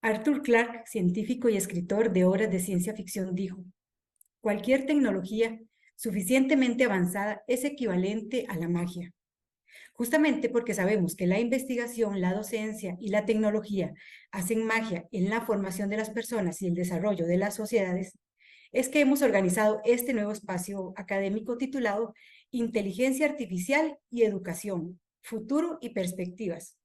Arthur Clarke, científico y escritor de obras de ciencia ficción, dijo: cualquier tecnología suficientemente avanzada es equivalente a la magia. Justamente porque sabemos que la investigación, la docencia y la tecnología hacen magia en la formación de las personas y el desarrollo de las sociedades, es que hemos organizado este nuevo espacio académico titulado Inteligencia Artificial y Educación, Futuro y Perspectivas.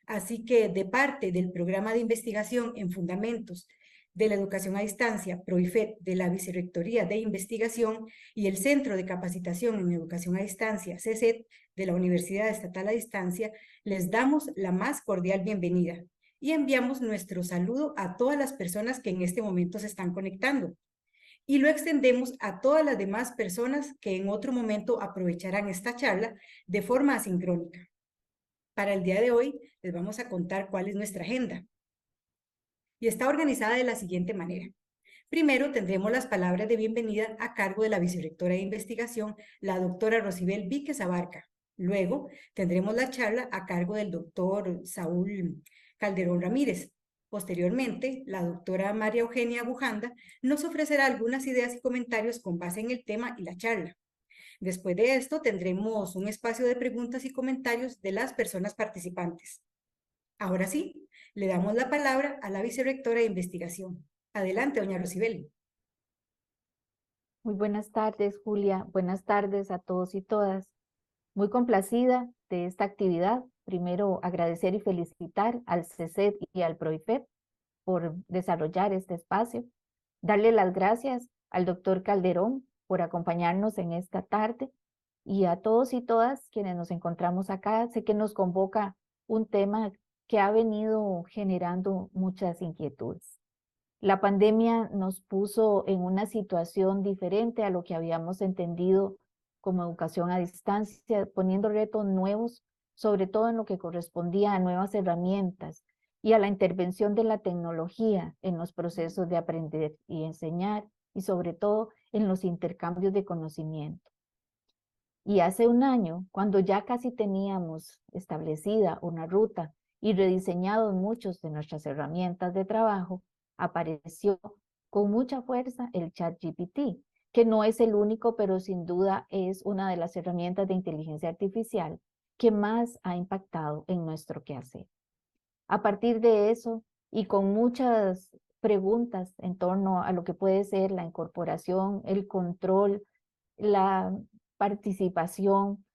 Así que de parte del Programa de Investigación en Fundamentos de la Educación a Distancia, PROIFED, de la Vicerrectoría de Investigación y el Centro de Capacitación en Educación a Distancia, CECED, de la Universidad Estatal a Distancia, les damos la más cordial bienvenida y enviamos nuestro saludo a todas las personas que en este momento se están conectando. Y lo extendemos a todas las demás personas que en otro momento aprovecharán esta charla de forma asincrónica. Para el día de hoy les vamos a contar cuál es nuestra agenda. Y está organizada de la siguiente manera. Primero tendremos las palabras de bienvenida a cargo de la vicerrectora de investigación, la doctora Rosibel Víquez Abarca. Luego tendremos la charla a cargo del doctor Saúl Calderón Ramírez. Posteriormente, la doctora María Eugenia Bujanda nos ofrecerá algunas ideas y comentarios con base en el tema y la charla. Después de esto, tendremos un espacio de preguntas y comentarios de las personas participantes. Ahora sí, le damos la palabra a la vicerrectora de investigación. Adelante, doña Rosibel. Muy buenas tardes, Julia. Buenas tardes a todos y todas. Muy complacida de esta actividad. Primero, agradecer y felicitar al CECED y al PROIFED por desarrollar este espacio. Darle las gracias al doctor Calderón por acompañarnos en esta tarde y a todos y todas quienes nos encontramos acá. Sé que nos convoca un tema que ha venido generando muchas inquietudes. La pandemia nos puso en una situación diferente a lo que habíamos entendido como educación a distancia, poniendo retos nuevos, sobre todo en lo que correspondía a nuevas herramientas y a la intervención de la tecnología en los procesos de aprender y enseñar, y sobre todo en los intercambios de conocimiento. Y hace un año, cuando ya casi teníamos establecida una ruta y rediseñados muchos de nuestras herramientas de trabajo, apareció con mucha fuerza el ChatGPT, que no es el único, pero sin duda es una de las herramientas de inteligencia artificial que más ha impactado en nuestro quehacer. A partir de eso, y con muchas preguntas en torno a lo que puede ser la incorporación, el control, la participación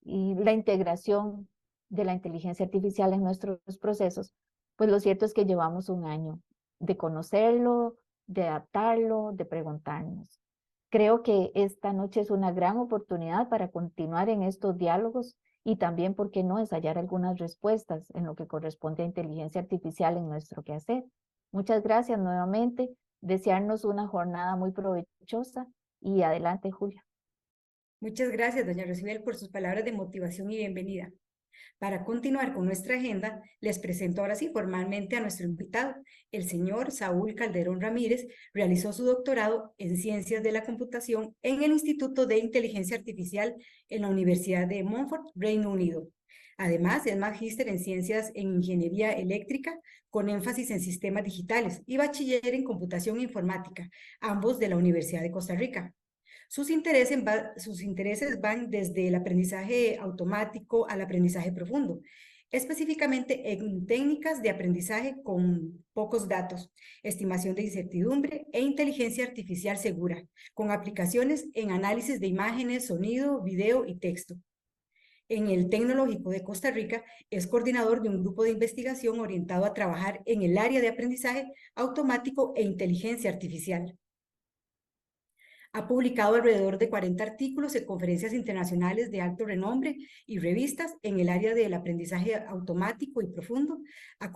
y la integración de la inteligencia artificial en nuestros procesos, pues lo cierto es que llevamos un año de conocerlo, de adaptarlo, de preguntarnos. Creo que esta noche es una gran oportunidad para continuar en estos diálogos y también, ¿por qué no?, ensayar algunas respuestas en lo que corresponde a inteligencia artificial en nuestro quehacer. Muchas gracias nuevamente, desearnos una jornada muy provechosa y adelante, Julia. Muchas gracias, doña Rosibel, por sus palabras de motivación y bienvenida. Para continuar con nuestra agenda, les presento ahora sí formalmente a nuestro invitado. El señor Saúl Calderón Ramírez realizó su doctorado en Ciencias de la Computación en el Instituto de Inteligencia Artificial en la Universidad de Montfort, Reino Unido. Además, es magíster en Ciencias en Ingeniería Eléctrica, con énfasis en sistemas digitales, y bachiller en Computación e Informática, ambos de la Universidad de Costa Rica. Sus intereses van desde el aprendizaje automático al aprendizaje profundo, específicamente en técnicas de aprendizaje con pocos datos, estimación de incertidumbre e inteligencia artificial segura, con aplicaciones en análisis de imágenes, sonido, video y texto. En el Tecnológico de Costa Rica es coordinador de un grupo de investigación orientado a trabajar en el área de aprendizaje automático e inteligencia artificial. Ha publicado alrededor de 40 artículos en conferencias internacionales de alto renombre y revistas en el área del aprendizaje automático y profundo. Ha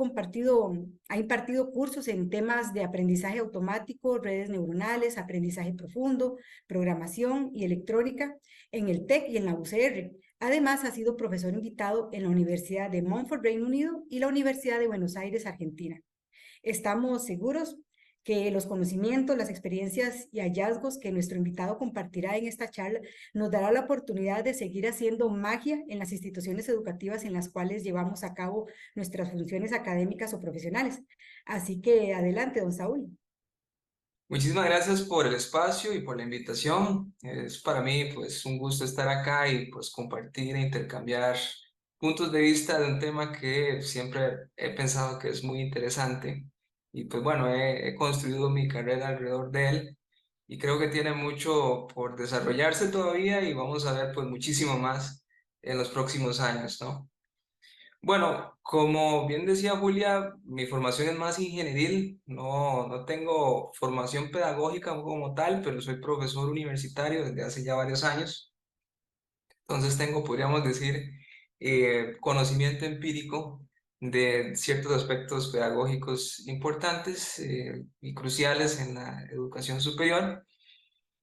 impartido cursos en temas de aprendizaje automático, redes neuronales, aprendizaje profundo, programación y electrónica en el TEC y en la UCR. Además, ha sido profesor invitado en la Universidad de Montfort, Reino Unido, y la Universidad de Buenos Aires, Argentina. Estamos seguros que los conocimientos, las experiencias y hallazgos que nuestro invitado compartirá en esta charla nos dará la oportunidad de seguir haciendo magia en las instituciones educativas en las cuales llevamos a cabo nuestras funciones académicas o profesionales. Así que adelante, don Saúl. Muchísimas gracias por el espacio y por la invitación. Es para mí pues un gusto estar acá y pues compartir e intercambiar puntos de vista de un tema que siempre he pensado que es muy interesante. Y pues bueno, he construido mi carrera alrededor de él y creo que tiene mucho por desarrollarse todavía y vamos a ver pues muchísimo más en los próximos años, ¿no? Bueno, como bien decía Julia, mi formación es más ingenieril, no tengo formación pedagógica como tal, pero soy profesor universitario desde hace ya varios años. Entonces tengo, podríamos decir, conocimiento empírico de ciertos aspectos pedagógicos importantes y cruciales en la educación superior.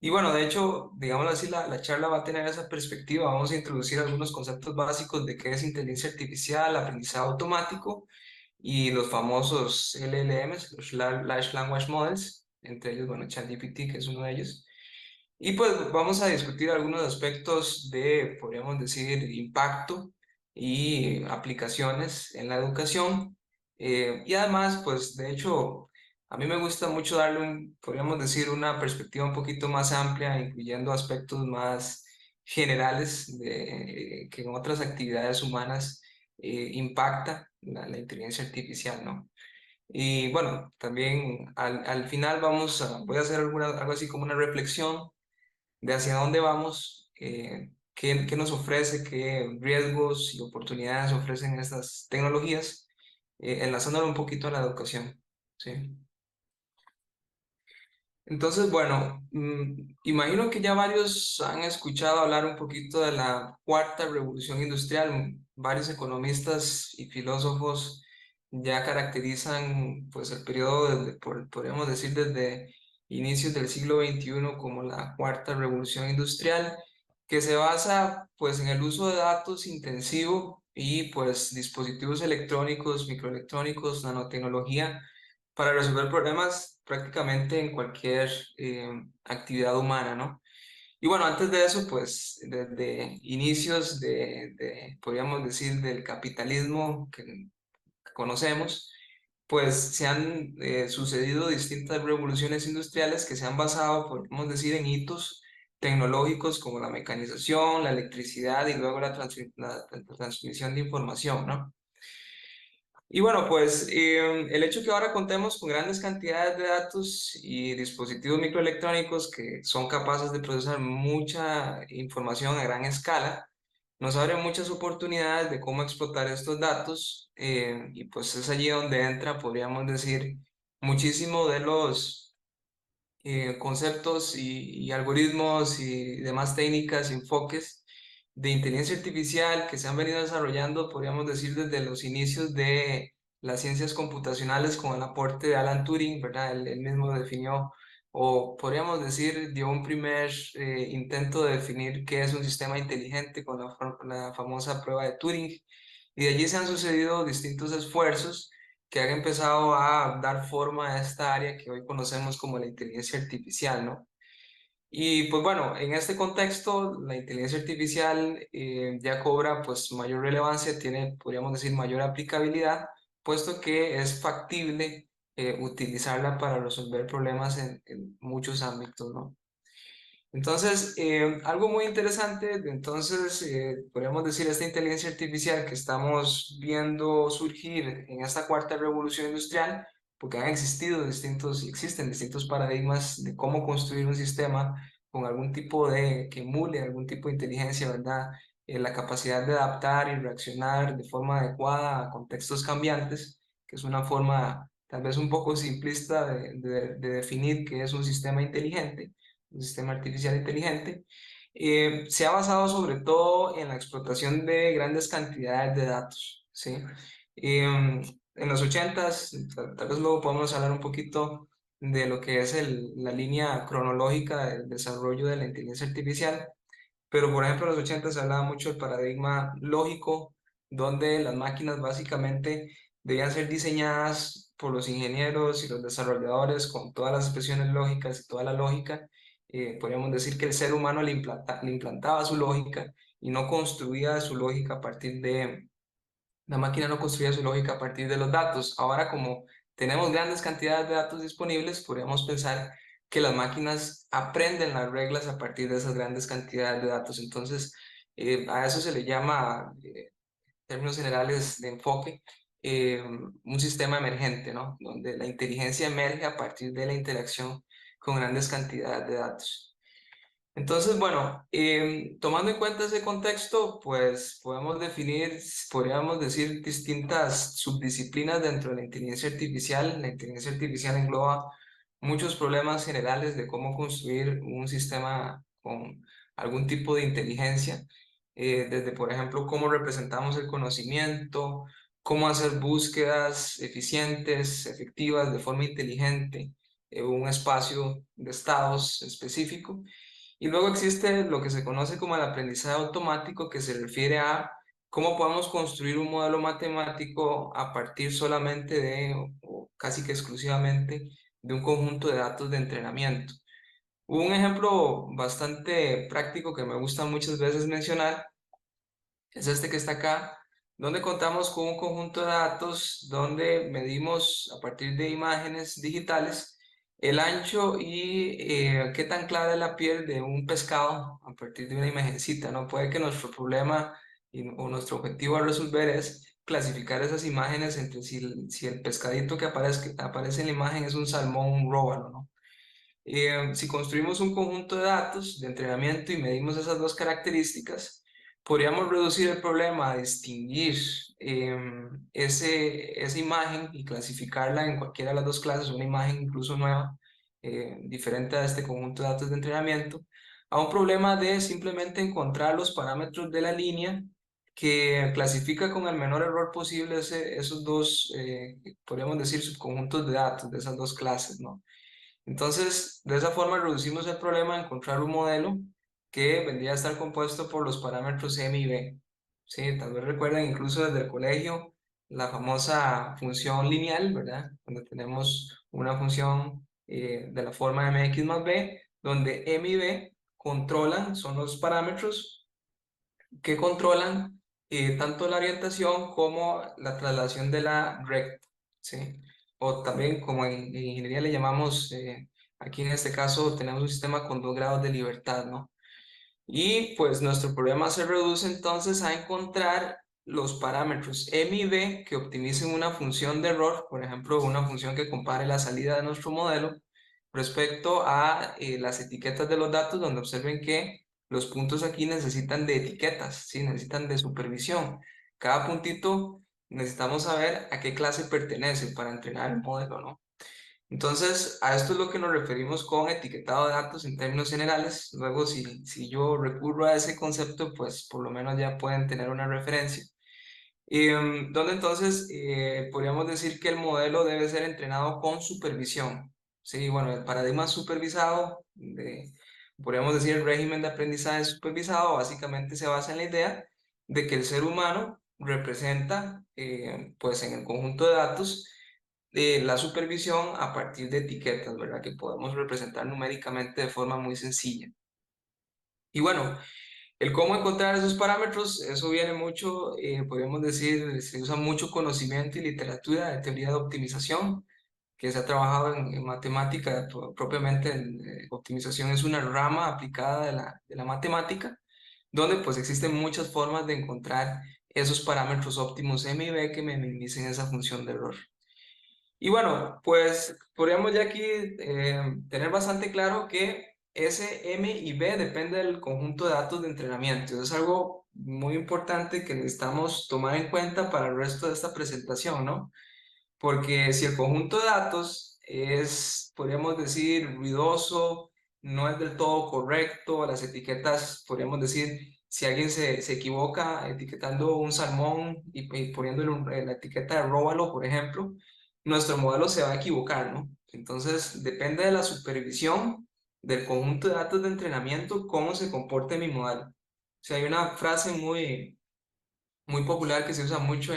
Y bueno, de hecho, digámoslo así, la charla va a tener esa perspectiva. Vamos a introducir algunos conceptos básicos de qué es inteligencia artificial, aprendizaje automático y los famosos LLMs, los Large Language Models, entre ellos, bueno, ChatGPT, que es uno de ellos. Y pues vamos a discutir algunos aspectos de, podríamos decir, impacto y aplicaciones en la educación. Y además, pues de hecho, a mí me gusta mucho darle podríamos decir, una perspectiva un poquito más amplia, incluyendo aspectos más generales de, que en otras actividades humanas impacta la inteligencia artificial, ¿no? Y bueno, también al final voy a hacer algo así como una reflexión de hacia dónde vamos, qué nos ofrece, qué riesgos y oportunidades ofrecen estas tecnologías, enlazándolo un poquito a la educación, ¿sí? Entonces, bueno, imagino que ya varios han escuchado hablar un poquito de la cuarta revolución industrial. Varios economistas y filósofos ya caracterizan pues el periodo, podríamos decir, desde inicios del siglo XXI como la cuarta revolución industrial, que se basa pues en el uso de datos intensivo y pues dispositivos electrónicos, microelectrónicos, nanotecnología para resolver problemas prácticamente en cualquier actividad humana, ¿no? Y bueno, antes de eso, pues desde inicios podríamos decir, del capitalismo que conocemos, pues se han sucedido distintas revoluciones industriales que se han basado, podemos decir, en hitos tecnológicos como la mecanización, la electricidad y luego la transmisión de información, ¿no? Y bueno, pues el hecho que ahora contemos con grandes cantidades de datos y dispositivos microelectrónicos que son capaces de procesar mucha información a gran escala, nos abre muchas oportunidades de cómo explotar estos datos y pues es allí donde entra, podríamos decir, muchísimo de los conceptos y algoritmos y demás técnicas y enfoques de inteligencia artificial que se han venido desarrollando, podríamos decir, desde los inicios de las ciencias computacionales con el aporte de Alan Turing, ¿verdad? Él mismo definió, o podríamos decir, dio un primer intento de definir qué es un sistema inteligente con la famosa prueba de Turing. Y de allí se han sucedido distintos esfuerzos que han empezado a dar forma a esta área que hoy conocemos como la inteligencia artificial, ¿no? Y pues bueno, en este contexto, la inteligencia artificial ya cobra pues mayor relevancia, tiene, podríamos decir, mayor aplicabilidad, puesto que es factible utilizarla para resolver problemas en muchos ámbitos, ¿no? Entonces, algo muy interesante, entonces, podríamos decir, esta inteligencia artificial que estamos viendo surgir en esta cuarta revolución industrial, porque han existido distintos, existen distintos paradigmas de cómo construir un sistema con algún tipo de, que emule algún tipo de inteligencia, ¿verdad? La capacidad de adaptar y reaccionar de forma adecuada a contextos cambiantes, que es una forma tal vez un poco simplista de definir qué es un sistema inteligente, un sistema artificial inteligente, se ha basado sobre todo en la explotación de grandes cantidades de datos, ¿sí? En los 80s, tal vez luego podemos hablar un poquito de lo que es la línea cronológica del desarrollo de la inteligencia artificial, pero por ejemplo en los 80 se hablaba mucho del paradigma lógico, donde las máquinas básicamente debían ser diseñadas por los ingenieros y los desarrolladores con todas las expresiones lógicas y toda la lógica. Podríamos decir que el ser humano le implantaba su lógica y no construía su lógica a partir de, la máquina no construía su lógica a partir de los datos. Ahora, como tenemos grandes cantidades de datos disponibles, podríamos pensar que las máquinas aprenden las reglas a partir de esas grandes cantidades de datos. Entonces, a eso se le llama, en términos generales de enfoque, un sistema emergente, ¿no? Donde la inteligencia emerge a partir de la interacción con grandes cantidades de datos. Entonces, bueno, tomando en cuenta ese contexto, pues podríamos decir distintas subdisciplinas dentro de la inteligencia artificial. La inteligencia artificial engloba muchos problemas generales de cómo construir un sistema con algún tipo de inteligencia, desde, por ejemplo, cómo representamos el conocimiento, cómo hacer búsquedas eficientes, efectivas, de forma inteligente, en un espacio de estados específico. Y luego existe lo que se conoce como el aprendizaje automático, que se refiere a cómo podemos construir un modelo matemático a partir solamente de, o casi que exclusivamente, de un conjunto de datos de entrenamiento. Un ejemplo bastante práctico que me gusta muchas veces mencionar es este que está acá, donde contamos con un conjunto de datos donde medimos a partir de imágenes digitales el ancho y qué tan clara es la piel de un pescado a partir de una imagencita, ¿no? Puede que nuestro problema o nuestro objetivo a resolver es clasificar esas imágenes entre si el pescadito que aparece en la imagen es un salmón, un róbalo, ¿no? Si construimos un conjunto de datos de entrenamiento y medimos esas dos características, podríamos reducir el problema a distinguir esa imagen y clasificarla en cualquiera de las dos clases, una imagen incluso nueva, diferente a este conjunto de datos de entrenamiento, a un problema de simplemente encontrar los parámetros de la línea que clasifica con el menor error posible esos dos, podríamos decir, subconjuntos de datos de esas dos clases, ¿no? Entonces, de esa forma reducimos el problema de encontrar un modelo que vendría a estar compuesto por los parámetros M y B. Sí, tal vez recuerden incluso desde el colegio la famosa función lineal, ¿verdad? Donde tenemos una función de la forma mx más b, donde M y B controlan, son los parámetros que controlan tanto la orientación como la traslación de la recta, ¿sí? O también, como en ingeniería le llamamos, aquí en este caso tenemos un sistema con 2 grados de libertad, ¿no? Y pues nuestro problema se reduce entonces a encontrar los parámetros M y B que optimicen una función de error, por ejemplo, una función que compare la salida de nuestro modelo respecto a las etiquetas de los datos, donde observen que los puntos aquí necesitan de etiquetas, ¿sí? Necesitan de supervisión. Cada puntito necesitamos saber a qué clase pertenece para entrenar el modelo, ¿no? Entonces, a esto es lo que nos referimos con etiquetado de datos en términos generales. Luego, si yo recurro a ese concepto, pues por lo menos ya pueden tener una referencia. Donde entonces podríamos decir que el modelo debe ser entrenado con supervisión. Sí, bueno, el paradigma supervisado, podríamos decir el régimen de aprendizaje supervisado, básicamente se basa en la idea de que el ser humano representa, pues en el conjunto de datos, la supervisión a partir de etiquetas, ¿verdad? Que podemos representar numéricamente de forma muy sencilla. Y bueno, el cómo encontrar esos parámetros, eso viene mucho, podríamos decir, se usa mucho conocimiento y literatura de teoría de optimización, que se ha trabajado en matemática, propiamente optimización es una rama aplicada de la matemática, donde pues existen muchas formas de encontrar esos parámetros óptimos M y B que me minimicen esa función de error. Y bueno, pues podríamos ya aquí tener bastante claro que ese M y B depende del conjunto de datos de entrenamiento. Eso es algo muy importante que necesitamos tomar en cuenta para el resto de esta presentación, ¿no? Porque si el conjunto de datos es, podríamos decir, ruidoso, no es del todo correcto, las etiquetas, podríamos decir, si alguien se equivoca etiquetando un salmón y poniéndole la etiqueta de róbalo, por ejemplo, nuestro modelo se va a equivocar, ¿no? Entonces, depende de la supervisión del conjunto de datos de entrenamiento, cómo se comporte mi modelo. O sea, hay una frase muy popular que se usa mucho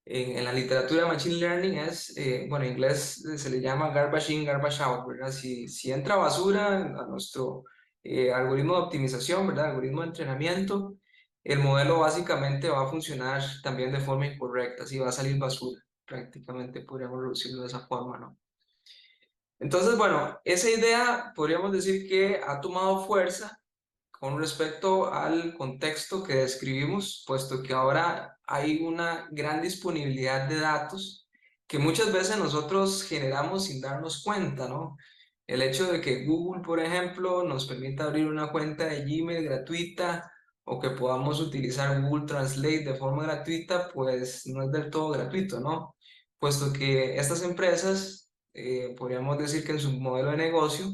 en la literatura de Machine Learning es, bueno, en inglés se le llama garbage in, garbage out, ¿verdad? Si entra basura a nuestro algoritmo de optimización, ¿verdad? Algoritmo de entrenamiento, el modelo básicamente va a funcionar también de forma incorrecta, así va a salir basura, prácticamente podríamos reducirlo de esa forma, ¿no? Entonces, bueno, esa idea podríamos decir que ha tomado fuerza con respecto al contexto que describimos, puesto que ahora hay una gran disponibilidad de datos que muchas veces nosotros generamos sin darnos cuenta, ¿no? El hecho de que Google, por ejemplo, nos permita abrir una cuenta de Gmail gratuita o que podamos utilizar Google Translate de forma gratuita, pues no es del todo gratuito, ¿no? Puesto que estas empresas, podríamos decir que en su modelo de negocio,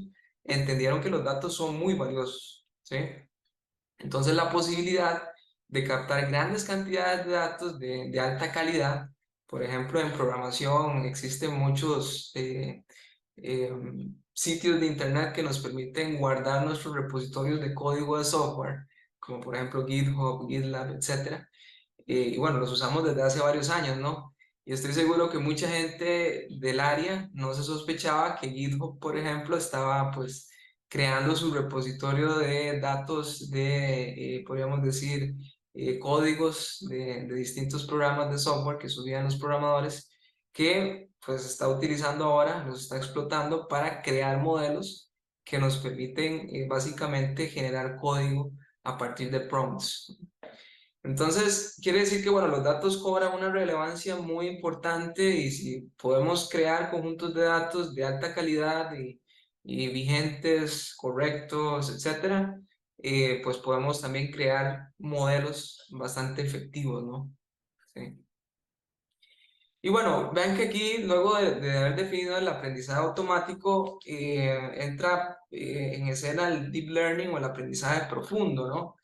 entendieron que los datos son muy valiosos, ¿sí? Entonces la posibilidad de captar grandes cantidades de datos de alta calidad, por ejemplo, en programación existen muchos eh, sitios de internet que nos permiten guardar nuestros repositorios de código de software, como por ejemplo GitHub, GitLab, etcétera. Y bueno, los usamos desde hace varios años, ¿no? Y estoy seguro que mucha gente del área no se sospechaba que GitHub, por ejemplo, estaba pues creando su repositorio de datos de, podríamos decir, códigos de distintos programas de software que subían los programadores, que pues está utilizando ahora, los está explotando para crear modelos que nos permiten básicamente generar código a partir de prompts. Entonces, quiere decir que, bueno, los datos cobran una relevancia muy importante y si podemos crear conjuntos de datos de alta calidad y vigentes, correctos, etcétera, pues podemos también crear modelos bastante efectivos, ¿no? Sí. Y bueno, vean que aquí, luego de haber definido el aprendizaje automático, entra en escena el deep learning o el aprendizaje profundo, ¿no?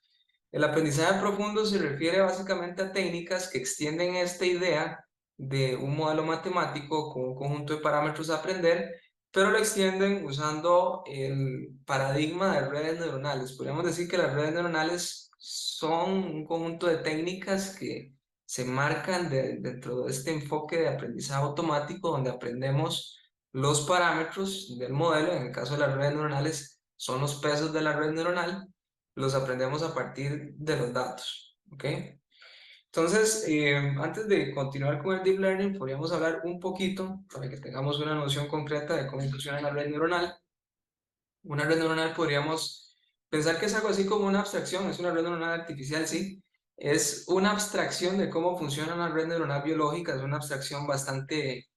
El aprendizaje profundo se refiere básicamente a técnicas que extienden esta idea de un modelo matemático con un conjunto de parámetros a aprender, pero lo extienden usando el paradigma de redes neuronales. Podríamos decir que las redes neuronales son un conjunto de técnicas que se marcan dentro de este enfoque de aprendizaje automático, donde aprendemos los parámetros del modelo. En el caso de las redes neuronales, son los pesos de la red neuronal, los aprendemos a partir de los datos, ¿ok? Entonces, antes de continuar con el Deep Learning, podríamos hablar un poquito, para que tengamos una noción concreta de cómo funciona la red neuronal. Una red neuronal podríamos pensar que es algo así como una abstracción, es una red neuronal artificial, sí. Es una abstracción de cómo funciona una red neuronal biológica, es una abstracción bastante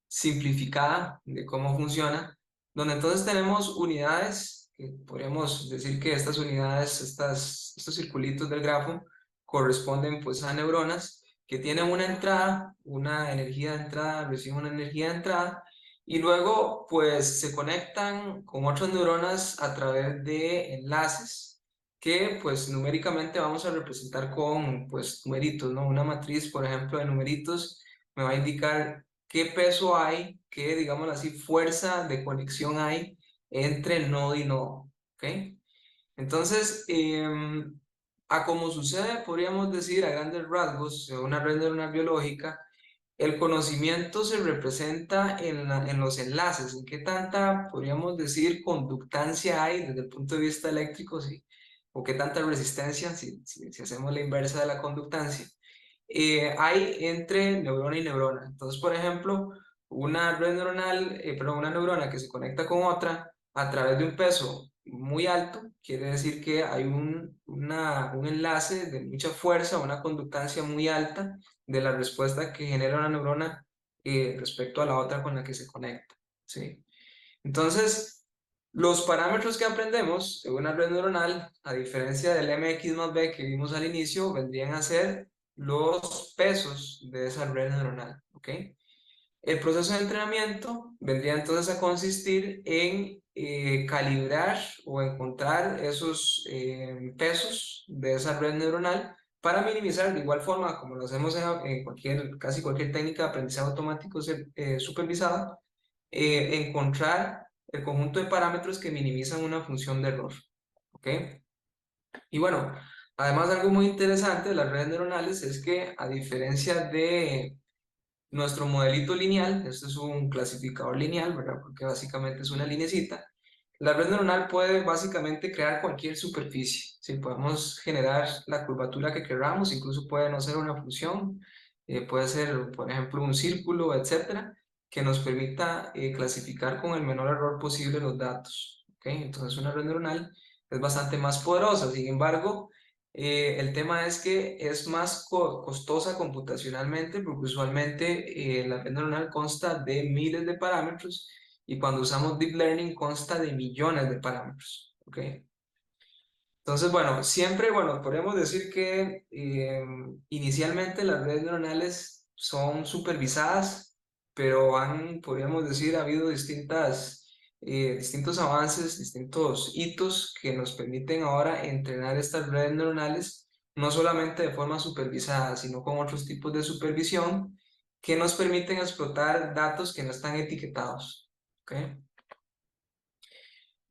simplificada de cómo funciona, donde entonces tenemos unidades, que podríamos decir que estas unidades, estos circulitos del grafo, corresponden pues a neuronas que tienen una entrada, una energía de entrada, reciben una energía de entrada, y luego pues se conectan con otras neuronas a través de enlaces que pues numéricamente vamos a representar con pues numeritos, ¿no? Una matriz, por ejemplo, de numeritos me va a indicar qué peso hay, qué, digamos así, fuerza de conexión hay entre el nodo y nodo, ¿ok? Entonces, a como sucede, podríamos decir a grandes rasgos, en una red neuronal biológica, el conocimiento se representa en los enlaces, en qué tanta, podríamos decir, conductancia hay desde el punto de vista eléctrico, sí, o qué tanta resistencia, si hacemos la inversa de la conductancia, hay entre neurona y neurona. Entonces, por ejemplo, una red neuronal, perdón, una neurona que se conecta con otra a través de un peso muy alto, quiere decir que hay un enlace de mucha fuerza, una conductancia muy alta de la respuesta que genera una neurona respecto a la otra con la que se conecta, ¿sí? Entonces, los parámetros que aprendemos de una red neuronal, a diferencia del mx más b que vimos al inicio, vendrían a ser los pesos de esa red neuronal, ¿ok? El proceso de entrenamiento vendría entonces a consistir en calibrar o encontrar esos pesos de esa red neuronal para minimizar, de igual forma como lo hacemos en casi cualquier técnica de aprendizaje automático supervisada, encontrar el conjunto de parámetros que minimizan una función de error, ¿ok? Y bueno, además algo muy interesante de las redes neuronales es que a diferencia de nuestro modelito lineal, este es un clasificador lineal, ¿verdad? Porque básicamente es una linecita. La red neuronal puede básicamente crear cualquier superficie, ¿sí? Podemos generar la curvatura que queramos, incluso puede no ser una función, puede ser, por ejemplo, un círculo, etcétera, que nos permita clasificar con el menor error posible los datos, ¿ok? Entonces una red neuronal es bastante más poderosa, sin embargo, el tema es que es más costosa computacionalmente porque usualmente la red neuronal consta de miles de parámetros y cuando usamos Deep Learning consta de millones de parámetros, ¿ok? Entonces, bueno, siempre, bueno, podemos decir que inicialmente las redes neuronales son supervisadas, pero podríamos decir, ha habido distintos avances, distintos hitos que nos permiten ahora entrenar estas redes neuronales, no solamente de forma supervisada, sino con otros tipos de supervisión que nos permiten explotar datos que no están etiquetados, ¿ok?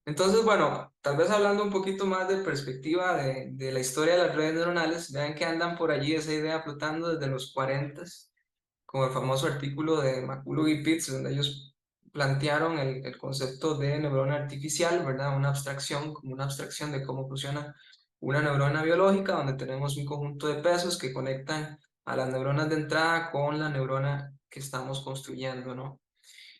Entonces, bueno, tal vez hablando un poquito más de perspectiva de la historia de las redes neuronales, vean que andan por allí esa idea flotando desde los 40, como el famoso artículo de McCullough y Pitts, donde ellos plantearon el concepto de neurona artificial, ¿verdad? Una abstracción, como una abstracción de cómo funciona una neurona biológica, donde tenemos un conjunto de pesos que conectan a las neuronas de entrada con la neurona que estamos construyendo, ¿no?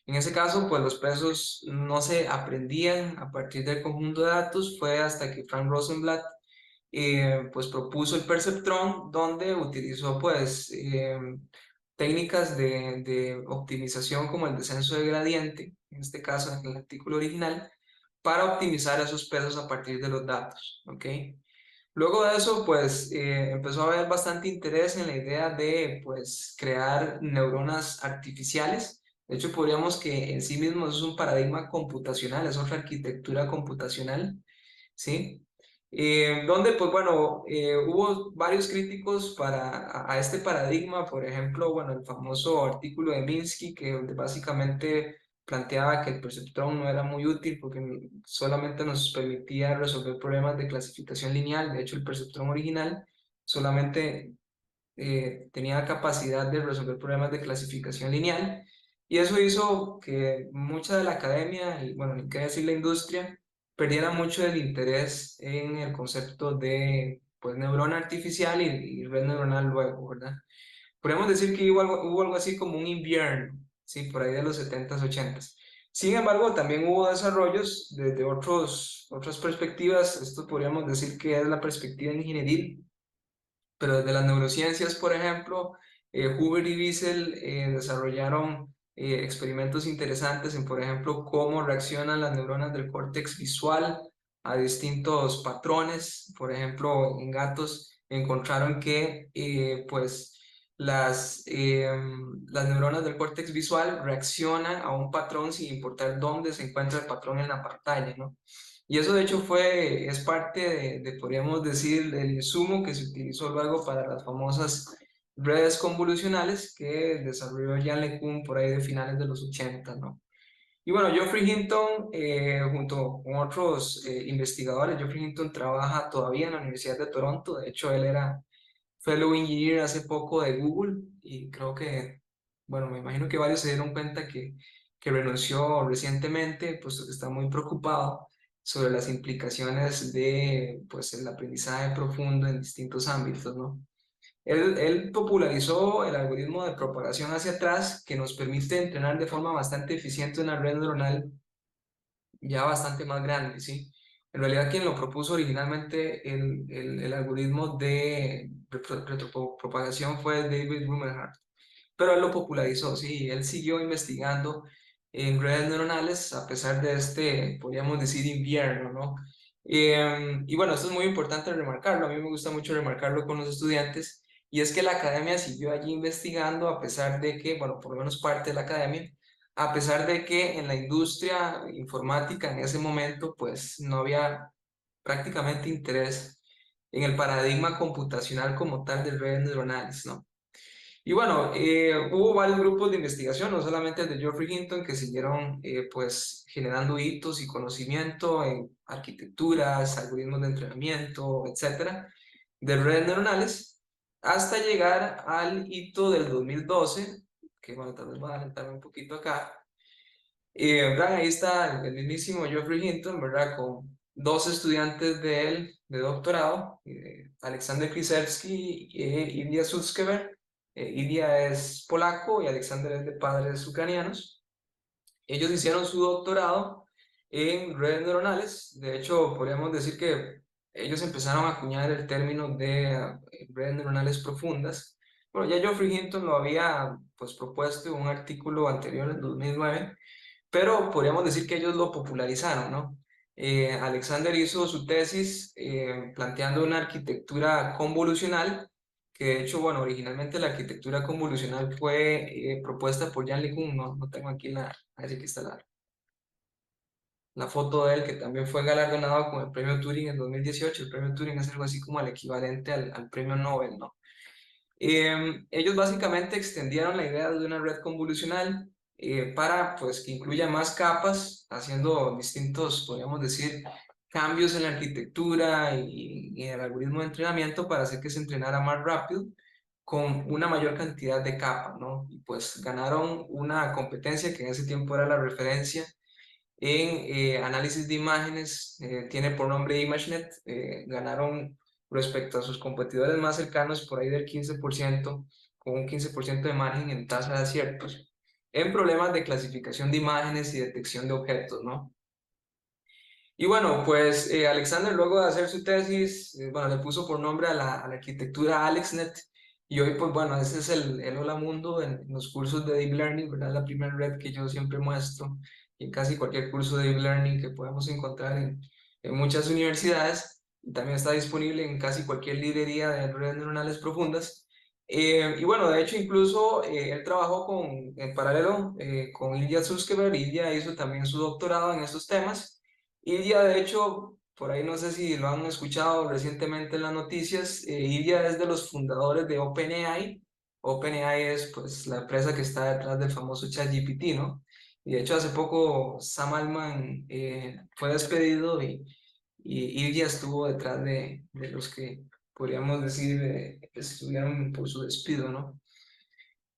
En ese caso, pues los pesos no se aprendían a partir del conjunto de datos, fue hasta que Frank Rosenblatt pues propuso el perceptrón, donde utilizó pues técnicas de optimización como el descenso de gradiente, en este caso en el artículo original, para optimizar esos pesos a partir de los datos, ¿ok? Luego de eso, pues empezó a haber bastante interés en la idea de pues crear neuronas artificiales. De hecho, podríamos que en sí mismo es un paradigma computacional, es otra arquitectura computacional, ¿sí? Donde, pues bueno, hubo varios críticos a este paradigma, por ejemplo, bueno, el famoso artículo de Minsky, que básicamente planteaba que el perceptrón no era muy útil porque solamente nos permitía resolver problemas de clasificación lineal. De hecho, el perceptrón original solamente tenía capacidad de resolver problemas de clasificación lineal, y eso hizo que mucha de la academia, y bueno, ni qué decir la industria, perdiera mucho el interés en el concepto de pues, neurona artificial y red neuronal luego, ¿verdad? Podemos decir que hubo algo así como un invierno, ¿sí? Por ahí de los 70s, 80s. Sin embargo, también hubo desarrollos desde otras perspectivas. Esto podríamos decir que es la perspectiva ingenieril, pero desde las neurociencias, por ejemplo, Huber y Wiesel desarrollaron experimentos interesantes en, por ejemplo, cómo reaccionan las neuronas del córtex visual a distintos patrones. Por ejemplo, en gatos encontraron que pues, las neuronas del córtex visual reaccionan a un patrón sin importar dónde se encuentra el patrón en la pantalla, ¿no? Y eso de hecho es parte podríamos decir, del insumo que se utilizó luego para las famosas redes convolucionales que desarrolló Jan LeCun por ahí de finales de los 80, ¿no? Y bueno, Geoffrey Hinton, junto con otros investigadores, Geoffrey Hinton trabaja todavía en la Universidad de Toronto. De hecho, él era Fellow Engineer hace poco de Google y creo que, bueno, me imagino que varios se dieron cuenta que renunció recientemente, puesto que está muy preocupado sobre las implicaciones de, pues, el aprendizaje profundo en distintos ámbitos, ¿no? Él popularizó el algoritmo de propagación hacia atrás que nos permite entrenar de forma bastante eficiente una red neuronal ya bastante más grande, ¿sí? En realidad quien lo propuso originalmente el algoritmo de retropropagación fue David Rumelhart, pero él lo popularizó, sí, él siguió investigando en redes neuronales a pesar de este, podríamos decir, invierno, ¿no? Y bueno, esto es muy importante remarcarlo, a mí me gusta mucho remarcarlo con los estudiantes, y es que la academia siguió allí investigando a pesar de que, bueno, por lo menos parte de la academia, a pesar de que en la industria informática en ese momento, pues no había prácticamente interés en el paradigma computacional como tal de redes neuronales, ¿no? Y bueno, hubo varios grupos de investigación, no solamente el de Geoffrey Hinton, que siguieron pues generando hitos y conocimiento en arquitecturas, algoritmos de entrenamiento, etcétera, de redes neuronales, hasta llegar al hito del 2012, que bueno, tal vez voy a adelantarme un poquito acá. ¿Verdad? Ahí está el mismísimo Geoffrey Hinton, ¿verdad? Con dos estudiantes de él, de doctorado, Aleksander Krzyzewski e Ilya Sutskever. Ilya es polaco y Alexander es de padres ucranianos. Ellos hicieron su doctorado en redes neuronales. De hecho, podríamos decir que ellos empezaron a acuñar el término de redes neuronales profundas. Bueno, ya Geoffrey Hinton lo había pues, propuesto en un artículo anterior, en 2009, pero podríamos decir que ellos lo popularizaron, ¿no? Alexander hizo su tesis planteando una arquitectura convolucional, que de hecho, bueno, originalmente la arquitectura convolucional fue propuesta por Jan LeCun, no tengo aquí aquí está la foto de él, que también fue galardonado con el premio Turing en 2018. El premio Turing es algo así como el equivalente al premio Nobel, ¿no? Ellos básicamente extendieron la idea de una red convolucional para pues, que incluya más capas, haciendo distintos, podríamos decir, cambios en la arquitectura y en el algoritmo de entrenamiento para hacer que se entrenara más rápido con una mayor cantidad de capas, ¿no? Y pues ganaron una competencia que en ese tiempo era la referencia en análisis de imágenes, tiene por nombre ImageNet, ganaron respecto a sus competidores más cercanos por ahí del 15%, con un 15% de margen en tasa de aciertos, en problemas de clasificación de imágenes y detección de objetos, ¿no? Y bueno, pues Alexander luego de hacer su tesis, bueno, le puso por nombre a la arquitectura AlexNet, y hoy pues bueno, ese es el hola mundo en los cursos de Deep Learning, ¿verdad? La primera red que yo siempre muestro, y en casi cualquier curso de Deep Learning que podemos encontrar en muchas universidades, y también está disponible en casi cualquier librería de redes neuronales profundas. Y bueno, de hecho incluso él trabajó en paralelo con Ilya Sutskever. Ilya hizo también su doctorado en estos temas. Ilya, de hecho, por ahí no sé si lo han escuchado recientemente en las noticias, Ilya es de los fundadores de OpenAI. OpenAI es pues la empresa que está detrás del famoso ChatGPT, ¿no? Y de hecho hace poco Sam Altman fue despedido y Ilya estuvo detrás de los que podríamos decir estuvieron por su despido, ¿no?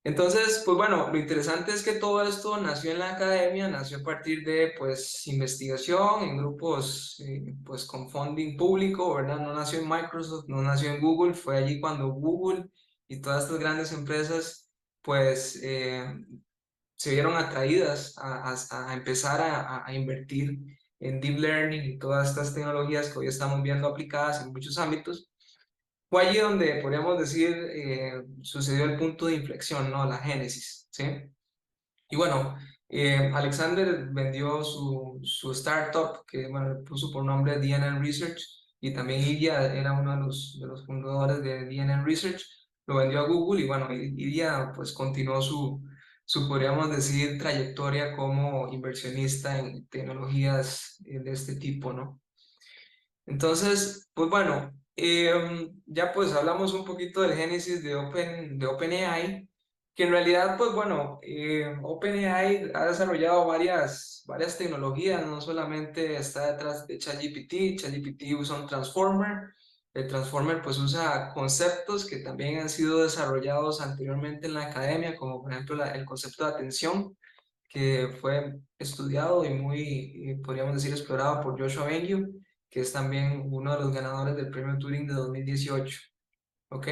Entonces, pues bueno, lo interesante es que todo esto nació en la academia, nació a partir de pues investigación en grupos pues con funding público, ¿verdad? No nació en Microsoft, no nació en Google, fue allí cuando Google y todas estas grandes empresas pues se vieron atraídas a empezar a invertir en deep learning y todas estas tecnologías que hoy estamos viendo aplicadas en muchos ámbitos. Fue allí donde, podríamos decir, sucedió el punto de inflexión, ¿no? La génesis, ¿sí? Y bueno, Alexander vendió su startup, que bueno, le puso por nombre DNN Research, y también Ilya era uno de los fundadores de DNN Research, lo vendió a Google, y bueno, Ilya pues continuó podríamos decir, trayectoria como inversionista en tecnologías de este tipo, ¿no? Entonces, pues bueno, ya pues hablamos un poquito del génesis de OpenAI, que en realidad, pues bueno, OpenAI ha desarrollado varias tecnologías, no solamente está detrás de ChatGPT. ChatGPT usa un transformer. El transformer pues usa conceptos que también han sido desarrollados anteriormente en la academia, como por ejemplo el concepto de atención, que fue estudiado y muy, podríamos decir, explorado por Joshua Bengio, que es también uno de los ganadores del premio Turing de 2018. ¿Ok?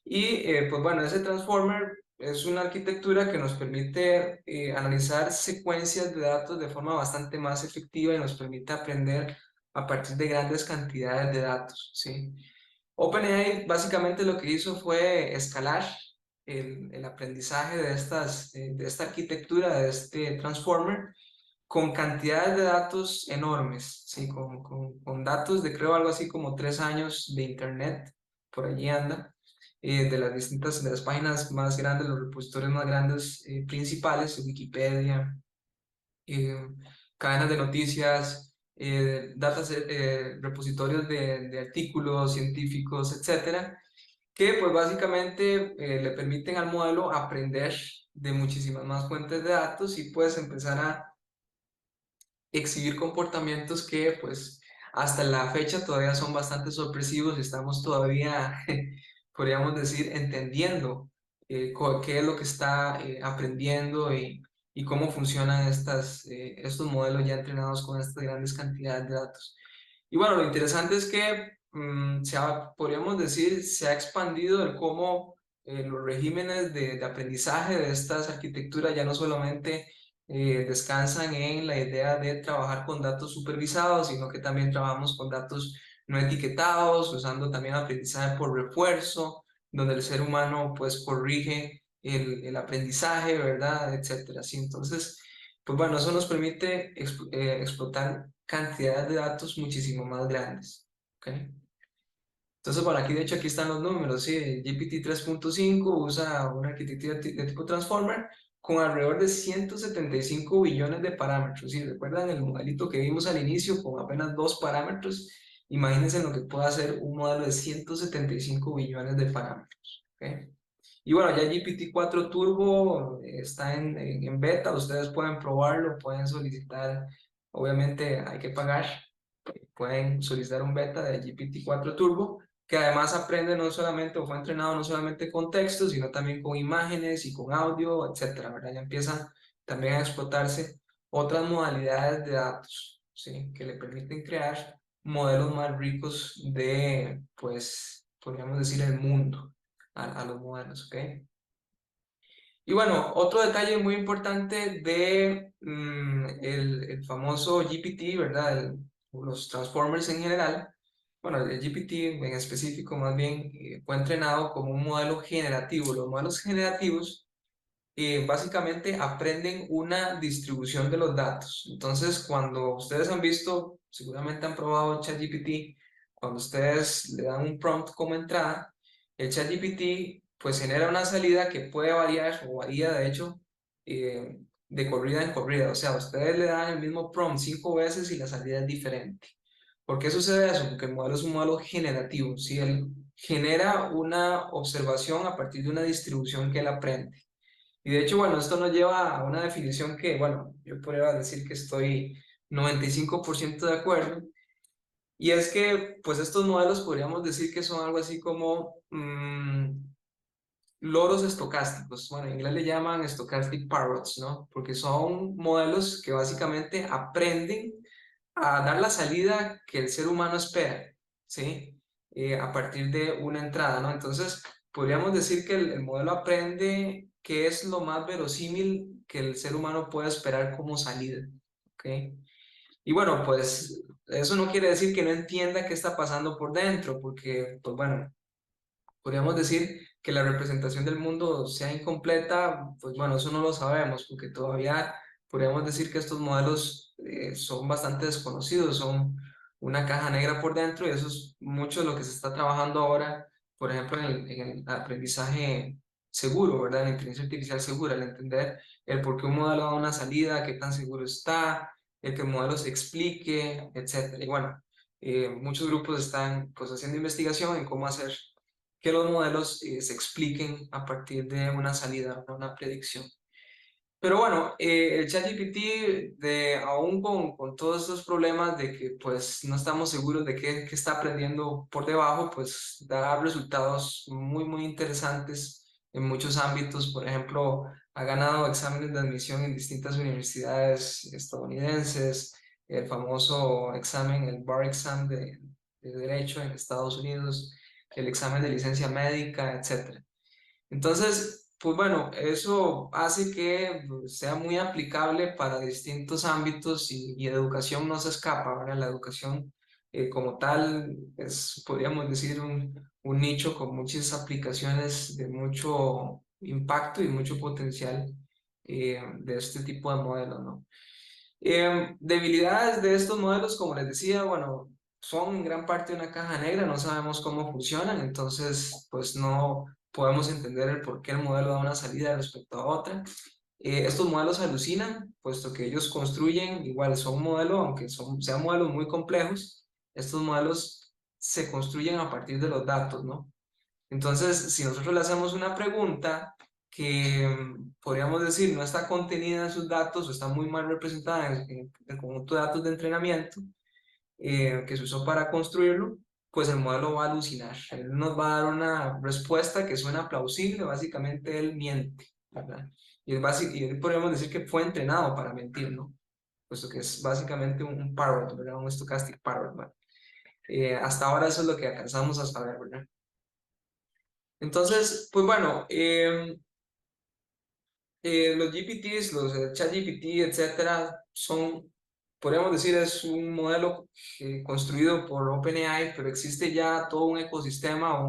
Y pues bueno, ese transformer es una arquitectura que nos permite analizar secuencias de datos de forma bastante más efectiva y nos permite aprender a partir de grandes cantidades de datos, ¿sí? OpenAI básicamente lo que hizo fue escalar el aprendizaje de esta arquitectura, de este transformer, con cantidades de datos enormes, ¿sí? Con datos de creo algo así como 3 años de internet, por allí anda, de las páginas más grandes, los repositorios más grandes principales, Wikipedia, eh, cadenas de noticias, repositorios de artículos científicos, etcétera, que pues básicamente le permiten al modelo aprender de muchísimas más fuentes de datos y puedes empezar a exhibir comportamientos que pues hasta la fecha todavía son bastante sorpresivos y estamos todavía, podríamos decir, entendiendo qué es lo que está aprendiendo y cómo funcionan estos modelos ya entrenados con estas grandes cantidades de datos. Y bueno, lo interesante es que podríamos decir, se ha expandido el cómo los regímenes de aprendizaje de estas arquitecturas ya no solamente descansan en la idea de trabajar con datos supervisados, sino que también trabajamos con datos no etiquetados, usando también aprendizaje por refuerzo, donde el ser humano pues corrige el aprendizaje, ¿verdad? Etcétera. Así, entonces, pues bueno, eso nos permite explotar cantidades de datos muchísimo más grandes. ¿Ok? Entonces, bueno, aquí de hecho aquí están los números, ¿sí? GPT 3.5 usa una arquitectura de tipo transformer con alrededor de 175 billones de parámetros. ¿Sí? ¿Recuerdan el modelito que vimos al inicio con apenas 2 parámetros? Imagínense lo que puede hacer un modelo de 175 billones de parámetros. ¿Ok? Y bueno, ya GPT-4 Turbo está en beta, ustedes pueden probarlo, pueden solicitar, obviamente hay que pagar, pueden solicitar un beta de GPT-4 Turbo, que además aprende no solamente, o fue entrenado no solamente con texto, sino también con imágenes y con audio, etcétera, ¿verdad? Ya empiezan también a explotarse otras modalidades de datos, ¿sí? Que le permiten crear modelos más ricos de, pues, podríamos decir, el mundo a los modelos, ¿ok? Y bueno, otro detalle muy importante de el famoso GPT, ¿verdad? Los transformers en general, bueno, el GPT en específico más bien fue entrenado como un modelo generativo. Los modelos generativos básicamente aprenden una distribución de los datos. Entonces, cuando ustedes han visto, seguramente han probado ChatGPT, cuando ustedes le dan un prompt como entrada, el ChatGPT pues genera una salida que puede variar o varía de hecho de corrida en corrida. O sea, ustedes le dan el mismo prompt 5 veces y la salida es diferente. ¿Por qué sucede eso? Porque el modelo es un modelo generativo, ¿sí? Él genera una observación a partir de una distribución que él aprende. Y de hecho, bueno, esto nos lleva a una definición que, bueno, yo podría decir que estoy 95% de acuerdo, y es que, pues estos modelos podríamos decir que son algo así como loros estocásticos. Bueno, en inglés le llaman stochastic parrots, ¿no? Porque son modelos que básicamente aprenden a dar la salida que el ser humano espera, ¿sí? A partir de una entrada, ¿no? Entonces, podríamos decir que el modelo aprende qué es lo más verosímil que el ser humano puede esperar como salida, ¿ok? Y bueno, pues eso no quiere decir que no entienda qué está pasando por dentro, porque, pues bueno, podríamos decir que la representación del mundo sea incompleta, pues bueno, eso no lo sabemos, porque todavía podríamos decir que estos modelos son bastante desconocidos, son una caja negra por dentro y eso es mucho de lo que se está trabajando ahora, por ejemplo, en el aprendizaje seguro, ¿verdad? En la inteligencia artificial segura, el entender el por qué un modelo da una salida, qué tan seguro está, el que el modelo se explique, etcétera. Y bueno, muchos grupos están pues haciendo investigación en cómo hacer que los modelos se expliquen a partir de una salida, una predicción. Pero bueno, el ChatGPT, aún con todos estos problemas de que pues no estamos seguros de qué está aprendiendo por debajo, pues da resultados muy, muy interesantes en muchos ámbitos. Por ejemplo, ha ganado exámenes de admisión en distintas universidades estadounidenses, el famoso examen, el Bar Exam de Derecho en Estados Unidos, el examen de licencia médica, etcétera. Entonces, pues bueno, eso hace que pues, sea muy aplicable para distintos ámbitos y educación no se escapa, ¿verdad? La educación como tal es, podríamos decir, un nicho con muchas aplicaciones de mucho impacto y mucho potencial de este tipo de modelos, ¿no? Debilidades de estos modelos, como les decía, bueno, son en gran parte una caja negra, no sabemos cómo funcionan, entonces pues no podemos entender el por qué el modelo da una salida respecto a otra. Estos modelos alucinan, puesto que ellos construyen, igual son modelos, aunque sean modelos muy complejos, estos modelos se construyen a partir de los datos, ¿no? Entonces, si nosotros le hacemos una pregunta que podríamos decir no está contenida en sus datos o está muy mal representada en el conjunto de datos de entrenamiento que se usó para construirlo, pues el modelo va a alucinar. Él nos va a dar una respuesta que suena plausible, básicamente él miente, ¿verdad? Y él podríamos decir que fue entrenado para mentir, ¿no? Puesto que es básicamente un parrot, ¿verdad? Un stochastic parrot, ¿verdad? Hasta ahora eso es lo que alcanzamos a saber, ¿verdad? Entonces, pues bueno, los GPTs, los ChatGPT, etcétera, son, podríamos decir, es un modelo construido por OpenAI, pero existe ya todo un ecosistema,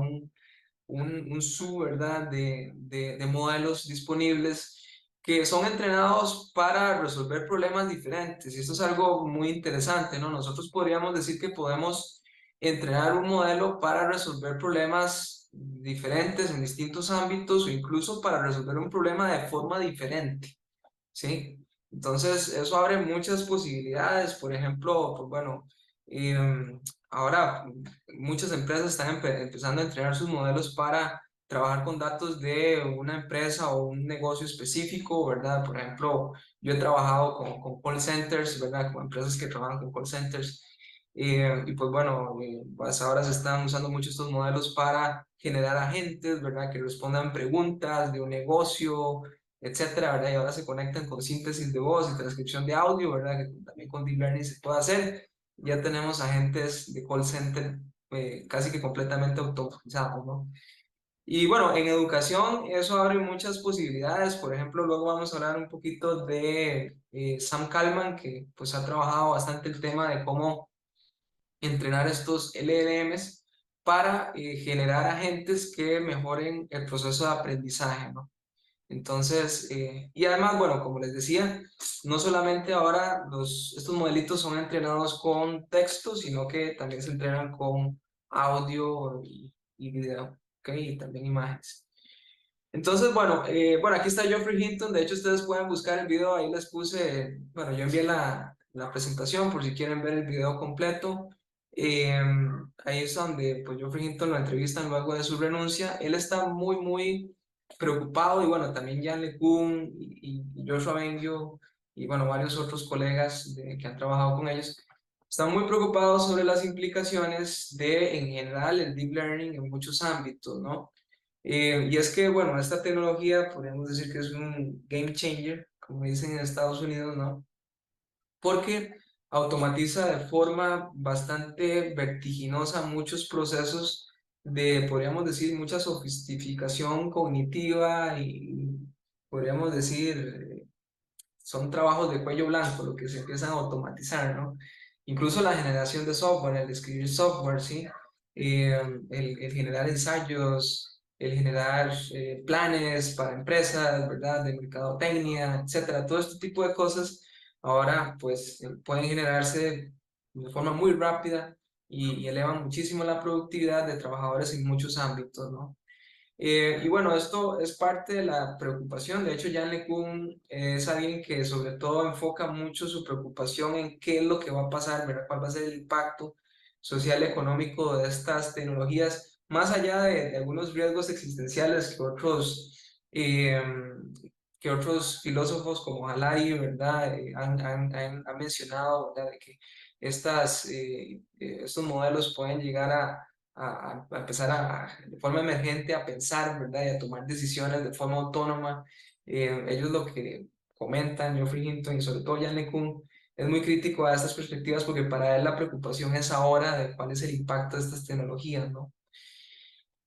¿verdad? De modelos disponibles que son entrenados para resolver problemas diferentes. Y esto es algo muy interesante, ¿no? Nosotros podríamos decir que podemos entrenar un modelo para resolver problemas diferentes en distintos ámbitos o incluso para resolver un problema de forma diferente, ¿sí? Entonces, eso abre muchas posibilidades. Por ejemplo, pues bueno, ahora muchas empresas están empezando a entrenar sus modelos para trabajar con datos de una empresa o un negocio específico, ¿verdad? Por ejemplo, yo he trabajado con call centers, ¿verdad? Con empresas que trabajan con call centers. Y pues bueno, pues ahora se están usando mucho estos modelos para generar agentes, ¿verdad? Que respondan preguntas de un negocio, etcétera, ¿verdad? Y ahora se conectan con síntesis de voz y transcripción de audio, ¿verdad? Que también con Deep Learning se puede hacer. Ya tenemos agentes de call center casi que completamente automatizados, ¿no? Y bueno, en educación eso abre muchas posibilidades. Por ejemplo, luego vamos a hablar un poquito de Sam Kalman, que pues ha trabajado bastante el tema de cómo entrenar estos LLMs para generar agentes que mejoren el proceso de aprendizaje, ¿no? Entonces, y además, bueno, como les decía, no solamente ahora estos modelitos son entrenados con texto, sino que también se entrenan con audio y video, ¿ok? Y también imágenes. Entonces, bueno, aquí está Geoffrey Hinton. De hecho, ustedes pueden buscar el video. Ahí les puse, bueno, yo envié la presentación por si quieren ver el video completo. Eh, Ahí es donde, pues, Geoffrey Hinton lo entrevistan luego de su renuncia. Él está muy, muy preocupado y, bueno, también Jan LeCun y Joshua Bengio y, bueno, varios otros colegas que han trabajado con ellos. Están muy preocupados sobre las implicaciones de, en general, el deep learning en muchos ámbitos, ¿no? Y es que, bueno, esta tecnología podríamos decir que es un game changer, como dicen en Estados Unidos, ¿no? Porque automatiza de forma bastante vertiginosa muchos procesos de, podríamos decir, mucha sofisticación cognitiva y podríamos decir son trabajos de cuello blanco, lo que se empiezan a automatizar, ¿no? Incluso la generación de software, el escribir software, ¿sí? El generar ensayos, el generar planes para empresas, ¿verdad? De mercadotecnia, etcétera. Todo este tipo de cosas ahora, pues, pueden generarse de forma muy rápida y elevan muchísimo la productividad de trabajadores en muchos ámbitos, ¿no? Y bueno, esto es parte de la preocupación. De hecho, Jan LeCun es alguien que sobre todo enfoca mucho su preocupación en qué es lo que va a pasar, ¿verdad? ¿Cuál va a ser el impacto social y económico de estas tecnologías, más allá de algunos riesgos existenciales eh, que otros filósofos como Halai, ¿verdad? Han mencionado, ¿verdad? De que estos modelos pueden llegar a empezar de forma emergente a pensar, ¿verdad? Y a tomar decisiones de forma autónoma. Ellos lo que comentan, Geoffrey Hinton y sobre todo Jan LeCun, es muy crítico a estas perspectivas porque para él la preocupación es ahora de cuál es el impacto de estas tecnologías, ¿no?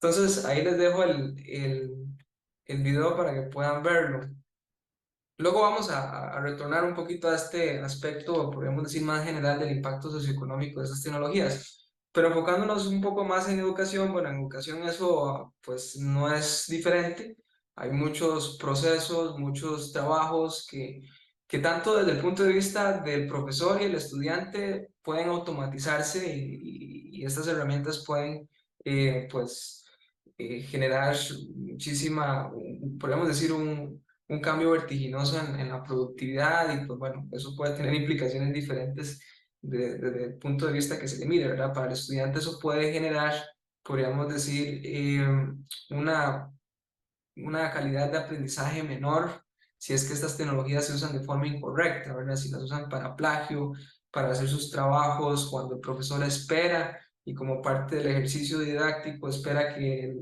Entonces, ahí les dejo el video para que puedan verlo. Luego vamos a retornar un poquito a este aspecto, podríamos decir, más general del impacto socioeconómico de estas tecnologías. Pero enfocándonos un poco más en educación, bueno, en educación eso pues no es diferente. Hay muchos procesos, muchos trabajos que tanto desde el punto de vista del profesor y el estudiante pueden automatizarse y estas herramientas pueden pues generar muchísima, podríamos decir, un cambio vertiginoso en la productividad y pues bueno, eso puede tener implicaciones diferentes desde el punto de vista que se le mire, ¿verdad? Para el estudiante eso puede generar, podríamos decir, una, una calidad de aprendizaje menor si es que estas tecnologías se usan de forma incorrecta, ¿verdad? Si las usan para plagio, para hacer sus trabajos, cuando el profesor espera y como parte del ejercicio didáctico espera que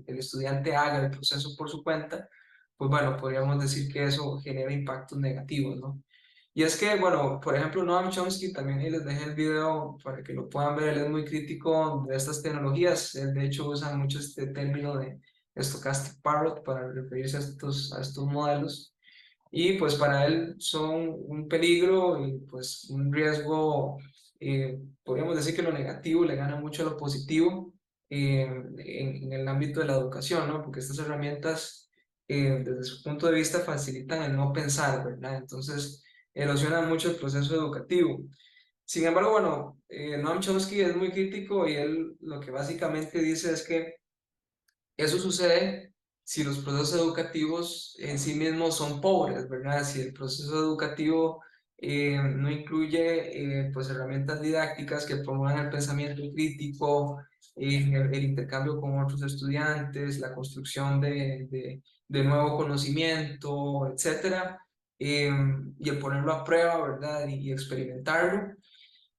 el estudiante haga el proceso por su cuenta, pues bueno, podríamos decir que eso genera impactos negativos, ¿no? Y es que, bueno, por ejemplo, Noam Chomsky, también ahí les dejé el video para que lo puedan ver, él es muy crítico de estas tecnologías, él de hecho usa mucho este término de stochastic parrot para referirse a estos modelos, y pues para él son un peligro y pues un riesgo, podríamos decir que lo negativo le gana mucho a lo positivo en el ámbito de la educación, ¿no? Porque estas herramientas, desde su punto de vista, facilitan el no pensar, ¿verdad? Entonces, erosionan mucho el proceso educativo. Sin embargo, bueno, Noam Chomsky es muy crítico y él lo que básicamente dice es que eso sucede si los procesos educativos en sí mismos son pobres, ¿verdad? Si el proceso educativo no incluye pues herramientas didácticas que promuevan el pensamiento crítico, el intercambio con otros estudiantes, la construcción de nuevo conocimiento, etcétera, y el ponerlo a prueba, ¿verdad? Y experimentarlo,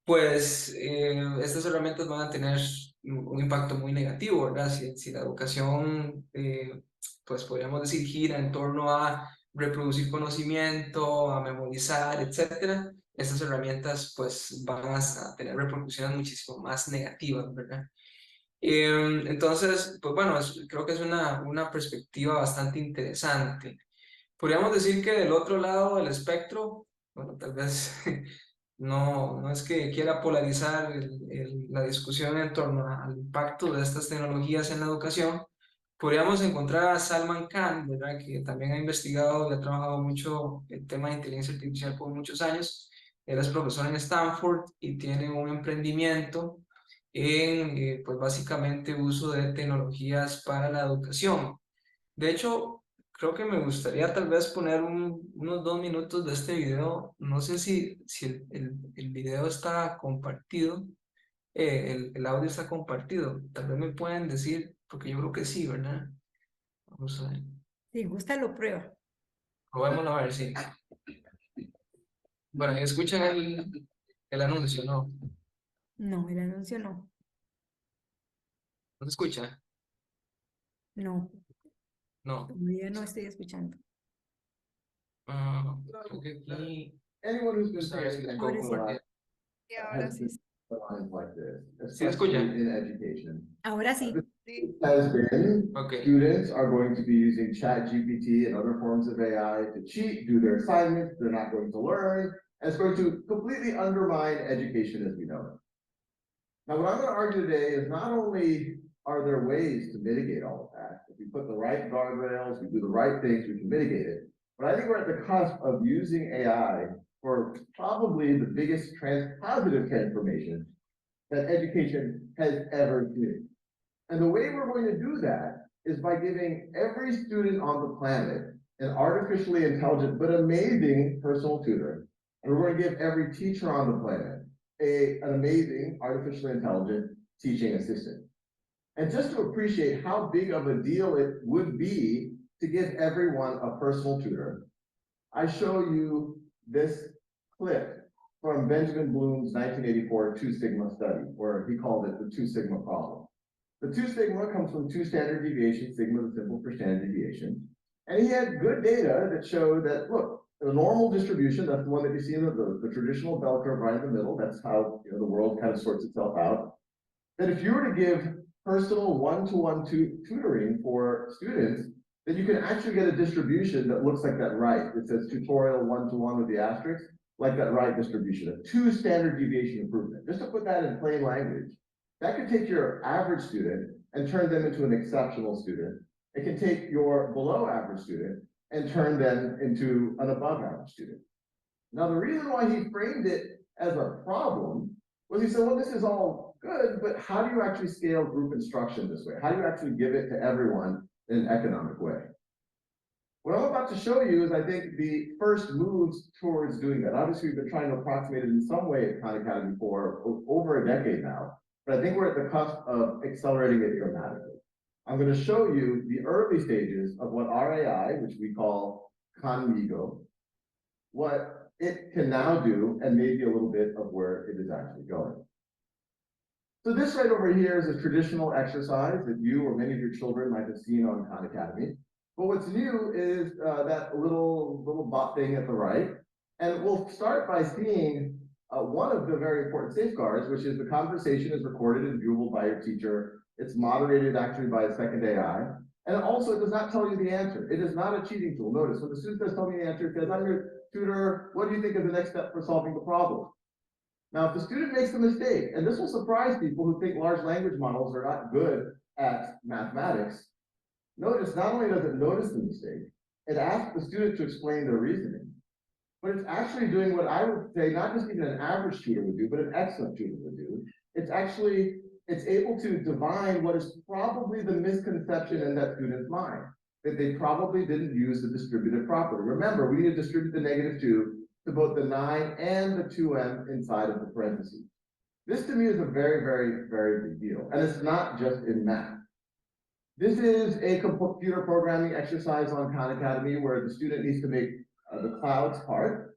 pues estas herramientas van a tener un impacto muy negativo, ¿verdad? Si la educación, pues podríamos decir, gira en torno a reproducir conocimiento, a memorizar, etcétera, estas herramientas pues van a tener repercusiones muchísimo más negativas, ¿verdad? Entonces, pues bueno, creo que es una perspectiva bastante interesante. Podríamos decir que del otro lado del espectro, bueno, tal vez no es que quiera polarizar la discusión en torno al impacto de estas tecnologías en la educación, podríamos encontrar a Salman Khan, ¿verdad? Que también ha investigado y ha trabajado mucho el tema de inteligencia artificial por muchos años. Él es profesor en Stanford y tiene un emprendimiento en, pues básicamente, uso de tecnologías para la educación. De hecho, creo que me gustaría tal vez poner unos 2 minutos de este video. No sé si el video está compartido, el audio está compartido. Tal vez me pueden decir, porque yo creo que sí, ¿verdad? Vamos a ver. Si gusta, lo prueba. Probémoslo a ver si. Bueno, escuchan el anuncio, ¿no? No, el anuncio no. ¿No se escucha? No, No. todavía no estoy escuchando. Ah, creo que aquí. Anyone who's been Vamos a ver si paying les attention puedo Ahora sí. compartir. Y ahora has sí. seen lines like this, ¿Sí escucha? especially in education. Ahora sí. Sí. Has been Ok. students are going to be using ChatGPT and other forms of AI to cheat, do their assignments. They're not going to learn, and it's going to completely undermine education as we know it. Now, what I'm going to argue today is not only are there ways to mitigate all of that, if we put the right guardrails, we do the right things, we can mitigate it. But I think we're at the cusp of using AI for probably the biggest positive transformation that education has ever seen. And the way we're going to do that is by giving every student on the planet an artificially intelligent but amazing personal tutor. And we're going to give every teacher on the planet an amazing artificially intelligent teaching assistant. And just to appreciate how big of a deal it would be to give everyone a personal tutor, I show you this clip from Benjamin Bloom's 1984 Two Sigma study, where he called it the Two Sigma problem. The Two Sigma comes from two standard deviations, sigma is simple for standard deviation. And he had good data that showed that, look, the normal distribution, that's the one that you see in the traditional bell curve right in the middle, that's how the world kind of sorts itself out. That if you were to give personal one-to-one tutoring for students, then you can actually get a distribution that looks like that right. It says tutorial one-to-one with the asterisk, like that right distribution, a 2 standard deviation improvement. Just to put that in plain language, that could take your average student and turn them into an exceptional student. It can take your below average student and turn them into an above average student. Now, the reason why he framed it as a problem was he said, well, this is all good, but how do you actually scale group instruction this way? How do you actually give it to everyone in an economic way? What I'm about to show you is, I think, the first moves towards doing that. Obviously, we've been trying to approximate it in some way at Khan Academy for over a decade now, but I think we're at the cusp of accelerating it dramatically. I'm going to show you the early stages of what our AI, which we call Khanmigo, what it can now do, and maybe a little bit of where it is actually going. So this right over here is a traditional exercise that you or many of your children might have seen on Khan Academy. But what's new is that little bot thing at the right. And we'll start by seeing one of the very important safeguards, which is the conversation is recorded and viewable by your teacher. It's moderated actually by a second AI. And also it does not tell you the answer. It is not a cheating tool. Notice when the student says, tell me the answer, it says, I'm your tutor. What do you think is the next step for solving the problem? Now, if the student makes a mistake, and this will surprise people who think large language models are not good at mathematics, notice not only does it notice the mistake, it asks the student to explain their reasoning, but it's actually doing what I would say not just even an average tutor would do, but an excellent tutor would do. It's able to divine what is probably the misconception in that student's mind, that they probably didn't use the distributive property. Remember, we need to distribute the -2 to both the 9 and the 2m inside of the parentheses. This to me is a very, very, very big deal. And it's not just in math. This is a computer programming exercise on Khan Academy where the student needs to make the clouds part.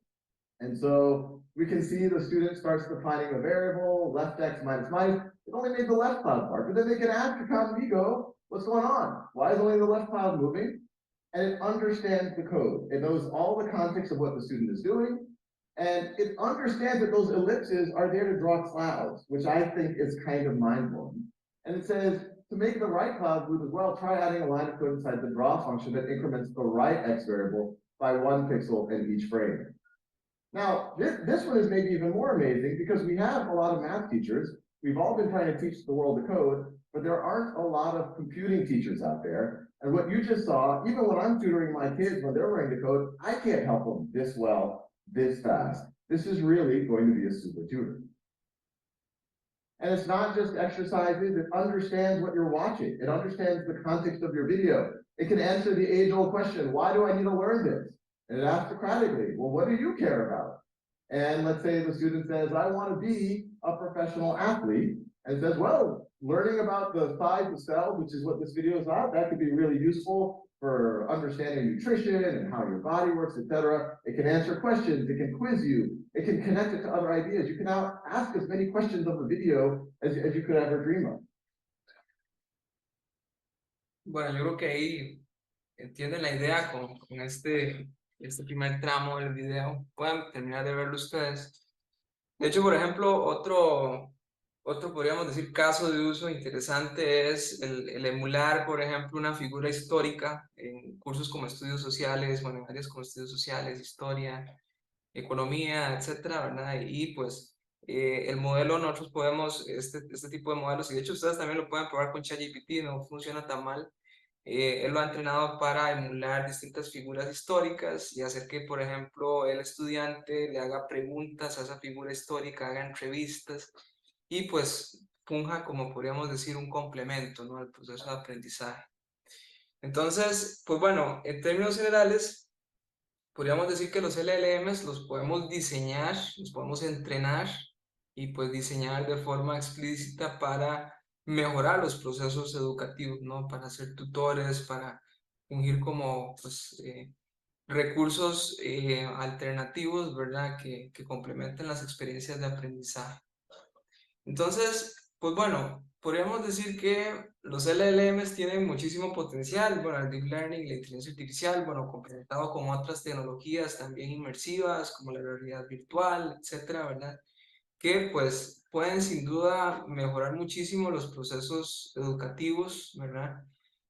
And so we can see the student starts defining a variable, left x minus minus. It only made the left cloud part, but then they can ask Khan-Vigo, what's going on? Why is only the left cloud moving? And it understands the code. It knows all the context of what the student is doing. And it understands that those ellipses are there to draw clouds, which I think is kind of mind-blowing. And it says, to make the right cloud move as well, try adding a line of code inside the draw function that increments the right x variable by 1 pixel in each frame. Now, this one is maybe even more amazing because we have a lot of math teachers. We've all been trying to teach the world to code, but there aren't a lot of computing teachers out there. And what you just saw, even when I'm tutoring my kids when they're learning to code, I can't help them this well, this fast. This is really going to be a super tutor. And it's not just exercises, it understands what you're watching. It understands the context of your video. It can answer the age-old question, why do I need to learn this? And it asks Socratically, well, what do you care about? And let's say the student says, I want to be a professional athlete, and says, well, learning about the size of cells, which is what this video is about, that could be really useful for understanding nutrition and how your body works, etc. It can answer questions, it can quiz you, it can connect it to other ideas. You can now ask as many questions of the video as you could ever dream of. Bueno, yo creo que ahí entienden la idea con este primer tramo del video. Pueden terminar de verlo ustedes. De hecho, por ejemplo, otro podríamos decir caso de uso interesante es el emular, por ejemplo, una figura histórica en cursos como estudios sociales, bueno, en áreas como estudios sociales, historia, economía, etcétera, ¿verdad? Y pues el modelo, nosotros podemos, este tipo de modelos, y de hecho ustedes también lo pueden probar con ChatGPT, no funciona tan mal. Él lo ha entrenado para emular distintas figuras históricas y hacer que, por ejemplo, el estudiante le haga preguntas a esa figura histórica, haga entrevistas y pues funja como podríamos decir un complemento, ¿no?, al proceso de aprendizaje. Entonces, pues bueno, en términos generales, podríamos decir que los LLMs los podemos diseñar, los podemos entrenar y pues diseñar de forma explícita para mejorar los procesos educativos, ¿no? Para ser tutores, para fungir como pues, recursos alternativos, ¿verdad? Que complementen las experiencias de aprendizaje. Entonces, pues bueno, podríamos decir que los LLMs tienen muchísimo potencial, bueno, el Deep Learning, la inteligencia artificial, bueno, complementado con otras tecnologías también inmersivas, como la realidad virtual, etcétera, ¿verdad? Que pues pueden sin duda mejorar muchísimo los procesos educativos, ¿verdad?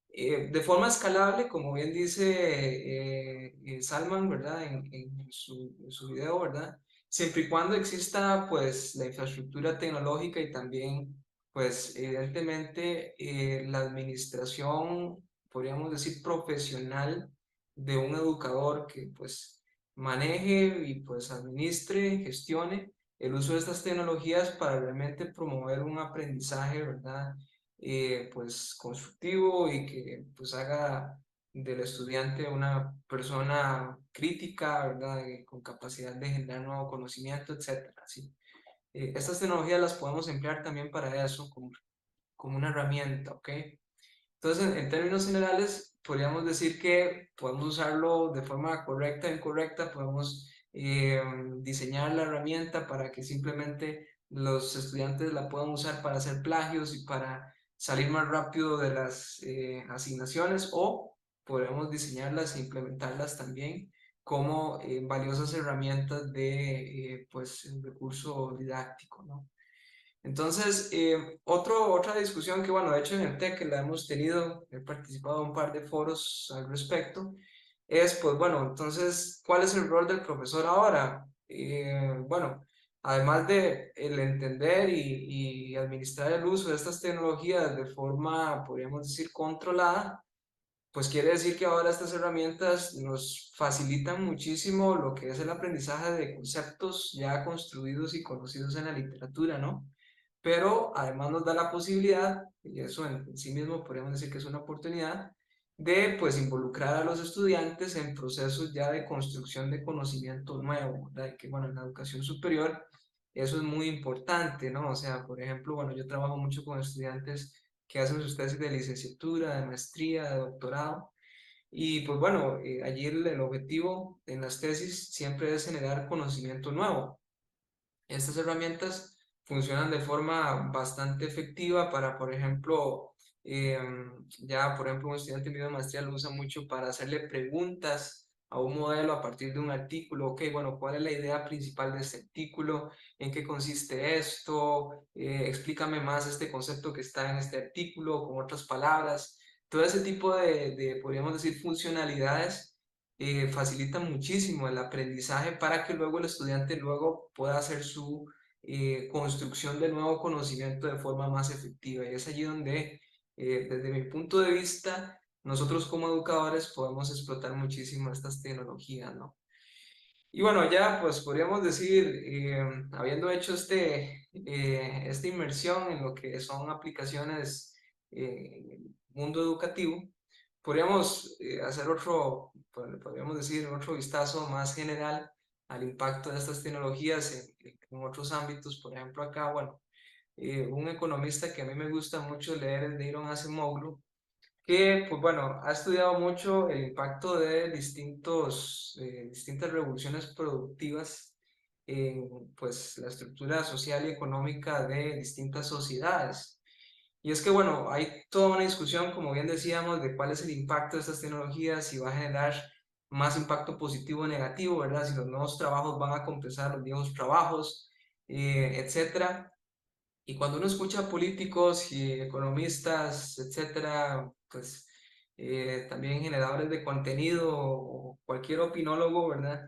De forma escalable, como bien dice Salman, ¿verdad? En su video, ¿verdad? Siempre y cuando exista pues la infraestructura tecnológica y también pues evidentemente la administración, podríamos decir profesional de un educador que pues maneje y pues administre, gestione el uso de estas tecnologías para realmente promover un aprendizaje, ¿verdad? Pues constructivo y que pues haga del estudiante una persona crítica, ¿verdad? Con capacidad de generar nuevo conocimiento, etcétera, ¿sí? Estas tecnologías las podemos emplear también para eso, como una herramienta, ¿ok? Entonces, en términos generales, podríamos decir que podemos usarlo de forma correcta o incorrecta, podemos diseñar la herramienta para que simplemente los estudiantes la puedan usar para hacer plagios y para salir más rápido de las asignaciones, o podemos diseñarlas e implementarlas también como valiosas herramientas de pues, el recurso didáctico, ¿no? Entonces, otra discusión que, bueno, de hecho en el TEC la hemos tenido, he participado en un par de foros al respecto, es, pues bueno, entonces, ¿cuál es el rol del profesor ahora? Bueno, además de el entender y administrar el uso de estas tecnologías de forma, podríamos decir, controlada, pues quiere decir que ahora estas herramientas nos facilitan muchísimo lo que es el aprendizaje de conceptos ya construidos y conocidos en la literatura, ¿no? Pero además nos da la posibilidad, y eso en sí mismo podríamos decir que es una oportunidad, de pues involucrar a los estudiantes en procesos ya de construcción de conocimiento nuevo, ¿verdad? Que bueno, en la educación superior eso es muy importante, ¿no? O sea, por ejemplo, bueno, yo trabajo mucho con estudiantes que hacen sus tesis de licenciatura, de maestría, de doctorado, y pues bueno, allí el objetivo en las tesis siempre es generar conocimiento nuevo. Estas herramientas funcionan de forma bastante efectiva para, por ejemplo, ya, por ejemplo, un estudiante mío de maestría lo usa mucho para hacerle preguntas a un modelo a partir de un artículo. Ok, bueno, ¿cuál es la idea principal de este artículo? ¿En qué consiste esto? Explícame más este concepto que está en este artículo, con otras palabras. Todo ese tipo podríamos decir, funcionalidades facilita muchísimo el aprendizaje para que luego el estudiante luego pueda hacer su construcción de nuevo conocimiento de forma más efectiva. Y es allí donde, desde mi punto de vista, nosotros como educadores podemos explotar muchísimo estas tecnologías, ¿no? Y bueno, ya pues podríamos decir, habiendo hecho esta inmersión en lo que son aplicaciones en el mundo educativo, podríamos hacer podríamos decir, otro vistazo más general al impacto de estas tecnologías en otros ámbitos. Por ejemplo, acá, bueno, un economista que a mí me gusta mucho leer es Daron Acemoglu, que, pues bueno, ha estudiado mucho el impacto de distintas revoluciones productivas en, pues, la estructura social y económica de distintas sociedades. Y es que, bueno, hay toda una discusión, como bien decíamos, de cuál es el impacto de estas tecnologías, si va a generar más impacto positivo o negativo, ¿verdad? Si los nuevos trabajos van a compensar los viejos trabajos, etcétera. Y cuando uno escucha a políticos y economistas, etcétera, pues también generadores de contenido o cualquier opinólogo, ¿verdad?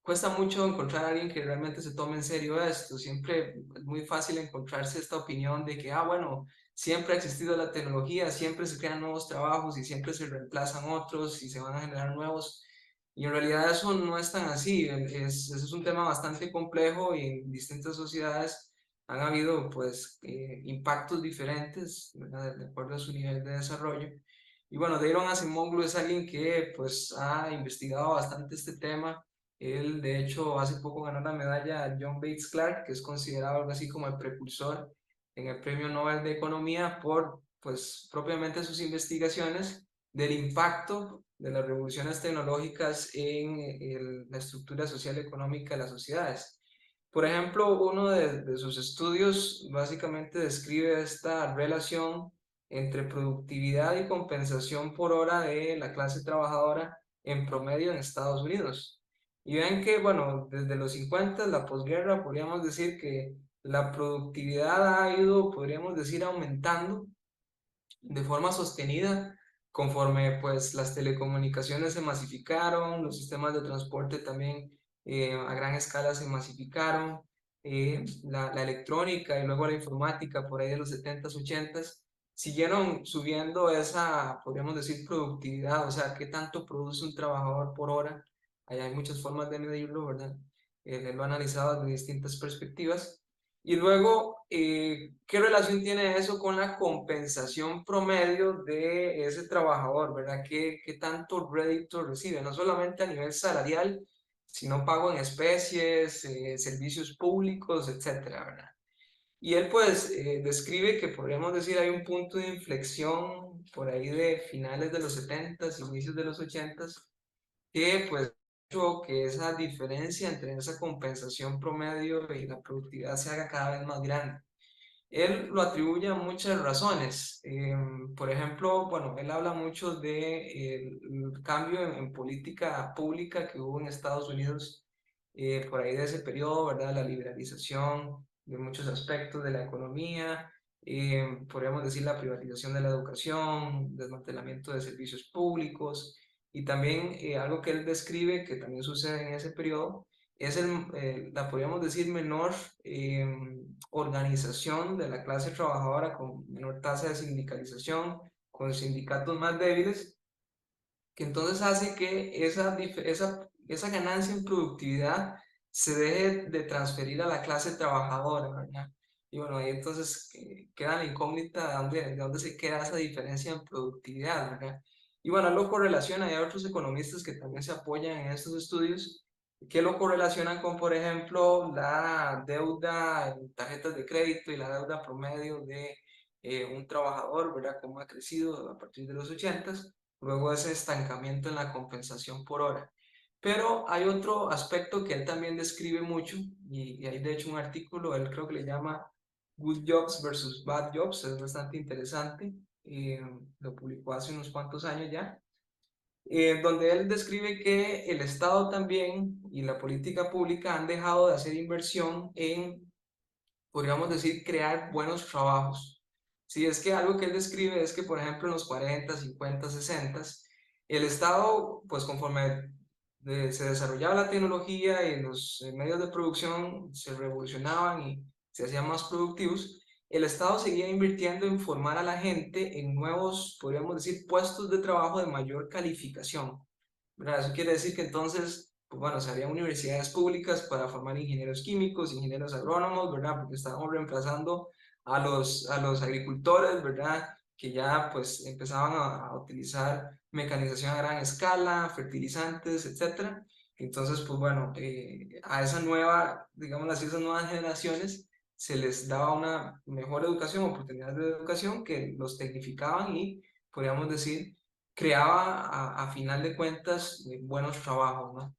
Cuesta mucho encontrar a alguien que realmente se tome en serio esto. Siempre es muy fácil encontrarse esta opinión de que, bueno, siempre ha existido la tecnología, siempre se crean nuevos trabajos y siempre se reemplazan otros y se van a generar nuevos. Y en realidad eso no es tan así. Ese es un tema bastante complejo y en distintas sociedades han habido pues impactos diferentes, ¿verdad? De acuerdo a su nivel de desarrollo. Y bueno, Daron Acemoglu es alguien que pues ha investigado bastante este tema. Él de hecho hace poco ganó la medalla John Bates Clark, que es considerado algo así como el precursor en el Premio Nobel de Economía por pues propiamente sus investigaciones del impacto de las revoluciones tecnológicas en la estructura social y económica de las sociedades. Por ejemplo, uno de sus estudios básicamente describe esta relación entre productividad y compensación por hora de la clase trabajadora en promedio en Estados Unidos. Y ven que, bueno, desde los 50, la posguerra, podríamos decir que la productividad ha ido, podríamos decir, aumentando de forma sostenida conforme pues las telecomunicaciones se masificaron, los sistemas de transporte también a gran escala se masificaron, la electrónica y luego la informática por ahí de los 70s, 80s, siguieron subiendo esa, podríamos decir, productividad, o sea, qué tanto produce un trabajador por hora. Ahí hay muchas formas de medirlo, ¿verdad? Lo he analizado desde distintas perspectivas. Y luego, ¿qué relación tiene eso con la compensación promedio de ese trabajador, ¿verdad? ¿Qué tanto rédito recibe? No solamente a nivel salarial, sino pago en especies, servicios públicos, etcétera, ¿verdad? Y él pues describe que podríamos decir hay un punto de inflexión por ahí de finales de los 70s, inicios de los 80s, que pues hecho que esa diferencia entre esa compensación promedio y la productividad se haga cada vez más grande. Él lo atribuye a muchas razones. Por ejemplo, bueno, él habla mucho de el cambio en política pública que hubo en Estados Unidos por ahí de ese periodo, ¿verdad? La liberalización de muchos aspectos de la economía, podríamos decir la privatización de la educación, desmantelamiento de servicios públicos y también algo que él describe que también sucede en ese periodo es la podríamos decir menor organización de la clase trabajadora con menor tasa de sindicalización, con sindicatos más débiles, que entonces hace que esa ganancia en productividad se deje de transferir a la clase trabajadora, ¿verdad? Y bueno, ahí entonces queda la incógnita de dónde se queda esa diferencia en productividad, ¿verdad? Y bueno, lo correlaciona, hay otros economistas que también se apoyan en estos estudios, que lo correlacionan con, por ejemplo, la deuda en tarjetas de crédito y la deuda promedio de un trabajador, ¿verdad? Cómo ha crecido a partir de los 80s, luego ese estancamiento en la compensación por hora. Pero hay otro aspecto que él también describe mucho, y hay de hecho un artículo, él creo que le llama Good Jobs versus Bad Jobs, es bastante interesante, lo publicó hace unos cuantos años ya, donde él describe que el Estado también y la política pública han dejado de hacer inversión en, podríamos decir, crear buenos trabajos. Sí, es que algo que él describe es que, por ejemplo, en los 40, 50, 60, el Estado, pues conforme se desarrollaba la tecnología y los medios de producción se revolucionaban y se hacían más productivos, el Estado seguía invirtiendo en formar a la gente en nuevos, podríamos decir, puestos de trabajo de mayor calificación, ¿verdad? Eso quiere decir que entonces, pues bueno, se harían universidades públicas para formar ingenieros químicos, ingenieros agrónomos, ¿verdad? Porque estábamos reemplazando a los agricultores, ¿verdad? Que ya pues empezaban a utilizar mecanización a gran escala, fertilizantes, etcétera. Entonces, pues bueno, a esa nueva, digamos así, esas nuevas generaciones se les daba una mejor educación, oportunidades de educación que los tecnificaban y, podríamos decir, creaba a final de cuentas buenos trabajos, ¿no?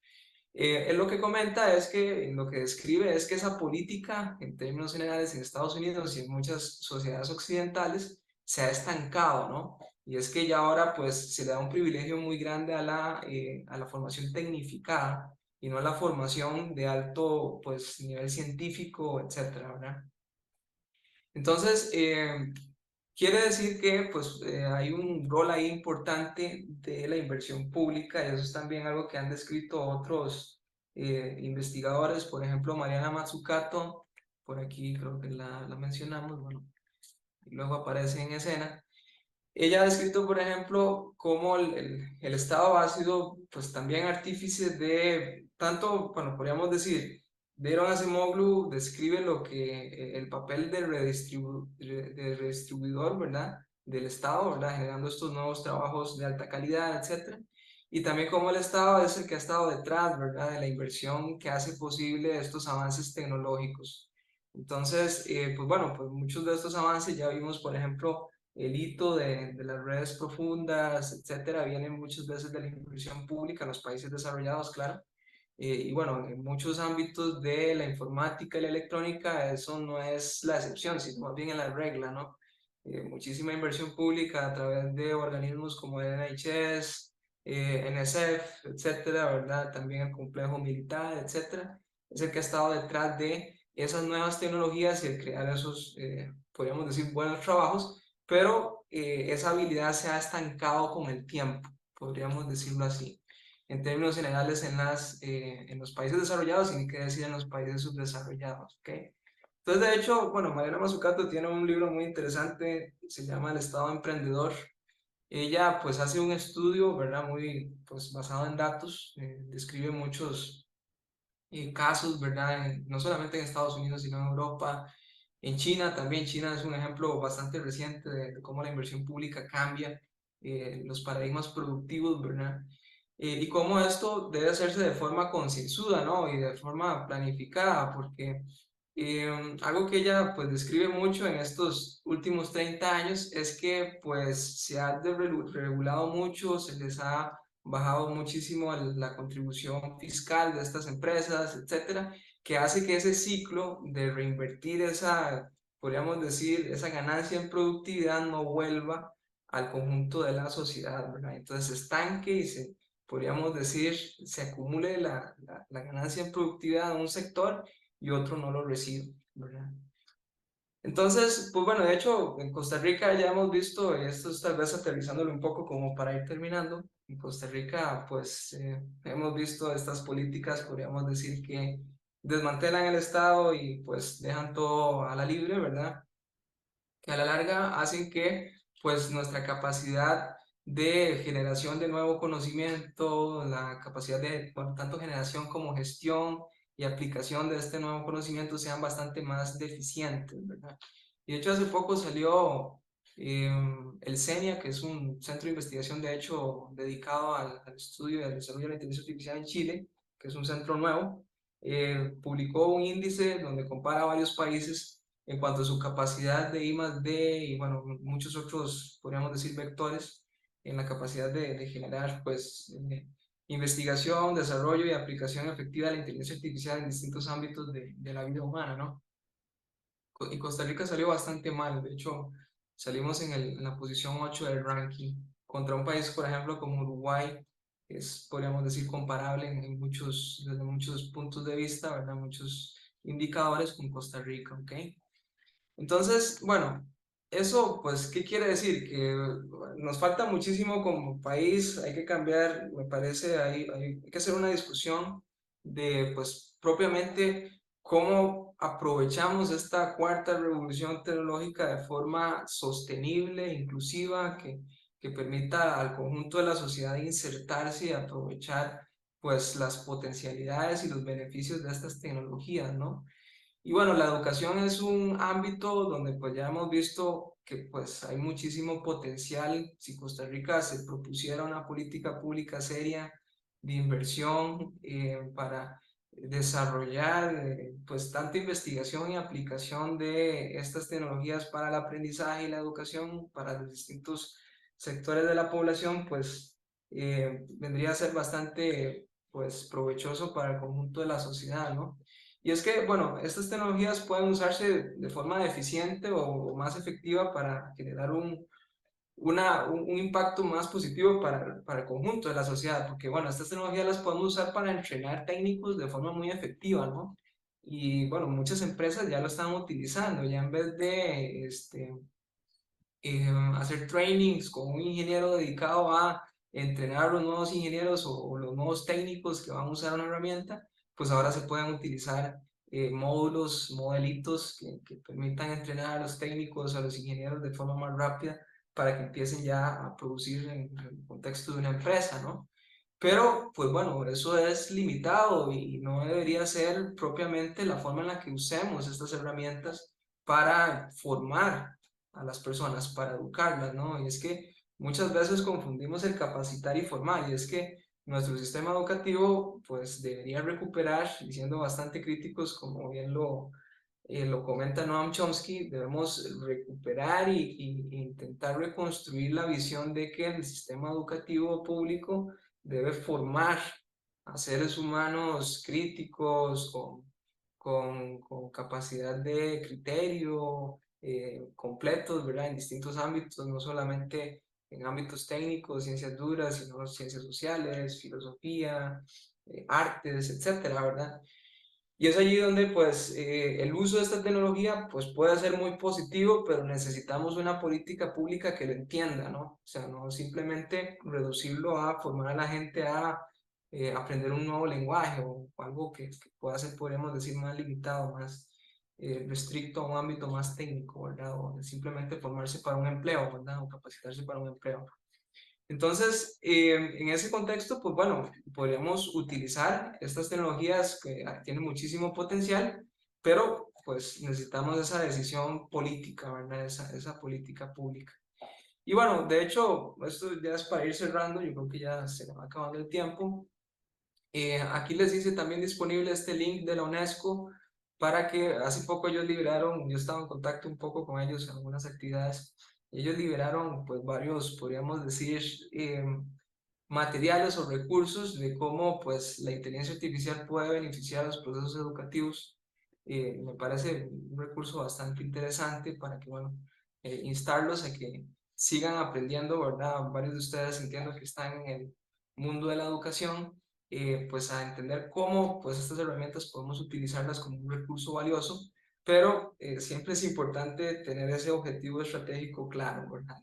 Él lo que comenta es que, lo que describe es que esa política, en términos generales, en Estados Unidos y en muchas sociedades occidentales, se ha estancado, ¿no? Y es que ya ahora, pues, se le da un privilegio muy grande a la formación tecnificada y no a la formación de alto, pues, nivel científico, etcétera, ¿verdad? Entonces, quiere decir que pues, hay un rol ahí importante de la inversión pública y eso es también algo que han descrito otros investigadores, por ejemplo, Mariana Mazzucato, por aquí creo que la mencionamos, bueno, y luego aparece en escena. Ella ha descrito, por ejemplo, cómo el Estado ha sido, pues, también artífice de tanto, bueno, podríamos decir, Daron Acemoglu describe lo que el papel del redistribuidor, ¿verdad? Del Estado, ¿verdad? Generando estos nuevos trabajos de alta calidad, etcétera. Y también cómo el Estado es el que ha estado detrás, ¿verdad? De la inversión que hace posible estos avances tecnológicos. Entonces, pues bueno, pues muchos de estos avances ya vimos, por ejemplo, el hito de las redes profundas, etcétera, viene muchas veces de la inversión pública en los países desarrollados, claro. Y bueno, en muchos ámbitos de la informática y la electrónica, eso no es la excepción, sino más bien en la regla, ¿no? Muchísima inversión pública a través de organismos como el NHS, NSF, etcétera, ¿verdad? También el complejo militar, etcétera, es el que ha estado detrás de esas nuevas tecnologías y el crear esos, podríamos decir, buenos trabajos, pero esa habilidad se ha estancado con el tiempo, podríamos decirlo así, en términos generales en los países desarrollados y ni qué decir en los países subdesarrollados, ¿ok? Entonces, de hecho, bueno, Mariana Mazzucato tiene un libro muy interesante, se llama El Estado Emprendedor. Ella, pues, hace un estudio, ¿verdad? Muy, pues, basado en datos, describe muchos casos, ¿verdad? No solamente en Estados Unidos, sino en Europa, en China también. China es un ejemplo bastante reciente de cómo la inversión pública cambia los paradigmas productivos, ¿verdad? Y cómo esto debe hacerse de forma concienzuda, ¿no? Y de forma planificada, porque algo que ella pues describe mucho en estos últimos 30 años es que pues se ha regulado mucho, se les ha bajado muchísimo la contribución fiscal de estas empresas, etcétera, que hace que ese ciclo de reinvertir esa, podríamos decir, esa ganancia en productividad no vuelva al conjunto de la sociedad, ¿verdad? Entonces se estanque y podríamos decir, se acumule la ganancia en productividad en un sector y otro no lo recibe, ¿verdad? Entonces, pues bueno, de hecho, en Costa Rica ya hemos visto, y esto es tal vez aterrizándolo un poco como para ir terminando, en Costa Rica pues hemos visto estas políticas, podríamos decir que desmantelan el Estado y pues dejan todo a la libre, ¿verdad? Que a la larga hacen que pues nuestra capacidad de generación de nuevo conocimiento, la capacidad de, bueno, tanto generación como gestión y aplicación de este nuevo conocimiento sean bastante más deficientes, ¿verdad? Y de hecho hace poco salió el CENIA, que es un centro de investigación de hecho dedicado al estudio y al desarrollo de la inteligencia artificial en Chile, que es un centro nuevo, publicó un índice donde compara varios países en cuanto a su capacidad de I+D y bueno, muchos otros, podríamos decir, vectores en la capacidad de generar pues investigación, desarrollo y aplicación efectiva de la inteligencia artificial en distintos ámbitos de la vida humana, ¿no? Y Costa Rica salió bastante mal, de hecho salimos en la posición 8 del ranking contra un país, por ejemplo, como Uruguay, que es, podríamos decir, comparable en muchos, desde muchos puntos de vista, ¿verdad? Muchos indicadores con Costa Rica, ¿ok? Entonces, bueno, eso, pues, ¿qué quiere decir? Que nos falta muchísimo como país, hay que cambiar, me parece, hay que hacer una discusión de, pues, propiamente cómo aprovechamos esta cuarta revolución tecnológica de forma sostenible, inclusiva, que permita al conjunto de la sociedad insertarse y aprovechar, pues, las potencialidades y los beneficios de estas tecnologías, ¿no? Y bueno, la educación es un ámbito donde pues ya hemos visto que pues hay muchísimo potencial. Si Costa Rica se propusiera una política pública seria de inversión para desarrollar pues tanta investigación y aplicación de estas tecnologías para el aprendizaje y la educación para los distintos sectores de la población, pues vendría a ser bastante pues provechoso para el conjunto de la sociedad, ¿no? Y es que, bueno, estas tecnologías pueden usarse de forma eficiente o más efectiva para generar un impacto más positivo para el conjunto de la sociedad, porque, bueno, estas tecnologías las podemos usar para entrenar técnicos de forma muy efectiva, ¿no? Y, bueno, muchas empresas ya lo están utilizando, ya en vez de hacer trainings con un ingeniero dedicado a entrenar a los nuevos ingenieros o los nuevos técnicos que van a usar una herramienta, pues ahora se pueden utilizar módulos, modelitos que permitan entrenar a los técnicos, a los ingenieros de forma más rápida para que empiecen ya a producir en el contexto de una empresa, ¿no? Pero, pues bueno, eso es limitado y no debería ser propiamente la forma en la que usemos estas herramientas para formar a las personas, para educarlas, ¿no? Y es que muchas veces confundimos el capacitar y formar, y es que nuestro sistema educativo, pues debería recuperar, y siendo bastante críticos, como bien lo comenta Noam Chomsky, debemos recuperar e intentar reconstruir la visión de que el sistema educativo público debe formar a seres humanos críticos, con capacidad de criterio, completos, ¿verdad? En distintos ámbitos, no solamente en ámbitos técnicos, ciencias duras, sino ciencias sociales, filosofía, artes, etcétera, ¿verdad? Y es allí donde pues el uso de esta tecnología pues puede ser muy positivo, pero necesitamos una política pública que lo entienda, ¿no? O sea, no simplemente reducirlo a formar a la gente a aprender un nuevo lenguaje o algo que pueda ser, podríamos decir, más limitado, más restricto a un ámbito más técnico, ¿verdad? O simplemente formarse para un empleo, ¿verdad? O capacitarse para un empleo. Entonces, en ese contexto, pues bueno, podríamos utilizar estas tecnologías que tienen muchísimo potencial, pero pues necesitamos esa decisión política, ¿verdad? Esa política pública. Y bueno, de hecho, esto ya es para ir cerrando, yo creo que ya se va acabando el tiempo. Aquí les hice también disponible este link de la UNESCO para que hace poco ellos liberaron, yo estaba en contacto un poco con ellos en algunas actividades, ellos liberaron pues varios, podríamos decir, materiales o recursos de cómo pues la inteligencia artificial puede beneficiar a los procesos educativos. Me parece un recurso bastante interesante para que, bueno, instarlos a que sigan aprendiendo, ¿verdad? Varios de ustedes entiendo que están en el mundo de la educación, pues a entender cómo pues estas herramientas podemos utilizarlas como un recurso valioso, pero siempre es importante tener ese objetivo estratégico claro, ¿verdad?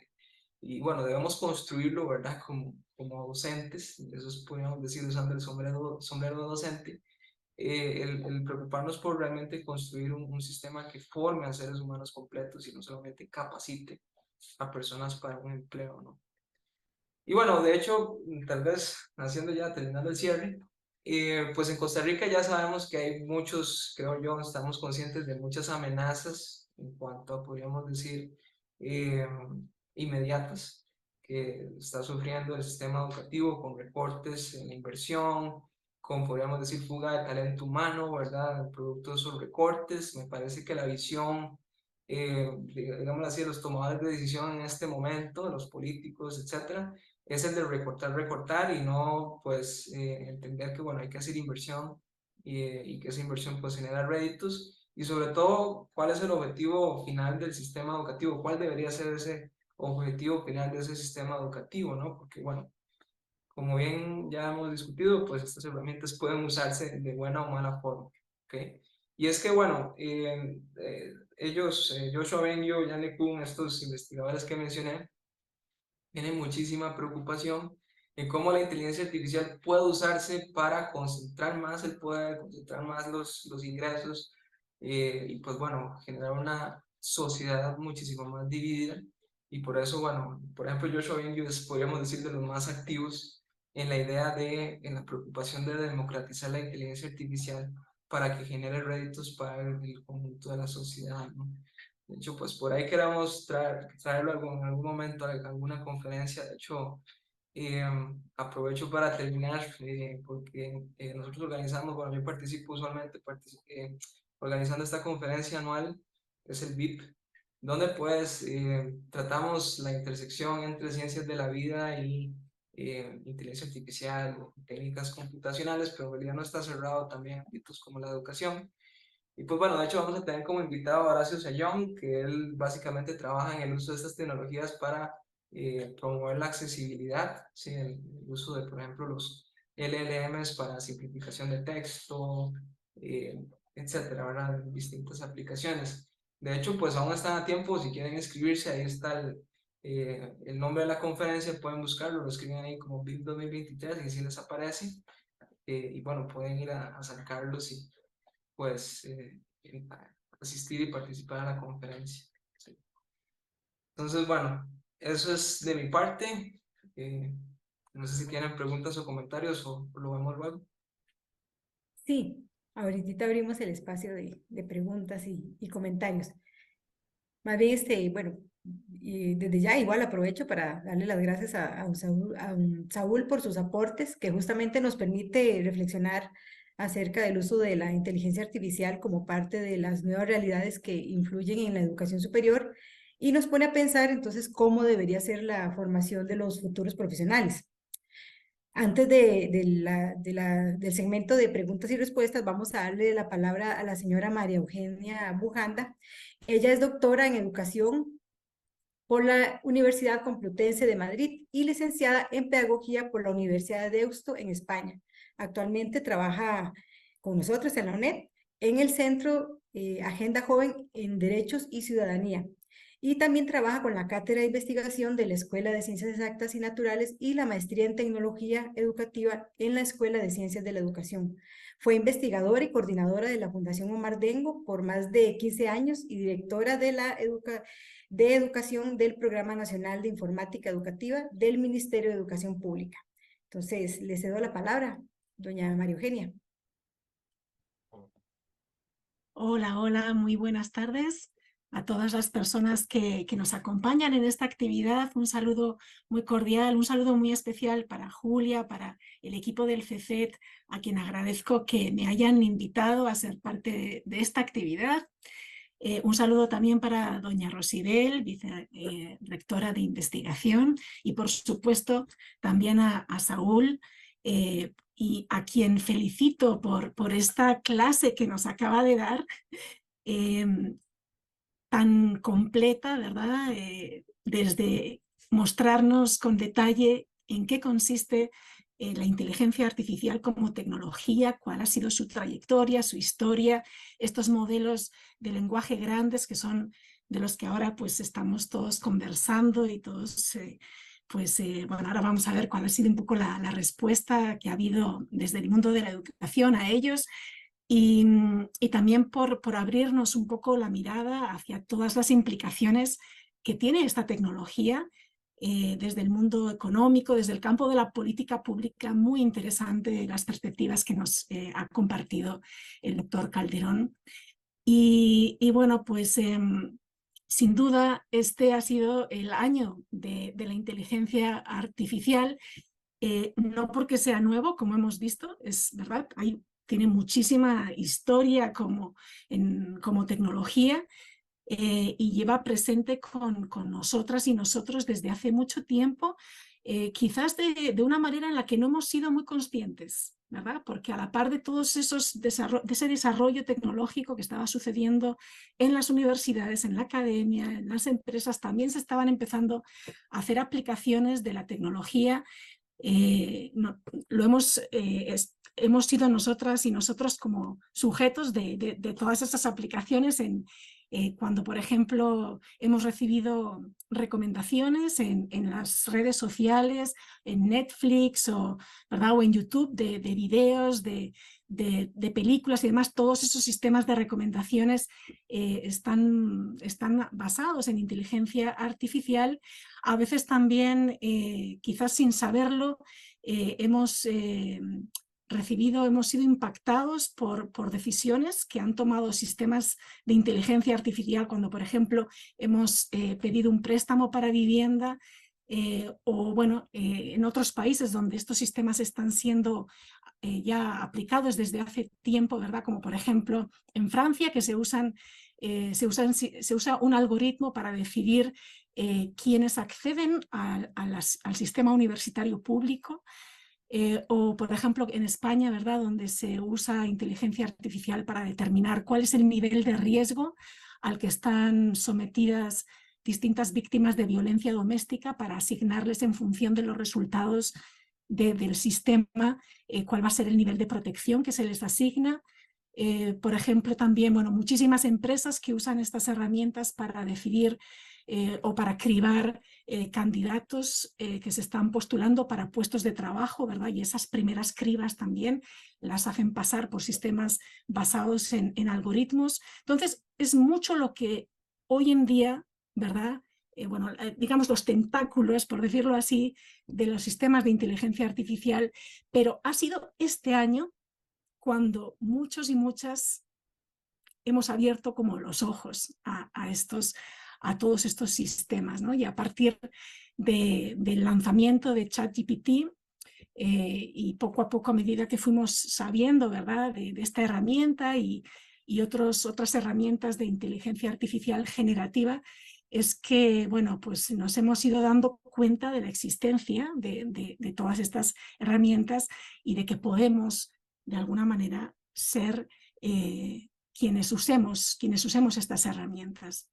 Y bueno, debemos construirlo, ¿verdad? Como docentes, eso es, podríamos decir, usando el sombrero docente, el preocuparnos por realmente construir un sistema que forme a seres humanos completos y no solamente capacite a personas para un empleo, ¿no? Y bueno, de hecho, tal vez haciendo ya, terminando el cierre, pues en Costa Rica ya sabemos que hay muchos, creo yo, estamos conscientes de muchas amenazas en cuanto a, podríamos decir, eh, inmediatas que está sufriendo el sistema educativo con recortes en la inversión, con, podríamos decir, fuga de talento humano, ¿verdad? Producto de esos recortes. Me parece que la visión, digamos así, de los tomadores de decisión en este momento, los políticos, etcétera, es el de recortar y no, pues, entender que, bueno, hay que hacer inversión y que esa inversión, pues, genera réditos y sobre todo, cuál es el objetivo final del sistema educativo, cuál debería ser ese objetivo final de ese sistema educativo, ¿no? Porque, bueno, como bien ya hemos discutido, pues estas herramientas pueden usarse de buena o mala forma, ¿ok? Y es que, bueno, ellos, Joshua Bengio, Yannick Kuhn, estos investigadores que mencioné, tienen muchísima preocupación en cómo la inteligencia artificial puede usarse para concentrar más el poder, concentrar más los ingresos y pues bueno, generar una sociedad muchísimo más dividida. Y por eso, bueno, por ejemplo, Joshua Bengio es, podríamos decir, de los más activos en la idea de, en la preocupación de democratizar la inteligencia artificial para que genere réditos para el conjunto de la sociedad, ¿no? De hecho, pues por ahí queramos traerlo en algún momento a alguna conferencia. De hecho, aprovecho para terminar, porque nosotros organizamos, bueno, yo participo usualmente organizando esta conferencia anual, es el VIP, donde pues tratamos la intersección entre ciencias de la vida y inteligencia artificial, técnicas computacionales, pero en realidad no está cerrado también a ámbitos como la educación. Y pues bueno, de hecho vamos a tener como invitado a Horacio Sayón, que él básicamente trabaja en el uso de estas tecnologías para promover la accesibilidad, ¿sí? El uso de, por ejemplo, los LLMs para simplificación de texto, etcétera, ¿verdad? Distintas aplicaciones. De hecho, pues aún están a tiempo, si quieren inscribirse, ahí está el nombre de la conferencia, pueden buscarlo, lo escriben ahí como BIP 2023 y así les aparece. Y bueno, pueden ir a sacarlos y pues asistir y participar a la conferencia. ¿Sí? Entonces, bueno, eso es de mi parte. No sé si tienen preguntas o comentarios o lo vemos luego. Sí, ahorita abrimos el espacio de preguntas y comentarios. Más bien, bueno, y desde ya igual aprovecho para darle las gracias a un Saúl por sus aportes, que justamente nos permite reflexionar acerca del uso de la inteligencia artificial como parte de las nuevas realidades que influyen en la educación superior y nos pone a pensar entonces cómo debería ser la formación de los futuros profesionales. Antes del segmento de preguntas y respuestas, vamos a darle la palabra a la señora María Eugenia Bujanda. Ella es doctora en educación por la Universidad Complutense de Madrid y licenciada en pedagogía por la Universidad de Deusto en España. Actualmente trabaja con nosotros en la UNED en el Centro Agenda Joven en Derechos y Ciudadanía. Y también trabaja con la Cátedra de Investigación de la Escuela de Ciencias Exactas y Naturales y la Maestría en Tecnología Educativa en la Escuela de Ciencias de la Educación. Fue investigadora y coordinadora de la Fundación Omar Dengo por más de 15 años y directora de Educación del Programa Nacional de Informática Educativa del Ministerio de Educación Pública. Entonces, le cedo la palabra, doña María Eugenia. Hola, hola, muy buenas tardes a todas las personas que nos acompañan en esta actividad. Un saludo muy cordial, un saludo muy especial para Julia, para el equipo del CECET, a quien agradezco que me hayan invitado a ser parte de esta actividad. Un saludo también para doña Rosibel, vicerrectora de investigación, y por supuesto también a Saúl, y a quien felicito por esta clase que nos acaba de dar, tan completa, ¿verdad? Desde mostrarnos con detalle en qué consiste la inteligencia artificial como tecnología, cuál ha sido su trayectoria, su historia, estos modelos de lenguaje grandes que son de los que ahora pues estamos todos conversando y todos, bueno, ahora vamos a ver cuál ha sido un poco la respuesta que ha habido desde el mundo de la educación a ellos. Y también por abrirnos un poco la mirada hacia todas las implicaciones que tiene esta tecnología desde el mundo económico, desde el campo de la política pública. Muy interesante las perspectivas que nos ha compartido el doctor Calderón. Y bueno, pues sin duda este ha sido el año de la inteligencia artificial, no porque sea nuevo, como hemos visto, es verdad, tiene muchísima historia como tecnología, y lleva presente con nosotras y nosotros desde hace mucho tiempo, quizás de una manera en la que no hemos sido muy conscientes, ¿verdad? Porque a la par de todos de ese desarrollo tecnológico que estaba sucediendo en las universidades, en la academia, en las empresas, también se estaban empezando a hacer aplicaciones de la tecnología. Hemos sido nosotras y nosotros como sujetos de todas esas aplicaciones cuando, por ejemplo, hemos recibido recomendaciones en las redes sociales, en Netflix ¿verdad? O en YouTube de videos, de películas y demás. Todos esos sistemas de recomendaciones están basados en inteligencia artificial. A veces también, quizás sin saberlo, hemos sido impactados por decisiones que han tomado sistemas de inteligencia artificial cuando, por ejemplo, hemos pedido un préstamo para vivienda, o bueno, en otros países donde estos sistemas están siendo ya aplicados desde hace tiempo, ¿verdad? Como por ejemplo en Francia, que se usa un algoritmo para decidir quiénes acceden al sistema universitario público. O, por ejemplo, en España, ¿verdad?, donde se usa inteligencia artificial para determinar cuál es el nivel de riesgo al que están sometidas distintas víctimas de violencia doméstica para asignarles en función de los resultados del sistema, cuál va a ser el nivel de protección que se les asigna. Por ejemplo, también, bueno, muchísimas empresas que usan estas herramientas para decidir o para cribar candidatos que se están postulando para puestos de trabajo, ¿verdad? Y esas primeras cribas también las hacen pasar por sistemas basados en algoritmos. Entonces, es mucho lo que hoy en día, ¿verdad? Digamos los tentáculos, por decirlo así, de los sistemas de inteligencia artificial, pero ha sido este año cuando muchos y muchas hemos abierto como los ojos a todos estos sistemas, ¿no? Y a partir del lanzamiento de ChatGPT, y poco a poco, a medida que fuimos sabiendo, ¿verdad?, de esta herramienta y otras herramientas de inteligencia artificial generativa, es que, bueno, pues nos hemos ido dando cuenta de la existencia de todas estas herramientas y de que podemos, de alguna manera, ser quienes usemos estas herramientas.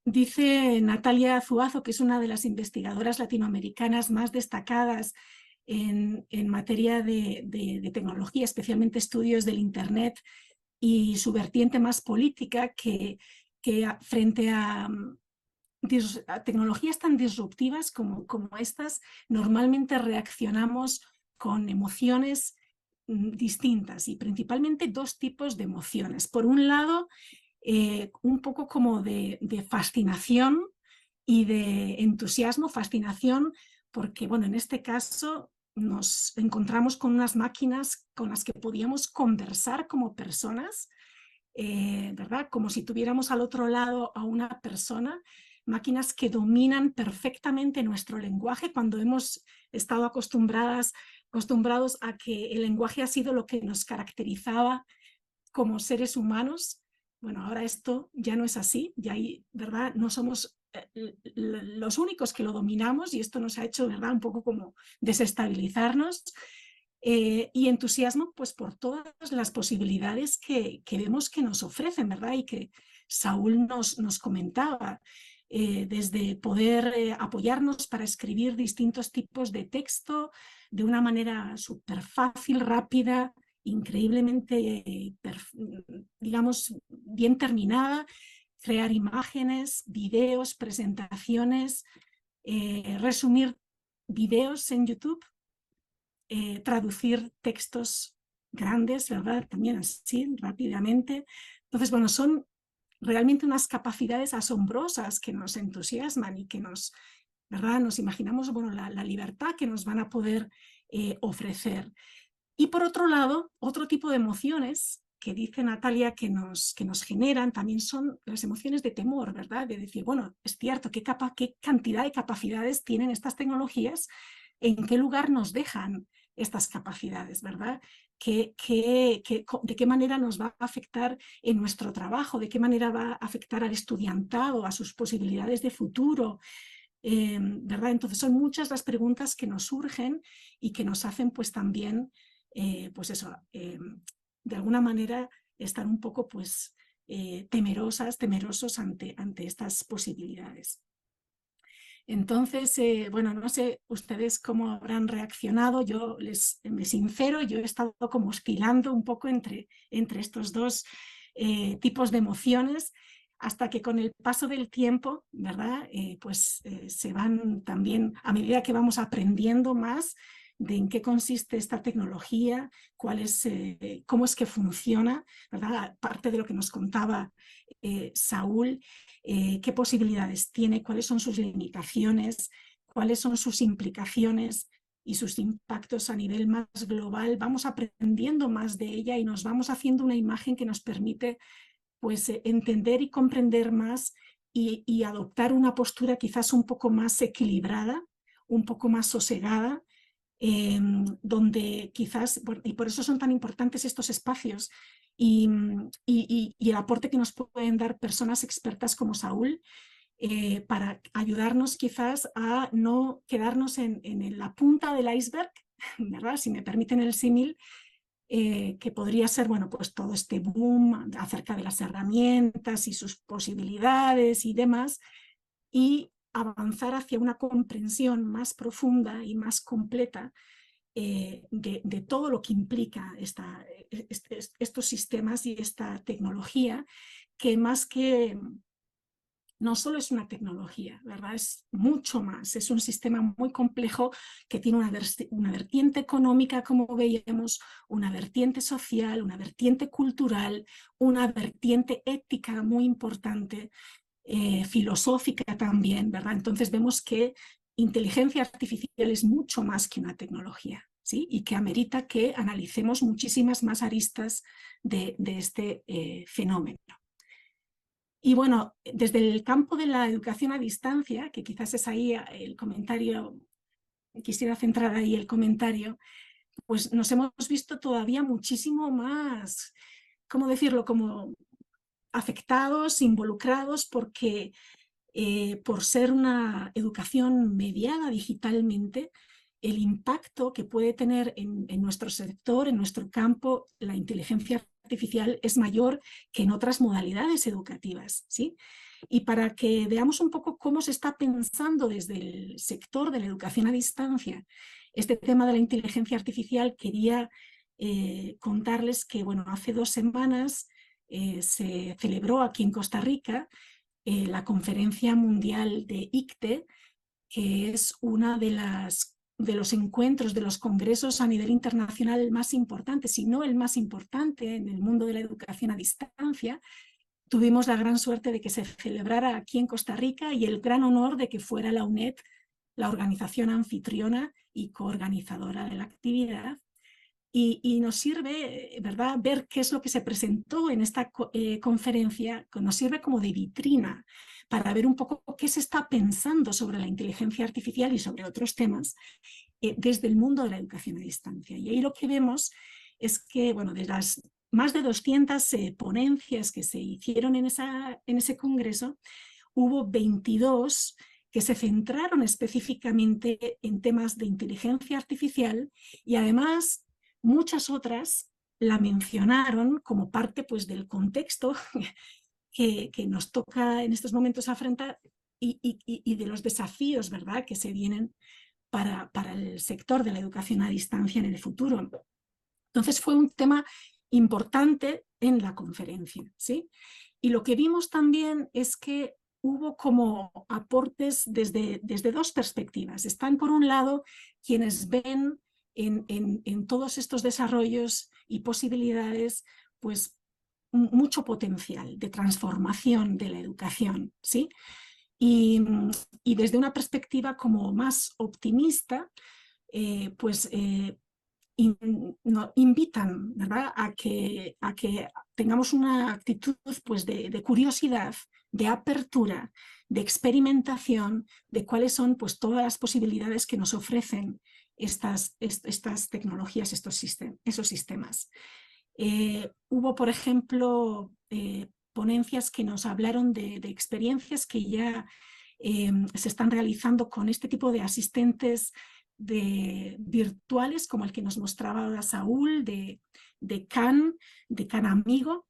Dice Natalia Zuazo, que es una de las investigadoras latinoamericanas más destacadas en materia de tecnología, especialmente estudios del Internet y su vertiente más política, que frente a tecnologías tan disruptivas como estas, normalmente reaccionamos con emociones distintas, y principalmente dos tipos de emociones. Por un lado, un poco como de fascinación y de entusiasmo. Fascinación porque, bueno, en este caso nos encontramos con unas máquinas con las que podíamos conversar como personas, ¿verdad? Como si tuviéramos al otro lado a una persona, máquinas que dominan perfectamente nuestro lenguaje cuando hemos estado acostumbrados a que el lenguaje ha sido lo que nos caracterizaba como seres humanos. bueno, ahora esto ya no es así, ya hay, ¿verdad? No somos los únicos que lo dominamos y esto nos ha hecho, ¿verdad? Un poco como desestabilizarnos. Y entusiasmo pues por todas las posibilidades que vemos que nos ofrecen, ¿verdad? Y que Saúl nos comentaba, desde poder apoyarnos para escribir distintos tipos de texto de una manera súper fácil, rápida, increíblemente, digamos, bien terminada, crear imágenes, videos, presentaciones, resumir videos en YouTube, traducir textos grandes, ¿verdad? También así, rápidamente. Entonces, bueno, son realmente unas capacidades asombrosas que nos entusiasman y que nos, ¿verdad? Nos imaginamos, bueno, la libertad que nos van a poder ofrecer. Y por otro lado, otro tipo de emociones que dice Natalia que nos generan también son las emociones de temor, ¿verdad? De decir, bueno, es cierto, qué cantidad de capacidades tienen estas tecnologías, en qué lugar nos dejan estas capacidades, ¿verdad? ¿De qué manera nos va a afectar en nuestro trabajo? ¿De qué manera va a afectar al estudiantado, a sus posibilidades de futuro? ¿Verdad? Entonces son muchas las preguntas que nos surgen y que nos hacen pues también, pues eso, de alguna manera estar un poco pues temerosos ante estas posibilidades. Entonces, bueno, no sé ustedes cómo habrán reaccionado. Yo me sincero, yo he estado como oscilando un poco entre estos dos tipos de emociones, hasta que con el paso del tiempo, ¿verdad? Se van también, a medida que vamos aprendiendo más de en qué consiste esta tecnología, cómo es que funciona, ¿verdad? Parte de lo que nos contaba Saúl, qué posibilidades tiene, cuáles son sus limitaciones, cuáles son sus implicaciones y sus impactos a nivel más global. Vamos aprendiendo más de ella y nos vamos haciendo una imagen que nos permite pues, entender y comprender más y adoptar una postura quizás un poco más equilibrada, un poco más sosegada, donde quizás, y por eso son tan importantes estos espacios y el aporte que nos pueden dar personas expertas como Saúl, para ayudarnos quizás a no quedarnos en la punta del iceberg, ¿verdad? Si me permiten el símil, que podría ser, bueno, pues todo este boom acerca de las herramientas y sus posibilidades y demás, y avanzar hacia una comprensión más profunda y más completa de todo lo que implica estos sistemas y esta tecnología, que más que no solo es una tecnología, ¿verdad? Es mucho más, es un sistema muy complejo que tiene una vertiente económica, como veíamos, una vertiente social, una vertiente cultural, una vertiente ética muy importante, filosófica también, ¿verdad? Entonces vemos que inteligencia artificial es mucho más que una tecnología, ¿sí? Y que amerita que analicemos muchísimas más aristas de este fenómeno. Y bueno, desde el campo de la educación a distancia, que quizás es ahí el comentario, quisiera centrar ahí el comentario, pues nos hemos visto todavía muchísimo más, ¿cómo decirlo?, como afectados, involucrados, porque por ser una educación mediada digitalmente, el impacto que puede tener en nuestro sector, en nuestro campo, la inteligencia artificial es mayor que en otras modalidades educativas, ¿sí? Y para que veamos un poco cómo se está pensando desde el sector de la educación a distancia este tema de la inteligencia artificial, quería contarles que, bueno, hace 2 semanas se celebró aquí en Costa Rica la Conferencia Mundial de ICTE, que es una de los encuentros, de los congresos a nivel internacional más importantes, si no el más importante en el mundo de la educación a distancia. Tuvimos la gran suerte de que se celebrara aquí en Costa Rica y el gran honor de que fuera la UNED, la organización anfitriona y coorganizadora de la actividad. Y nos sirve, ¿verdad?, ver qué es lo que se presentó en esta conferencia, nos sirve como de vitrina para ver un poco qué se está pensando sobre la inteligencia artificial y sobre otros temas desde el mundo de la educación a distancia. Y ahí lo que vemos es que, bueno, de las más de 200 ponencias que se hicieron en ese congreso, hubo 22 que se centraron específicamente en temas de inteligencia artificial y además muchas otras la mencionaron como parte pues, del contexto que nos toca en estos momentos afrontar y de los desafíos, ¿verdad?, que se vienen para el sector de la educación a distancia en el futuro. Entonces fue un tema importante en la conferencia, ¿sí? Y lo que vimos también es que hubo como aportes desde dos perspectivas. Están, por un lado, quienes ven en todos estos desarrollos y posibilidades, pues, mucho potencial de transformación de la educación, ¿sí? Y desde una perspectiva como más optimista, pues invitan, ¿verdad?, a que tengamos una actitud pues, de curiosidad, de apertura, de experimentación, de cuáles son pues, todas las posibilidades que nos ofrecen estas tecnologías, esos sistemas. Hubo, por ejemplo, ponencias que nos hablaron de experiencias que ya se están realizando con este tipo de asistentes virtuales, como el que nos mostraba ahora Saúl, de Khan Amigo,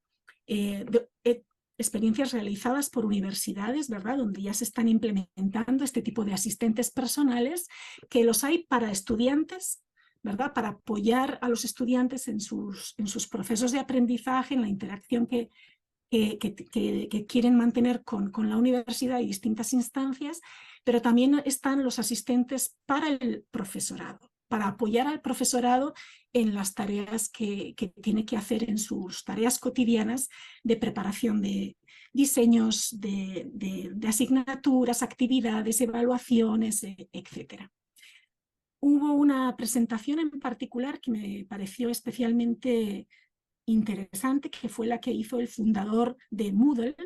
experiencias realizadas por universidades, ¿verdad?, donde ya se están implementando este tipo de asistentes personales, que los hay para estudiantes, ¿verdad?, para apoyar a los estudiantes en sus procesos de aprendizaje, en la interacción que quieren mantener con la universidad y distintas instancias, pero también están los asistentes para el profesorado, para apoyar al profesorado en las tareas que tiene que hacer en sus tareas cotidianas de preparación de diseños, de asignaturas, actividades, evaluaciones, etc. Hubo una presentación en particular que me pareció especialmente interesante, que fue la que hizo el fundador de Moodle,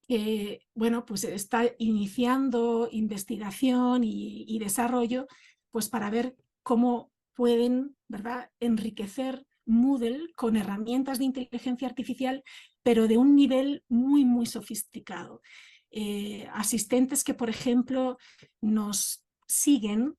que bueno, pues está iniciando investigación y desarrollo pues para ver cómo pueden, ¿verdad?, enriquecer Moodle con herramientas de inteligencia artificial, pero de un nivel muy, muy sofisticado. Asistentes que, por ejemplo, nos siguen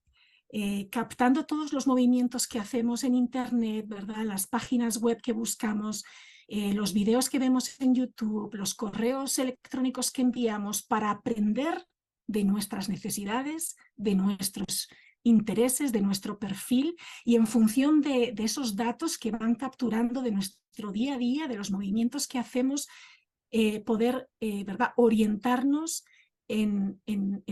captando todos los movimientos que hacemos en Internet, ¿verdad?, las páginas web que buscamos, los videos que vemos en YouTube, los correos electrónicos que enviamos, para aprender de nuestras necesidades, de nuestros intereses, de nuestro perfil, y en función de esos datos que van capturando de nuestro día a día, de los movimientos que hacemos, poder ¿verdad?, orientarnos en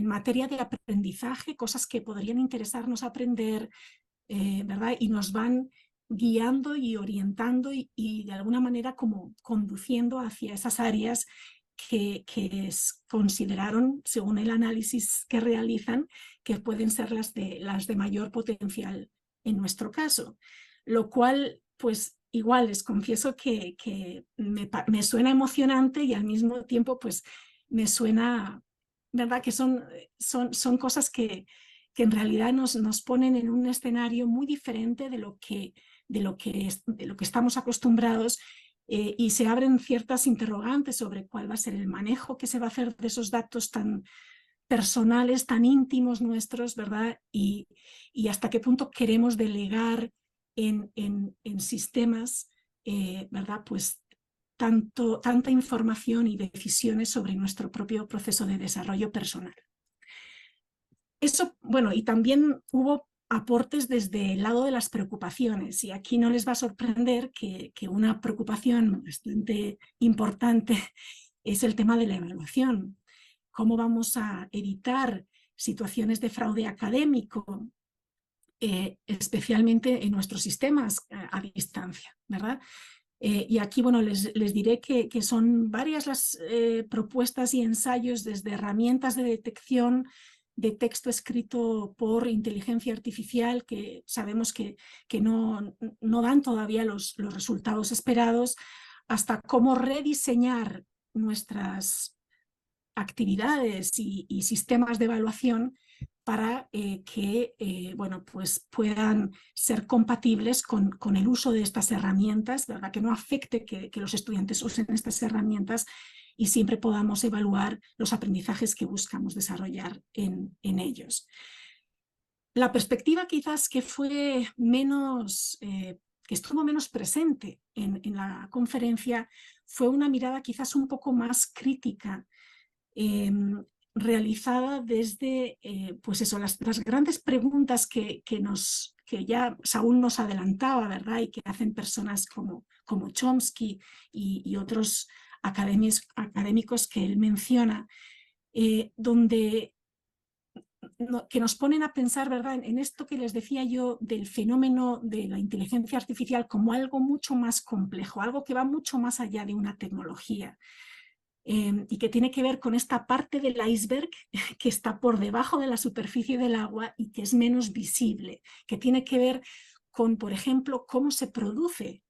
materia de aprendizaje, cosas que podrían interesarnos aprender, ¿verdad?, y nos van guiando y orientando y de alguna manera como conduciendo hacia esas áreas que consideraron, según el análisis que realizan, que pueden ser las de mayor potencial en nuestro caso. Lo cual, pues igual les confieso que me suena emocionante y al mismo tiempo pues me suena, ¿verdad?, que son cosas que en realidad nos ponen en un escenario muy diferente de lo que estamos acostumbrados, y se abren ciertas interrogantes sobre cuál va a ser el manejo que se va a hacer de esos datos tan personales, tan íntimos nuestros, ¿verdad? Y hasta qué punto queremos delegar en sistemas, ¿verdad?, pues tanta información y decisiones sobre nuestro propio proceso de desarrollo personal. Eso, bueno, y también hubo aportes desde el lado de las preocupaciones, y aquí no les va a sorprender que una preocupación bastante importante es el tema de la evaluación. ¿Cómo vamos a evitar situaciones de fraude académico, especialmente en nuestros sistemas a distancia, ¿verdad? Y aquí, bueno, les diré que son varias las propuestas y ensayos, desde herramientas de detección de texto escrito por inteligencia artificial, que sabemos que no dan todavía los resultados esperados, hasta cómo rediseñar nuestras actividades y sistemas de evaluación para que bueno, pues puedan ser compatibles con el uso de estas herramientas, ¿verdad? Que no afecte que los estudiantes usen estas herramientas y siempre podamos evaluar los aprendizajes que buscamos desarrollar en ellos. La perspectiva quizás que fue menos, que estuvo menos presente en la conferencia fue una mirada quizás un poco más crítica, realizada desde pues eso, las grandes preguntas que ya Saúl nos adelantaba, ¿verdad? Y que hacen personas como Chomsky y otros académicos que él menciona, donde que nos ponen a pensar, ¿verdad?, en esto que les decía yo del fenómeno de la inteligencia artificial como algo mucho más complejo, algo que va mucho más allá de una tecnología. Y que tiene que ver con esta parte del iceberg que está por debajo de la superficie del agua y que es menos visible, que tiene que ver con, por ejemplo, cómo se produce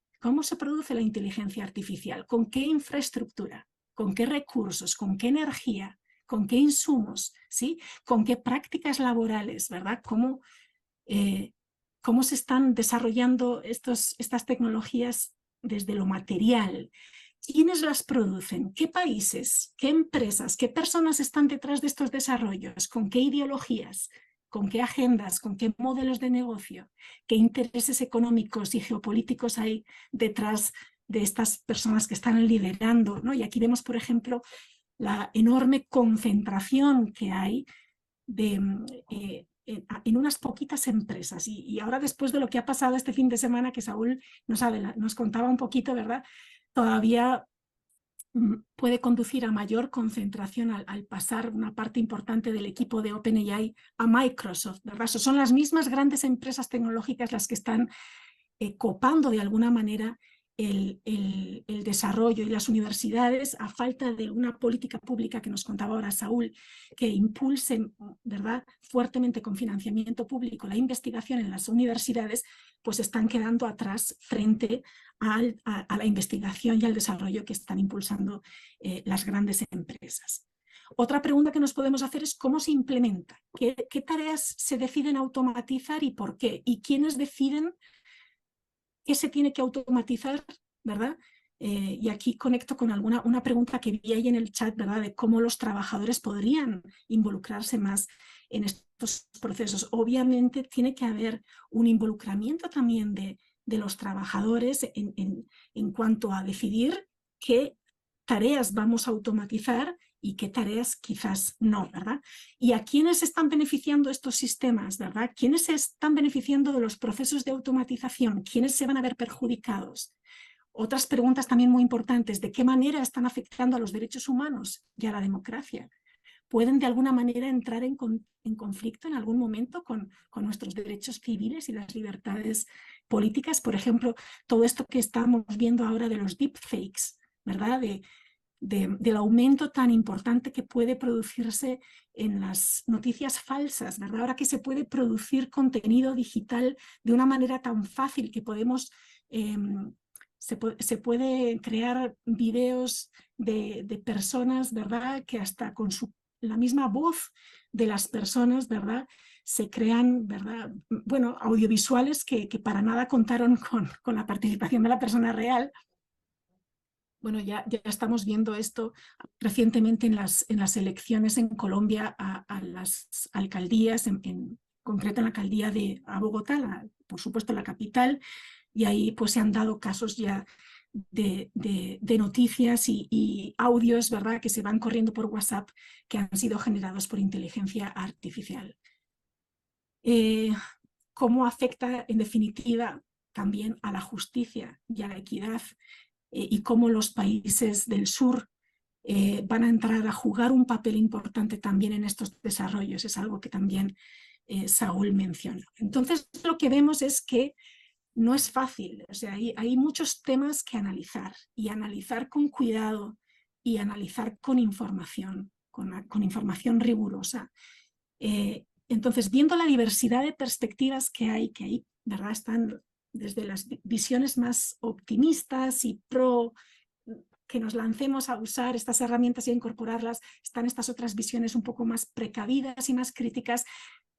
la inteligencia artificial, con qué infraestructura, con qué recursos, con qué energía, con qué insumos, ¿sí? Con qué prácticas laborales, ¿verdad? Cómo se están desarrollando estas tecnologías desde lo material. ¿Quiénes las producen? ¿Qué países? ¿Qué empresas? ¿Qué personas están detrás de estos desarrollos? ¿Con qué ideologías? ¿Con qué agendas? ¿Con qué modelos de negocio? ¿Qué intereses económicos y geopolíticos hay detrás de estas personas que están liderando, ¿no? Y aquí vemos, por ejemplo, la enorme concentración que hay en unas poquitas empresas. Y ahora, después de lo que ha pasado este fin de semana, que Saúl nos contaba un poquito, ¿verdad?, todavía puede conducir a mayor concentración al pasar una parte importante del equipo de OpenAI a Microsoft, ¿verdad? Son las mismas grandes empresas tecnológicas las que están copando de alguna manera el desarrollo, y las universidades, a falta de una política pública que nos contaba ahora Saúl, que impulse, ¿verdad?, fuertemente con financiamiento público la investigación en las universidades, pues están quedando atrás frente a la investigación y al desarrollo que están impulsando las grandes empresas. Otra pregunta que nos podemos hacer es cómo se implementa, qué tareas se deciden automatizar y por qué, y quiénes deciden qué se tiene que automatizar, ¿verdad? Y aquí conecto con una pregunta que vi ahí en el chat, ¿verdad?, de cómo los trabajadores podrían involucrarse más en estos procesos. Obviamente tiene que haber un involucramiento también de los trabajadores en cuanto a decidir qué tareas vamos a automatizar y qué tareas quizás no, ¿verdad? ¿Y a quiénes están beneficiando estos sistemas, verdad? ¿Quiénes se están beneficiando de los procesos de automatización? ¿Quiénes se van a ver perjudicados? Otras preguntas también muy importantes: ¿de qué manera están afectando a los derechos humanos y a la democracia? ¿Pueden de alguna manera entrar en conflicto en algún momento con nuestros derechos civiles y las libertades políticas? Por ejemplo, todo esto que estamos viendo ahora de los deepfakes, ¿verdad?, del aumento tan importante que puede producirse en las noticias falsas, ¿verdad? Ahora que se puede producir contenido digital de una manera tan fácil, que podemos, se puede crear videos de personas, ¿verdad?, que hasta con la misma voz de las personas, ¿verdad?, se crean, ¿verdad?, bueno, audiovisuales que para nada contaron con la participación de la persona real. Bueno, ya estamos viendo esto recientemente en las elecciones en Colombia a las alcaldías, en concreto en la alcaldía de Bogotá, por supuesto la capital, y ahí pues se han dado casos ya de noticias y audios, ¿verdad?, que se van corriendo por WhatsApp, que han sido generados por inteligencia artificial. ¿Cómo afecta en definitiva también a la justicia y a la equidad? Y cómo los países del sur van a entrar a jugar un papel importante también en estos desarrollos. Es algo que también Saúl menciona. Entonces, lo que vemos es que no es fácil. O sea, hay muchos temas que analizar, y analizar con cuidado, y analizar con información, con información rigurosa. Entonces, viendo la diversidad de perspectivas que hay, ¿verdad?, están desde las visiones más optimistas y pro que nos lancemos a usar estas herramientas y a incorporarlas, están estas otras visiones un poco más precavidas y más críticas.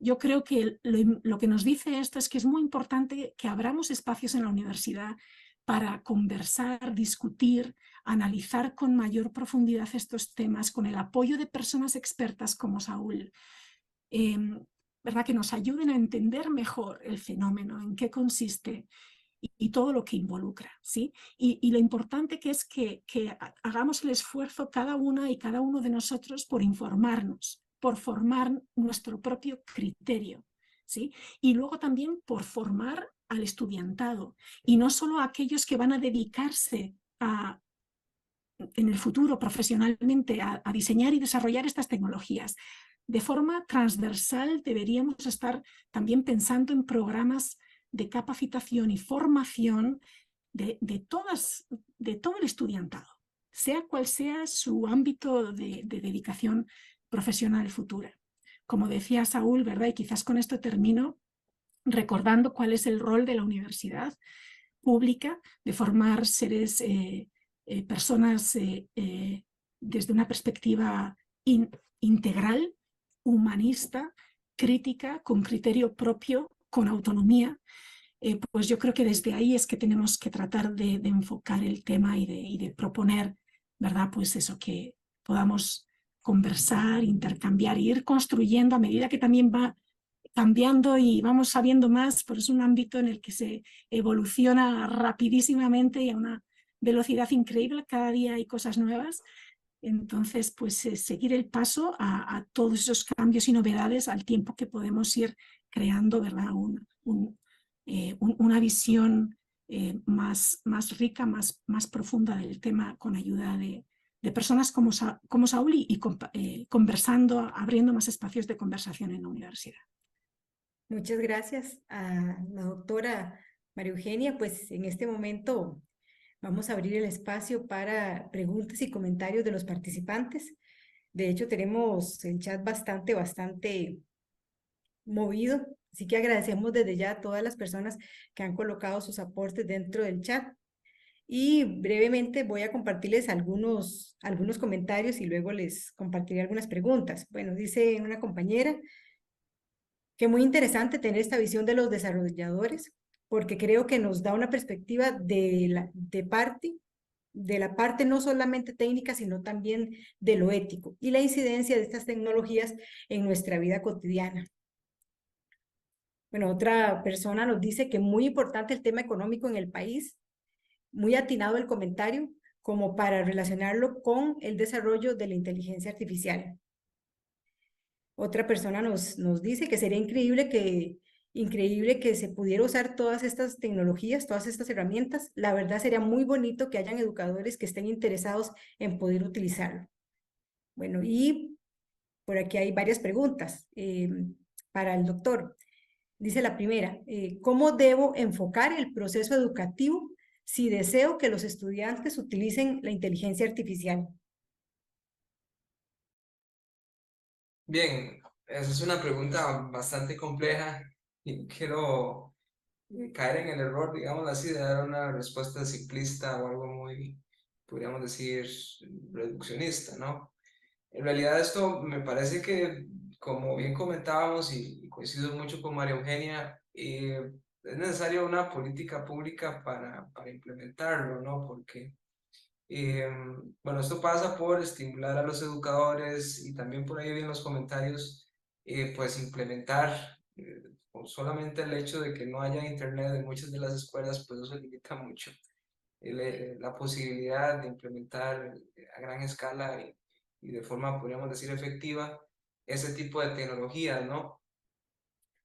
Yo creo que lo que nos dice esto es que es muy importante que abramos espacios en la universidad para conversar, discutir, analizar con mayor profundidad estos temas, con el apoyo de personas expertas como Saúl, ¿verdad? Que nos ayuden a entender mejor el fenómeno, en qué consiste y todo lo que involucra, ¿sí? Y lo importante que es que hagamos el esfuerzo cada una y cada uno de nosotros por informarnos, por formar nuestro propio criterio, ¿sí? Y luego también por formar al estudiantado, y no solo a aquellos que van a dedicarse en el futuro profesionalmente a diseñar y desarrollar estas tecnologías. De forma transversal deberíamos estar también pensando en programas de capacitación y formación de todo el estudiantado, sea cual sea su ámbito de dedicación profesional futura. Como decía Saúl, ¿verdad? Y quizás con esto termino, recordando cuál es el rol de la universidad pública, de formar seres, personas desde una perspectiva integral, humanista, crítica, con criterio propio, con autonomía. Pues yo creo que desde ahí es que tenemos que tratar de enfocar el tema y de proponer, ¿verdad? Pues eso, que podamos conversar, intercambiar, ir construyendo a medida que también va cambiando y vamos sabiendo más, pero es un ámbito en el que se evoluciona rapidísimamente y a una velocidad increíble, cada día hay cosas nuevas. Entonces, pues seguir el paso a todos esos cambios y novedades al tiempo que podemos ir creando, ¿verdad? Una visión más rica, más profunda del tema con ayuda de personas como Saúl y conversando, abriendo más espacios de conversación en la universidad. Muchas gracias a la doctora María Eugenia. Pues en este momento vamos a abrir el espacio para preguntas y comentarios de los participantes. De hecho, tenemos el chat bastante movido, así que agradecemos desde ya a todas las personas que han colocado sus aportes dentro del chat. Y brevemente voy a compartirles algunos comentarios y luego les compartiré algunas preguntas. Bueno, dice una compañera que muy interesante tener esta visión de los desarrolladores, porque creo que nos da una perspectiva de la parte no solamente técnica, sino también de lo ético y la incidencia de estas tecnologías en nuestra vida cotidiana. Bueno, otra persona nos dice que muy importante el tema económico en el país, muy atinado el comentario, como para relacionarlo con el desarrollo de la inteligencia artificial. Otra persona nos dice que sería increíble que se pudiera usar todas estas tecnologías, todas estas herramientas. La verdad sería muy bonito que hayan educadores que estén interesados en poder utilizarlo. Bueno, y por aquí hay varias preguntas para el doctor. Dice la primera, ¿cómo debo enfocar el proceso educativo si deseo que los estudiantes utilicen la inteligencia artificial? Bien, esa es una pregunta bastante compleja y quiero caer en el error, digamos así, de dar una respuesta simplista o algo muy, podríamos decir, reduccionista, ¿no? En realidad esto me parece que, como bien comentábamos y coincido mucho con María Eugenia, es necesaria una política pública para implementarlo, ¿no? Porque bueno, esto pasa por estimular a los educadores y también por ahí vi en los comentarios, pues implementar, con solamente el hecho de que no haya internet en muchas de las escuelas, pues eso limita mucho la posibilidad de implementar a gran escala y de forma, podríamos decir, efectiva ese tipo de tecnologías, ¿no?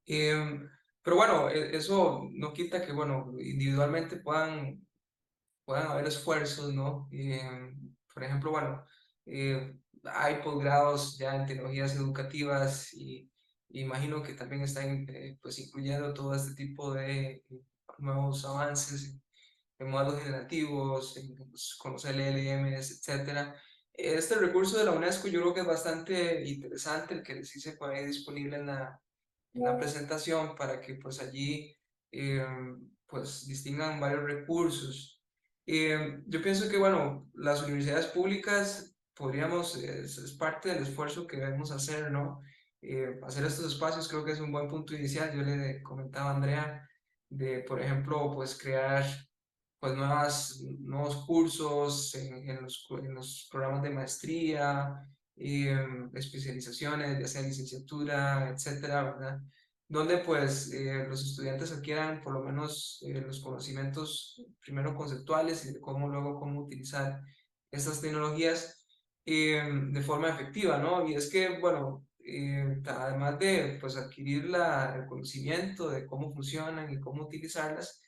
Pero bueno, eso no quita que, bueno, individualmente puedan haber esfuerzos, ¿no? Por ejemplo, bueno, hay posgrados ya en tecnologías educativas y imagino que también están pues incluyendo todo este tipo de nuevos avances en modelos generativos, con los LLMs, etcétera. Este recurso de la UNESCO yo creo que es bastante interesante, el que les hice por ahí disponible en la presentación para que pues allí pues distingan varios recursos. Yo pienso que, bueno, las universidades públicas podríamos, es parte del esfuerzo que debemos hacer, ¿no? Hacer estos espacios creo que es un buen punto inicial. Yo le comentaba a Andrea de, por ejemplo, pues crear pues nuevos cursos en los programas de maestría, especializaciones, ya sea licenciatura, etcétera, ¿verdad? Donde pues los estudiantes adquieran por lo menos los conocimientos primero conceptuales y de cómo luego cómo utilizar estas tecnologías de forma efectiva, ¿no? Y es que, bueno, además de pues adquirir el conocimiento de cómo funcionan y cómo utilizarlas,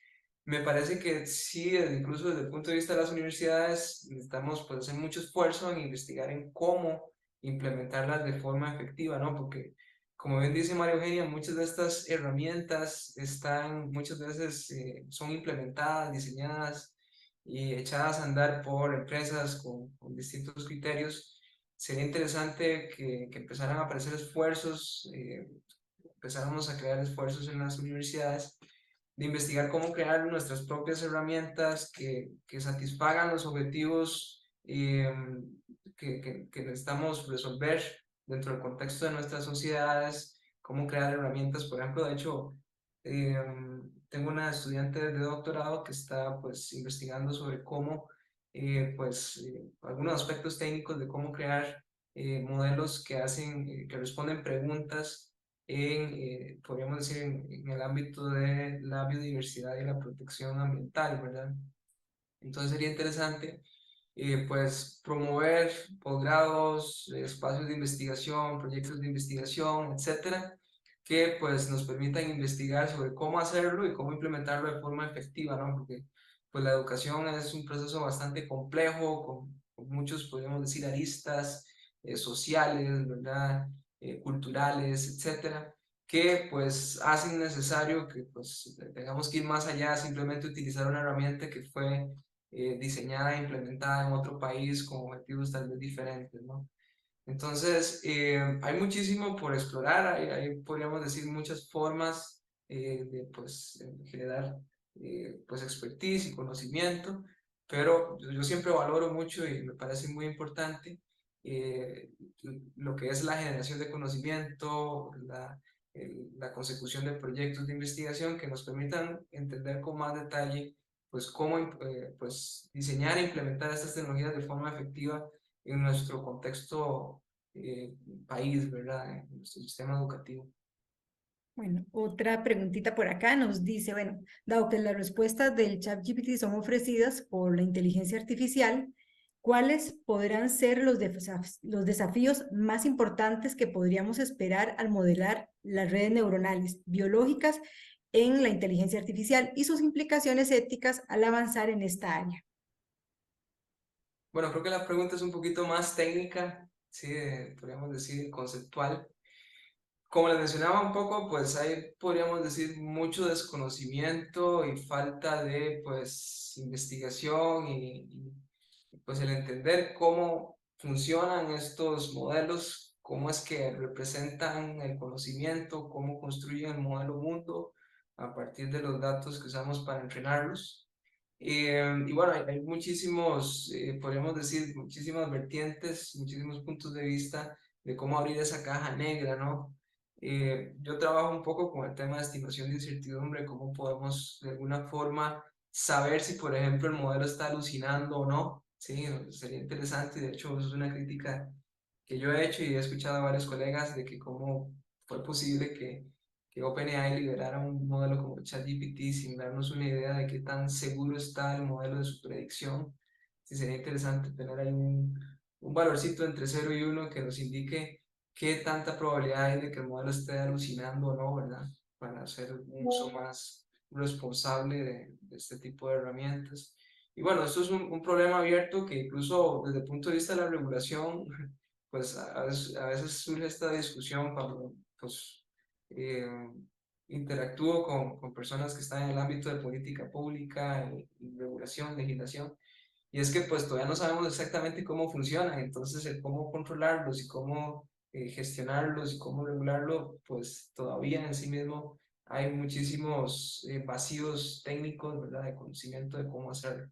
me parece que sí, incluso desde el punto de vista de las universidades, necesitamos pues hacer mucho esfuerzo en investigar en cómo implementarlas de forma efectiva, ¿no? Porque, como bien dice María Eugenia, muchas de estas herramientas están, muchas veces son implementadas, diseñadas y echadas a andar por empresas con distintos criterios. Sería interesante que empezaran a aparecer esfuerzos, empezáramos a crear esfuerzos en las universidades de investigar cómo crear nuestras propias herramientas que satisfagan los objetivos que necesitamos resolver dentro del contexto de nuestras sociedades, cómo crear herramientas. Por ejemplo, de hecho, tengo una estudiante de doctorado que está pues investigando sobre cómo algunos aspectos técnicos de cómo crear modelos que hacen, que responden preguntas podríamos decir, en el ámbito de la biodiversidad y la protección ambiental, ¿verdad? Entonces sería interesante, pues, promover posgrados, espacios de investigación, proyectos de investigación, etcétera, que, pues, nos permitan investigar sobre cómo hacerlo y cómo implementarlo de forma efectiva, ¿no? Porque, pues, la educación es un proceso bastante complejo, con muchos, podríamos decir, aristas sociales, ¿verdad? Culturales, etcétera, que pues hacen necesario que pues tengamos que ir más allá, simplemente utilizar una herramienta que fue diseñada e implementada en otro país con objetivos tal vez diferentes, ¿no? Entonces, hay muchísimo por explorar, hay, podríamos decir muchas formas de pues generar pues expertise y conocimiento, pero yo siempre valoro mucho y me parece muy importante eh, lo que es la generación de conocimiento, la consecución de proyectos de investigación que nos permitan entender con más detalle pues cómo pues, diseñar e implementar estas tecnologías de forma efectiva en nuestro contexto país, ¿verdad? En nuestro sistema educativo. Bueno, otra preguntita por acá nos dice, bueno, dado que las respuestas del ChatGPT son ofrecidas por la inteligencia artificial, ¿cuáles podrán ser los desafíos más importantes que podríamos esperar al modelar las redes neuronales biológicas en la inteligencia artificial y sus implicaciones éticas al avanzar en esta área? Bueno, creo que la pregunta es un poquito más técnica, sí, podríamos decir conceptual. Como les mencionaba un poco, pues hay, podríamos decir, mucho desconocimiento y falta de, pues, investigación pues, el entender cómo funcionan estos modelos, cómo es que representan el conocimiento, cómo construyen el modelo mundo a partir de los datos que usamos para entrenarlos. Y bueno, hay muchísimos, podríamos decir, muchísimas vertientes, muchísimos puntos de vista de cómo abrir esa caja negra, ¿no? Yo trabajo un poco con el tema de estimación de incertidumbre, cómo podemos de alguna forma saber si, por ejemplo, el modelo está alucinando o no. Sí, sería interesante, y de hecho, eso es una crítica que yo he hecho y he escuchado a varios colegas de que cómo fue posible que OpenAI liberara un modelo como ChatGPT sin darnos una idea de qué tan seguro está el modelo de su predicción. Sí, sería interesante tener ahí un valorcito entre 0 y 1 que nos indique qué tanta probabilidad hay de que el modelo esté alucinando o no, ¿verdad? Para hacer un uso más responsable de este tipo de herramientas. Y bueno, esto es un problema abierto que incluso desde el punto de vista de la regulación, pues a veces surge esta discusión cuando pues, eh, interactúo con personas que están en el ámbito de política pública y regulación, legislación, y es que pues todavía no sabemos exactamente cómo funcionan, entonces el cómo controlarlos y cómo gestionarlos y cómo regularlo, pues todavía en sí mismo hay muchísimos vacíos técnicos, ¿verdad? De conocimiento de cómo hacerlo.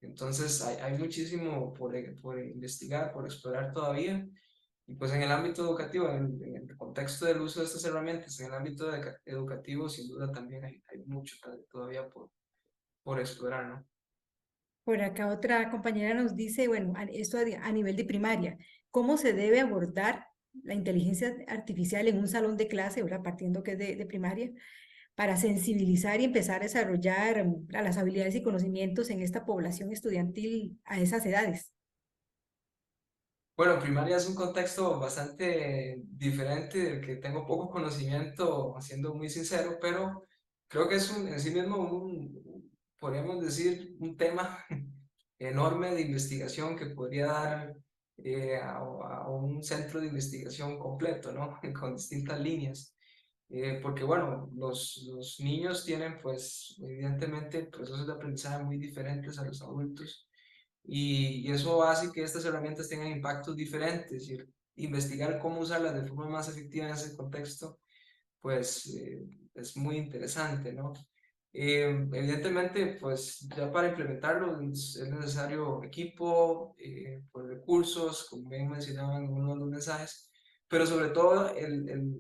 Entonces hay muchísimo por investigar, por explorar todavía. Y pues en el ámbito educativo, en el contexto del uso de estas herramientas, en el ámbito educativo, sin duda también hay mucho todavía por explorar, ¿no? Por acá otra compañera nos dice, bueno, esto a nivel de primaria, ¿cómo se debe abordar la inteligencia artificial en un salón de clase, ahora partiendo que es de primaria, para sensibilizar y empezar a desarrollar a las habilidades y conocimientos en esta población estudiantil a esas edades? Bueno, primaria es un contexto bastante diferente del que tengo poco conocimiento, siendo muy sincero, pero creo que es en sí mismo podríamos decir, un tema enorme de investigación que podría dar a un centro de investigación completo, ¿no? Con distintas líneas. Porque bueno, los niños tienen pues evidentemente procesos de aprendizaje muy diferentes a los adultos y eso hace que estas herramientas tengan impactos diferentes y investigar cómo usarlas de forma más efectiva en ese contexto pues es muy interesante, ¿no? Evidentemente, pues ya para implementarlo es necesario equipo, pues, recursos, como bien mencionaban en uno de los mensajes, pero sobre todo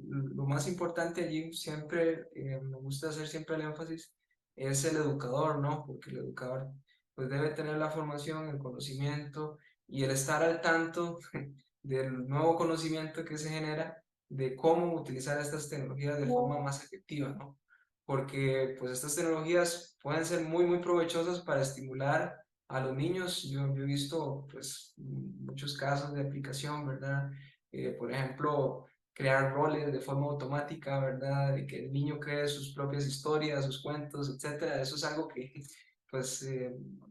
lo más importante allí siempre, me gusta hacer siempre el énfasis, es el educador, ¿no? Porque el educador pues debe tener la formación, el conocimiento y el estar al tanto del nuevo conocimiento que se genera de cómo utilizar estas tecnologías de forma más efectiva, ¿no? Porque pues estas tecnologías pueden ser muy provechosas para estimular a los niños. Yo he visto pues muchos casos de aplicación, ¿verdad? Por ejemplo, crear roles de forma automática, ¿verdad? De que el niño cree sus propias historias, sus cuentos, etcétera. Eso es algo que pues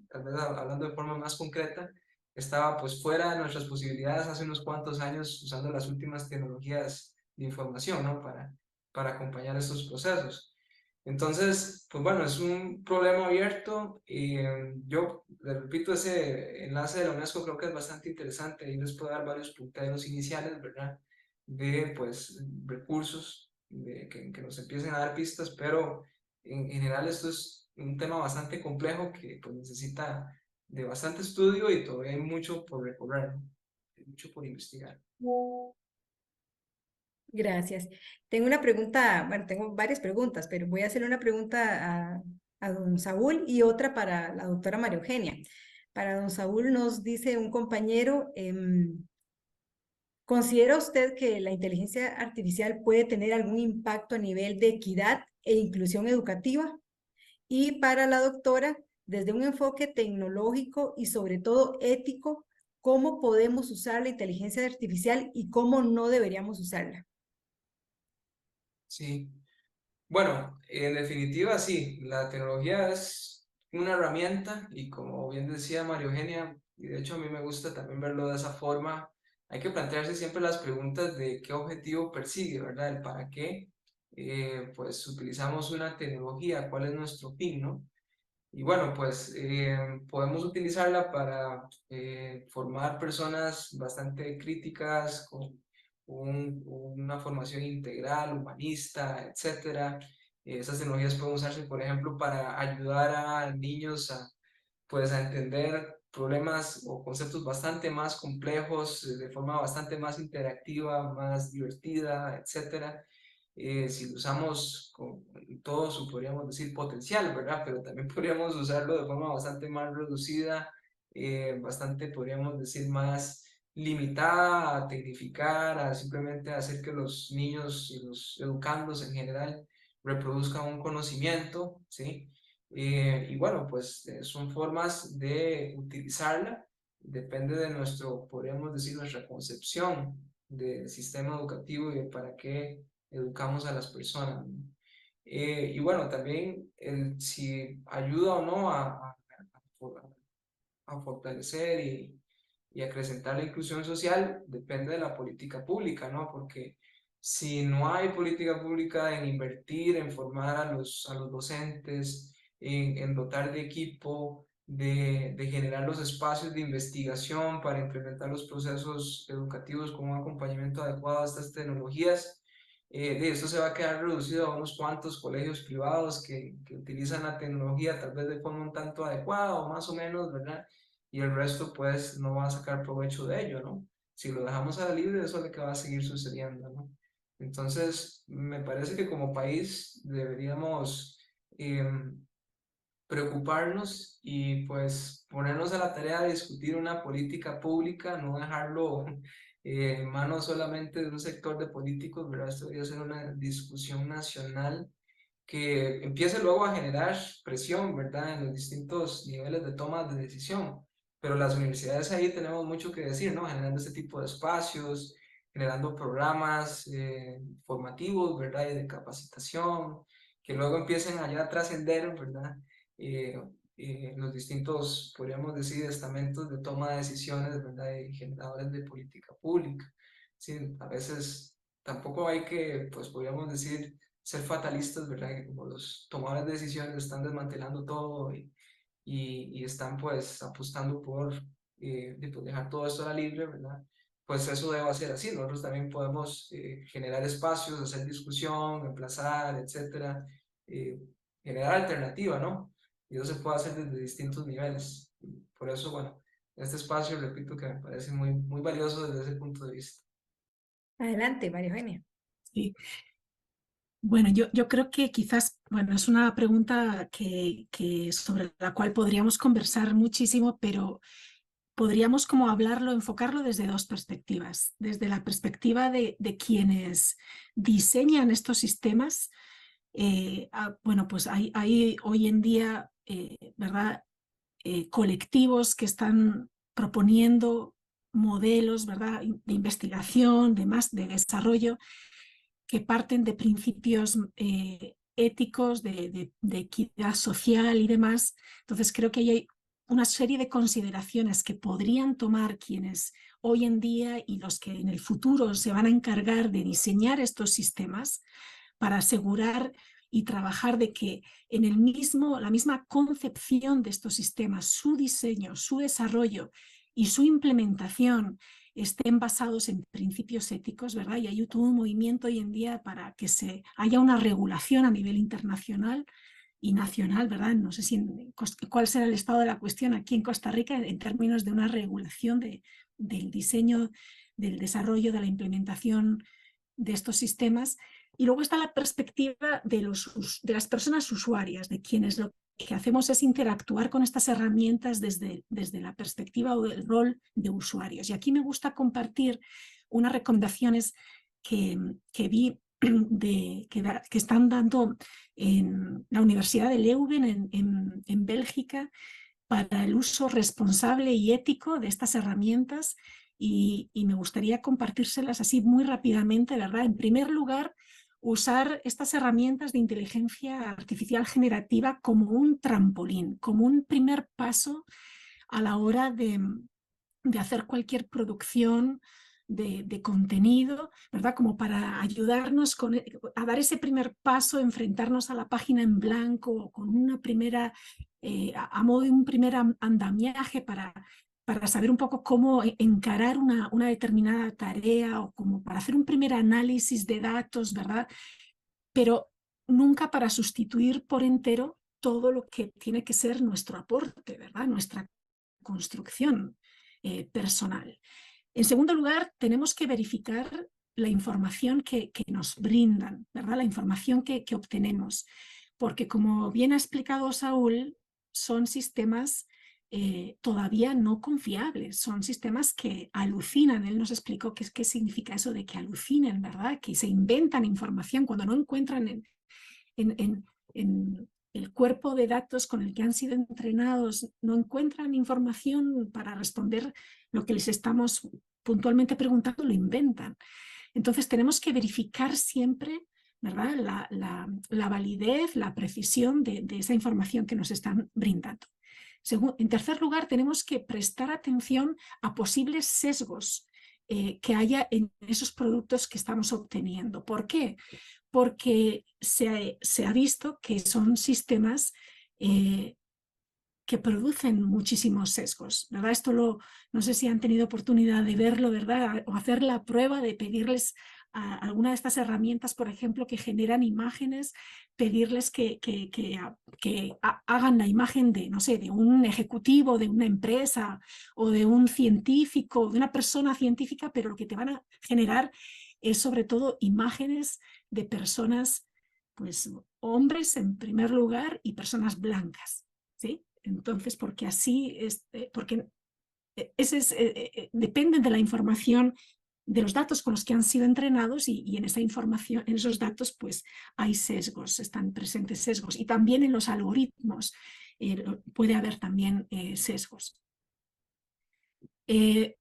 tal vez hablando de forma más concreta, estaba pues fuera de nuestras posibilidades hace unos cuantos años usando las últimas tecnologías de información, ¿no? Para acompañar estos procesos. Entonces, pues bueno, es un problema abierto y yo, le repito, ese enlace de la UNESCO creo que es bastante interesante y les puedo dar varios punteros iniciales, ¿verdad? De pues recursos que nos empiecen a dar pistas, pero en general esto es un tema bastante complejo que pues necesita de bastante estudio y todavía hay mucho por recorrer, ¿no? Hay mucho por investigar. Gracias. Tengo una pregunta, bueno, tengo varias preguntas, pero voy a hacer una pregunta a don Saúl y otra para la doctora María Eugenia. Para don Saúl nos dice un compañero, ¿considera usted que la inteligencia artificial puede tener algún impacto a nivel de equidad e inclusión educativa? Y para la doctora, desde un enfoque tecnológico y sobre todo ético, ¿cómo podemos usar la inteligencia artificial y cómo no deberíamos usarla? Sí, bueno, en definitiva sí, la tecnología es una herramienta y como bien decía María Eugenia, y de hecho a mí me gusta también verlo de esa forma, hay que plantearse siempre las preguntas de qué objetivo persigue, ¿verdad? El para qué, pues utilizamos una tecnología, cuál es nuestro fin, ¿no? Y bueno, pues podemos utilizarla para formar personas bastante críticas, con una formación integral, humanista, etcétera. Esas tecnologías pueden usarse, por ejemplo, para ayudar a niños pues, a entender problemas o conceptos bastante más complejos, de forma bastante más interactiva, más divertida, etcétera. Si lo usamos con todo su, podríamos decir, potencial, ¿verdad? Pero también podríamos usarlo de forma bastante más reducida, bastante, podríamos decir, más limitada a tecnificar, a simplemente hacer que los niños y los educandos en general reproduzcan un conocimiento, ¿sí? Y bueno, pues son formas de utilizarla, depende de nuestro, podríamos decir, nuestra concepción del sistema educativo y de para qué educamos a las personas, ¿no? Y bueno, también si ayuda o no a fortalecer y acrecentar la inclusión social depende de la política pública, ¿no? Porque si no hay política pública en invertir, en formar a los docentes, en dotar de equipo, de generar los espacios de investigación para implementar los procesos educativos con un acompañamiento adecuado a estas tecnologías, esto se va a quedar reducido a unos cuantos colegios privados que utilizan la tecnología tal vez de forma un tanto adecuada o más o menos, ¿verdad? Y el resto pues no va a sacar provecho de ello, ¿no? Si lo dejamos a la libre, eso es lo que va a seguir sucediendo, ¿no? Entonces, me parece que como país deberíamos preocuparnos y pues ponernos a la tarea de discutir una política pública, no dejarlo en manos solamente de un sector de políticos, ¿verdad? Esto debería ser una discusión nacional que empiece luego a generar presión, ¿verdad? En los distintos niveles de toma de decisión. Pero las universidades ahí tenemos mucho que decir, ¿no? Generando este tipo de espacios, generando programas formativos, ¿verdad? Y de capacitación, que luego empiecen allá a trascender, ¿verdad? Eh, los distintos, podríamos decir, estamentos de toma de decisiones, ¿verdad? Y generadores de política pública. Sí, a veces tampoco hay que, pues podríamos decir, ser fatalistas, ¿verdad? Que como los tomadores de decisiones están desmantelando todo y están pues apostando por pues, dejar todo esto a la libre, ¿verdad? Pues eso debe ser así. Nosotros también podemos generar espacios, hacer discusión, emplazar, etcétera, generar alternativa, ¿no? Y eso se puede hacer desde distintos niveles. Por eso, bueno, este espacio, repito, que me parece muy, muy valioso desde ese punto de vista. Adelante, María Eugenia. Sí. Bueno, yo creo que quizás, bueno, es una pregunta que sobre la cual podríamos conversar muchísimo, pero podríamos como hablarlo, enfocarlo desde dos perspectivas. Desde la perspectiva de quienes diseñan estos sistemas. Bueno, pues hay hoy en día, ¿verdad? Colectivos que están proponiendo modelos, ¿verdad? De investigación, de desarrollo, que parten de principios éticos, de equidad social y demás. Entonces creo que hay una serie de consideraciones que podrían tomar quienes hoy en día y los que en el futuro se van a encargar de diseñar estos sistemas para asegurar y trabajar de que en la misma concepción de estos sistemas, su diseño, su desarrollo y su implementación estén basados en principios éticos, ¿verdad? Y hay todo un movimiento hoy en día para que haya una regulación a nivel internacional y nacional, ¿verdad? No sé cuál será el estado de la cuestión aquí en Costa Rica en términos de una regulación del diseño, del desarrollo, de la implementación de estos sistemas. Y luego está la perspectiva de las personas usuarias, de quienes lo que hacemos es interactuar con estas herramientas desde la perspectiva o el rol de usuarios. Y aquí me gusta compartir unas recomendaciones que vi que están dando en la Universidad de Leuven en Bélgica para el uso responsable y ético de estas herramientas y me gustaría compartírselas así muy rápidamente, ¿verdad? En primer lugar, usar estas herramientas de inteligencia artificial generativa como un trampolín, como un primer paso a la hora de hacer cualquier producción de contenido, ¿verdad? Como para ayudarnos a dar ese primer paso, enfrentarnos a la página en blanco, con una primera, a modo de un primer andamiaje para saber un poco cómo encarar una determinada tarea o como para hacer un primer análisis de datos, ¿verdad? Pero nunca para sustituir por entero todo lo que tiene que ser nuestro aporte, ¿verdad? Nuestra construcción personal. En segundo lugar, tenemos que verificar la información que nos brindan, ¿verdad? La información que obtenemos, porque como bien ha explicado Saúl, son sistemas todavía no confiables, son sistemas que alucinan. Él nos explicó qué significa eso de que alucinen, ¿verdad? Que se inventan información cuando no encuentran en el cuerpo de datos con el que han sido entrenados, no encuentran información para responder lo que les estamos puntualmente preguntando, lo inventan. Entonces tenemos que verificar siempre, ¿verdad? La validez, la precisión de esa información que nos están brindando. En tercer lugar, tenemos que prestar atención a posibles sesgos que haya en esos productos que estamos obteniendo. ¿Por qué? Porque se ha visto que son sistemas que producen muchísimos sesgos, ¿verdad? Esto no sé si han tenido oportunidad de verlo, ¿verdad? O hacer la prueba de pedirles alguna de estas herramientas, por ejemplo, que generan imágenes, pedirles que hagan la imagen de, no sé, de un ejecutivo, de una empresa o de un científico, de una persona científica, pero lo que te van a generar es sobre todo imágenes de personas, pues hombres en primer lugar y personas blancas, ¿sí? Entonces, porque así, porque dependen de la información, de los datos con los que han sido entrenados y en esa información, en esos datos, pues hay sesgos, están presentes sesgos. Y también en los algoritmos puede haber también sesgos.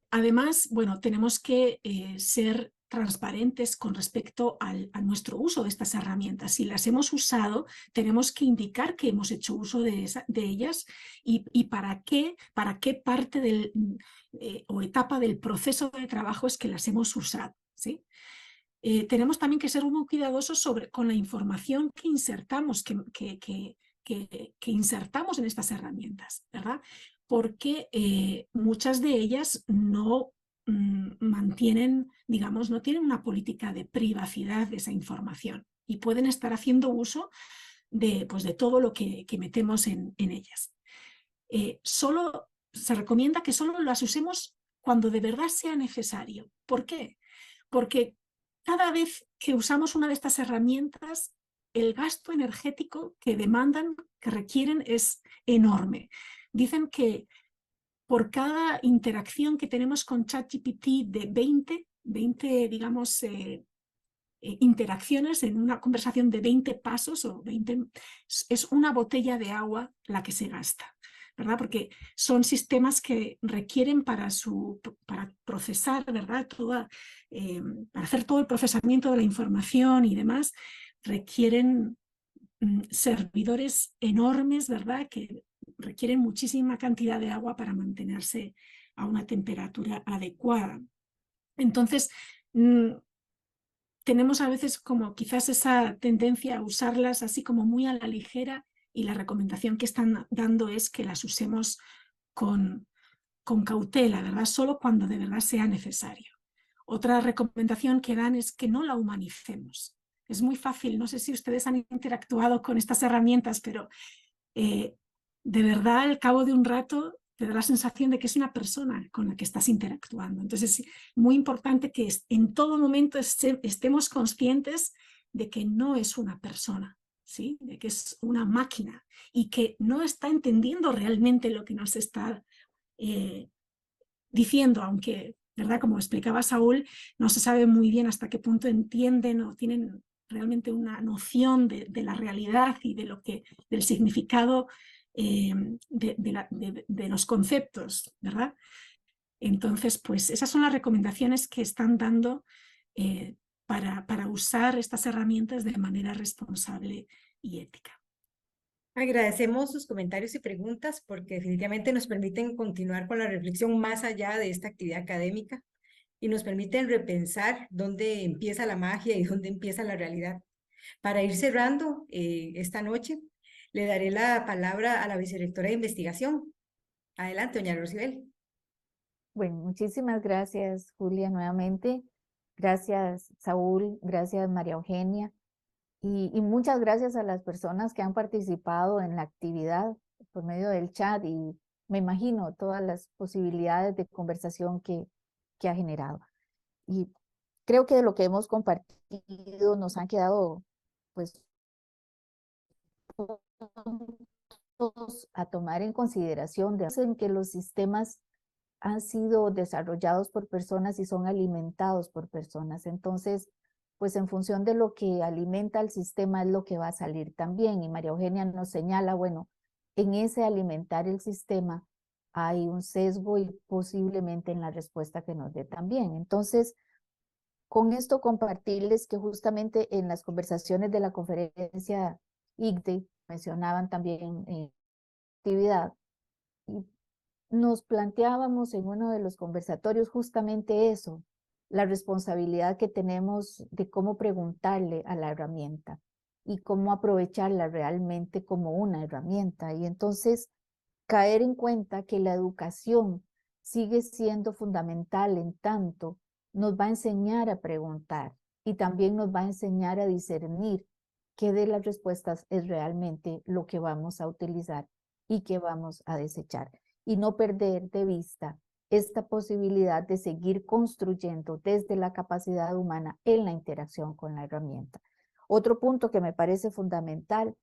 Además, bueno, tenemos que ser transparentes con respecto a nuestro uso de estas herramientas. Si las hemos usado, tenemos que indicar que hemos hecho uso de ellas y para qué parte o etapa del proceso de trabajo es que las hemos usado, ¿sí? Tenemos también que ser muy cuidadosos con la información que insertamos, que insertamos en estas herramientas, ¿verdad? Porque muchas de ellas no mantienen, digamos, no tienen una política de privacidad de esa información y pueden estar haciendo uso de, pues, de todo lo que metemos en ellas. Se recomienda que solo las usemos cuando de verdad sea necesario. ¿Por qué? Porque cada vez que usamos una de estas herramientas, el gasto energético que demandan, que requieren, es enorme. Dicen que por cada interacción que tenemos con ChatGPT de 20 digamos, interacciones en una conversación de 20 pasos o 20, es una botella de agua la que se gasta, ¿verdad? Porque son sistemas que requieren para procesar, ¿verdad? Para hacer todo el procesamiento de la información y demás, requieren servidores enormes, ¿verdad? Que requieren muchísima cantidad de agua para mantenerse a una temperatura adecuada. Entonces, tenemos a veces como quizás esa tendencia a usarlas así como muy a la ligera y la recomendación que están dando es que las usemos con cautela, ¿verdad? Solo cuando de verdad sea necesario. Otra recomendación que dan es que no la humanicemos. Es muy fácil, no sé si ustedes han interactuado con estas herramientas, pero de verdad al cabo de un rato te da la sensación de que es una persona con la que estás interactuando. Entonces es muy importante que en todo momento estemos conscientes de que no es una persona, ¿sí? De que es una máquina y que no está entendiendo realmente lo que nos está diciendo, aunque, ¿verdad? Como explicaba Saúl, no se sabe muy bien hasta qué punto entienden o tienen realmente una noción de la realidad y del significado de los conceptos, ¿verdad? Entonces, pues esas son las recomendaciones que están dando para usar estas herramientas de manera responsable y ética. Agradecemos sus comentarios y preguntas porque definitivamente nos permiten continuar con la reflexión más allá de esta actividad académica y nos permiten repensar dónde empieza la magia y dónde empieza la realidad. Para ir cerrando esta noche, le daré la palabra a la vicerrectora de investigación. Adelante, doña Rosibel. Bueno, muchísimas gracias, Julia, nuevamente. Gracias, Saúl. Gracias, María Eugenia. Y muchas gracias a las personas que han participado en la actividad por medio del chat y me imagino todas las posibilidades de conversación que ha generado. Y creo que de lo que hemos compartido nos han quedado pues puntos a tomar en consideración en que los sistemas han sido desarrollados por personas y son alimentados por personas. Entonces, pues en función de lo que alimenta el sistema es lo que va a salir también. Y María Eugenia nos señala, bueno, en ese alimentar el sistema hay un sesgo y posiblemente en la respuesta que nos dé también. Entonces, con esto compartirles que justamente en las conversaciones de la conferencia ICDE mencionaban también actividad y nos planteábamos en uno de los conversatorios justamente eso, la responsabilidad que tenemos de cómo preguntarle a la herramienta y cómo aprovecharla realmente como una herramienta. Y entonces caer en cuenta que la educación sigue siendo fundamental en tanto nos va a enseñar a preguntar y también nos va a enseñar a discernir qué de las respuestas es realmente lo que vamos a utilizar y qué vamos a desechar. Y no perder de vista esta posibilidad de seguir construyendo desde la capacidad humana en la interacción con la herramienta. Otro punto que me parece fundamental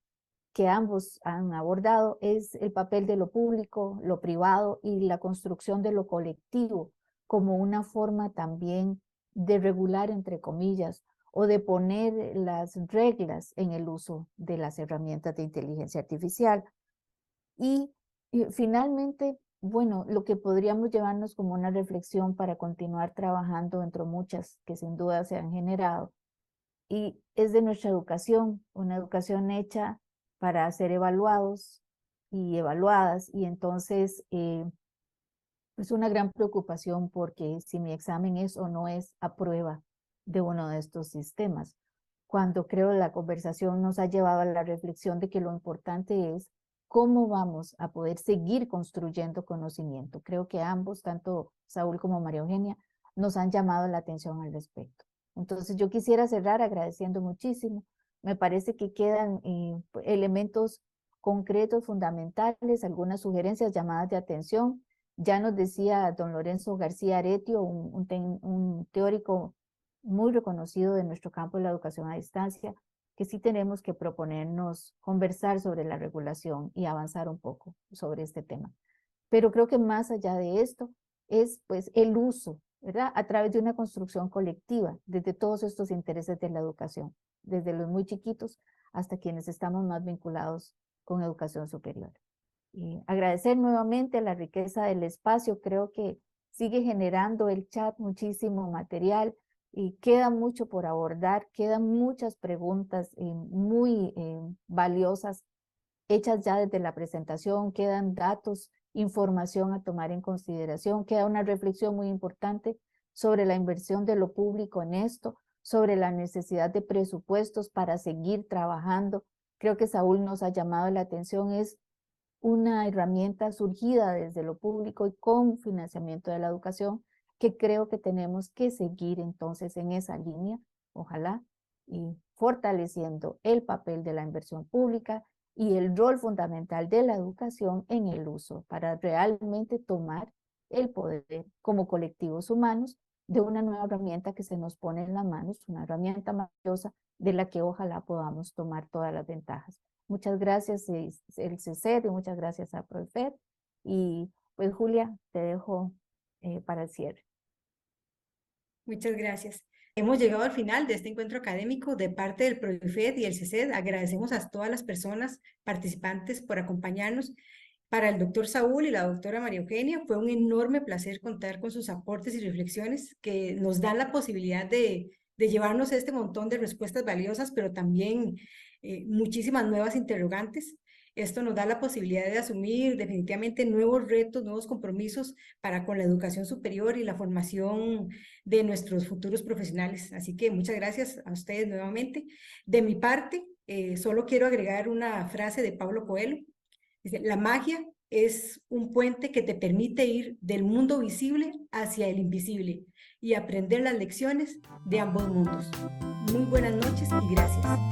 que ambos han abordado es el papel de lo público, lo privado y la construcción de lo colectivo como una forma también de regular, entre comillas, o de poner las reglas en el uso de las herramientas de inteligencia artificial. Y finalmente, bueno, lo que podríamos llevarnos como una reflexión para continuar trabajando entre muchas que sin duda se han generado, y es de nuestra educación, una educación hecha para ser evaluados y evaluadas, y entonces es una gran preocupación porque si mi examen es o no es a prueba de uno de estos sistemas, cuando creo la conversación nos ha llevado a la reflexión de que lo importante es cómo vamos a poder seguir construyendo conocimiento. Creo que ambos, tanto Saúl como María Eugenia, nos han llamado la atención al respecto. Entonces yo quisiera cerrar agradeciendo muchísimo. Me parece que quedan elementos concretos, fundamentales, algunas sugerencias, llamadas de atención. Ya nos decía don Lorenzo García Aretio, un teórico muy reconocido de nuestro campo de la educación a distancia, que sí tenemos que proponernos conversar sobre la regulación y avanzar un poco sobre este tema. Pero creo que más allá de esto es pues el uso, ¿verdad? A través de una construcción colectiva, desde todos estos intereses de la educación, desde los muy chiquitos hasta quienes estamos más vinculados con educación superior. Y agradecer nuevamente la riqueza del espacio, creo que sigue generando el chat muchísimo material y queda mucho por abordar, quedan muchas preguntas muy valiosas hechas ya desde la presentación, quedan datos, información a tomar en consideración, queda una reflexión muy importante sobre la inversión de lo público en esto, sobre la necesidad de presupuestos para seguir trabajando. Creo que Saúl nos ha llamado la atención, es una herramienta surgida desde lo público y con financiamiento de la educación, que creo que tenemos que seguir entonces en esa línea, ojalá, y fortaleciendo el papel de la inversión pública y el rol fundamental de la educación en el uso para realmente tomar el poder como colectivos humanos de una nueva herramienta que se nos pone en las manos, una herramienta maravillosa de la que ojalá podamos tomar todas las ventajas. Muchas gracias el CECED y muchas gracias a Profed. Y pues Julia, te dejo para el cierre. Muchas gracias. Hemos llegado al final de este encuentro académico de parte del Profed y el CECED. Agradecemos a todas las personas participantes por acompañarnos. Para el doctor Saúl y la doctora María Eugenia fue un enorme placer contar con sus aportes y reflexiones que nos dan la posibilidad de llevarnos este montón de respuestas valiosas, pero también muchísimas nuevas interrogantes. Esto nos da la posibilidad de asumir definitivamente nuevos retos, nuevos compromisos para con la educación superior y la formación de nuestros futuros profesionales. Así que muchas gracias a ustedes nuevamente. De mi parte, solo quiero agregar una frase de Paulo Coelho. Dice, la magia es un puente que te permite ir del mundo visible hacia el invisible y aprender las lecciones de ambos mundos. Muy buenas noches y gracias.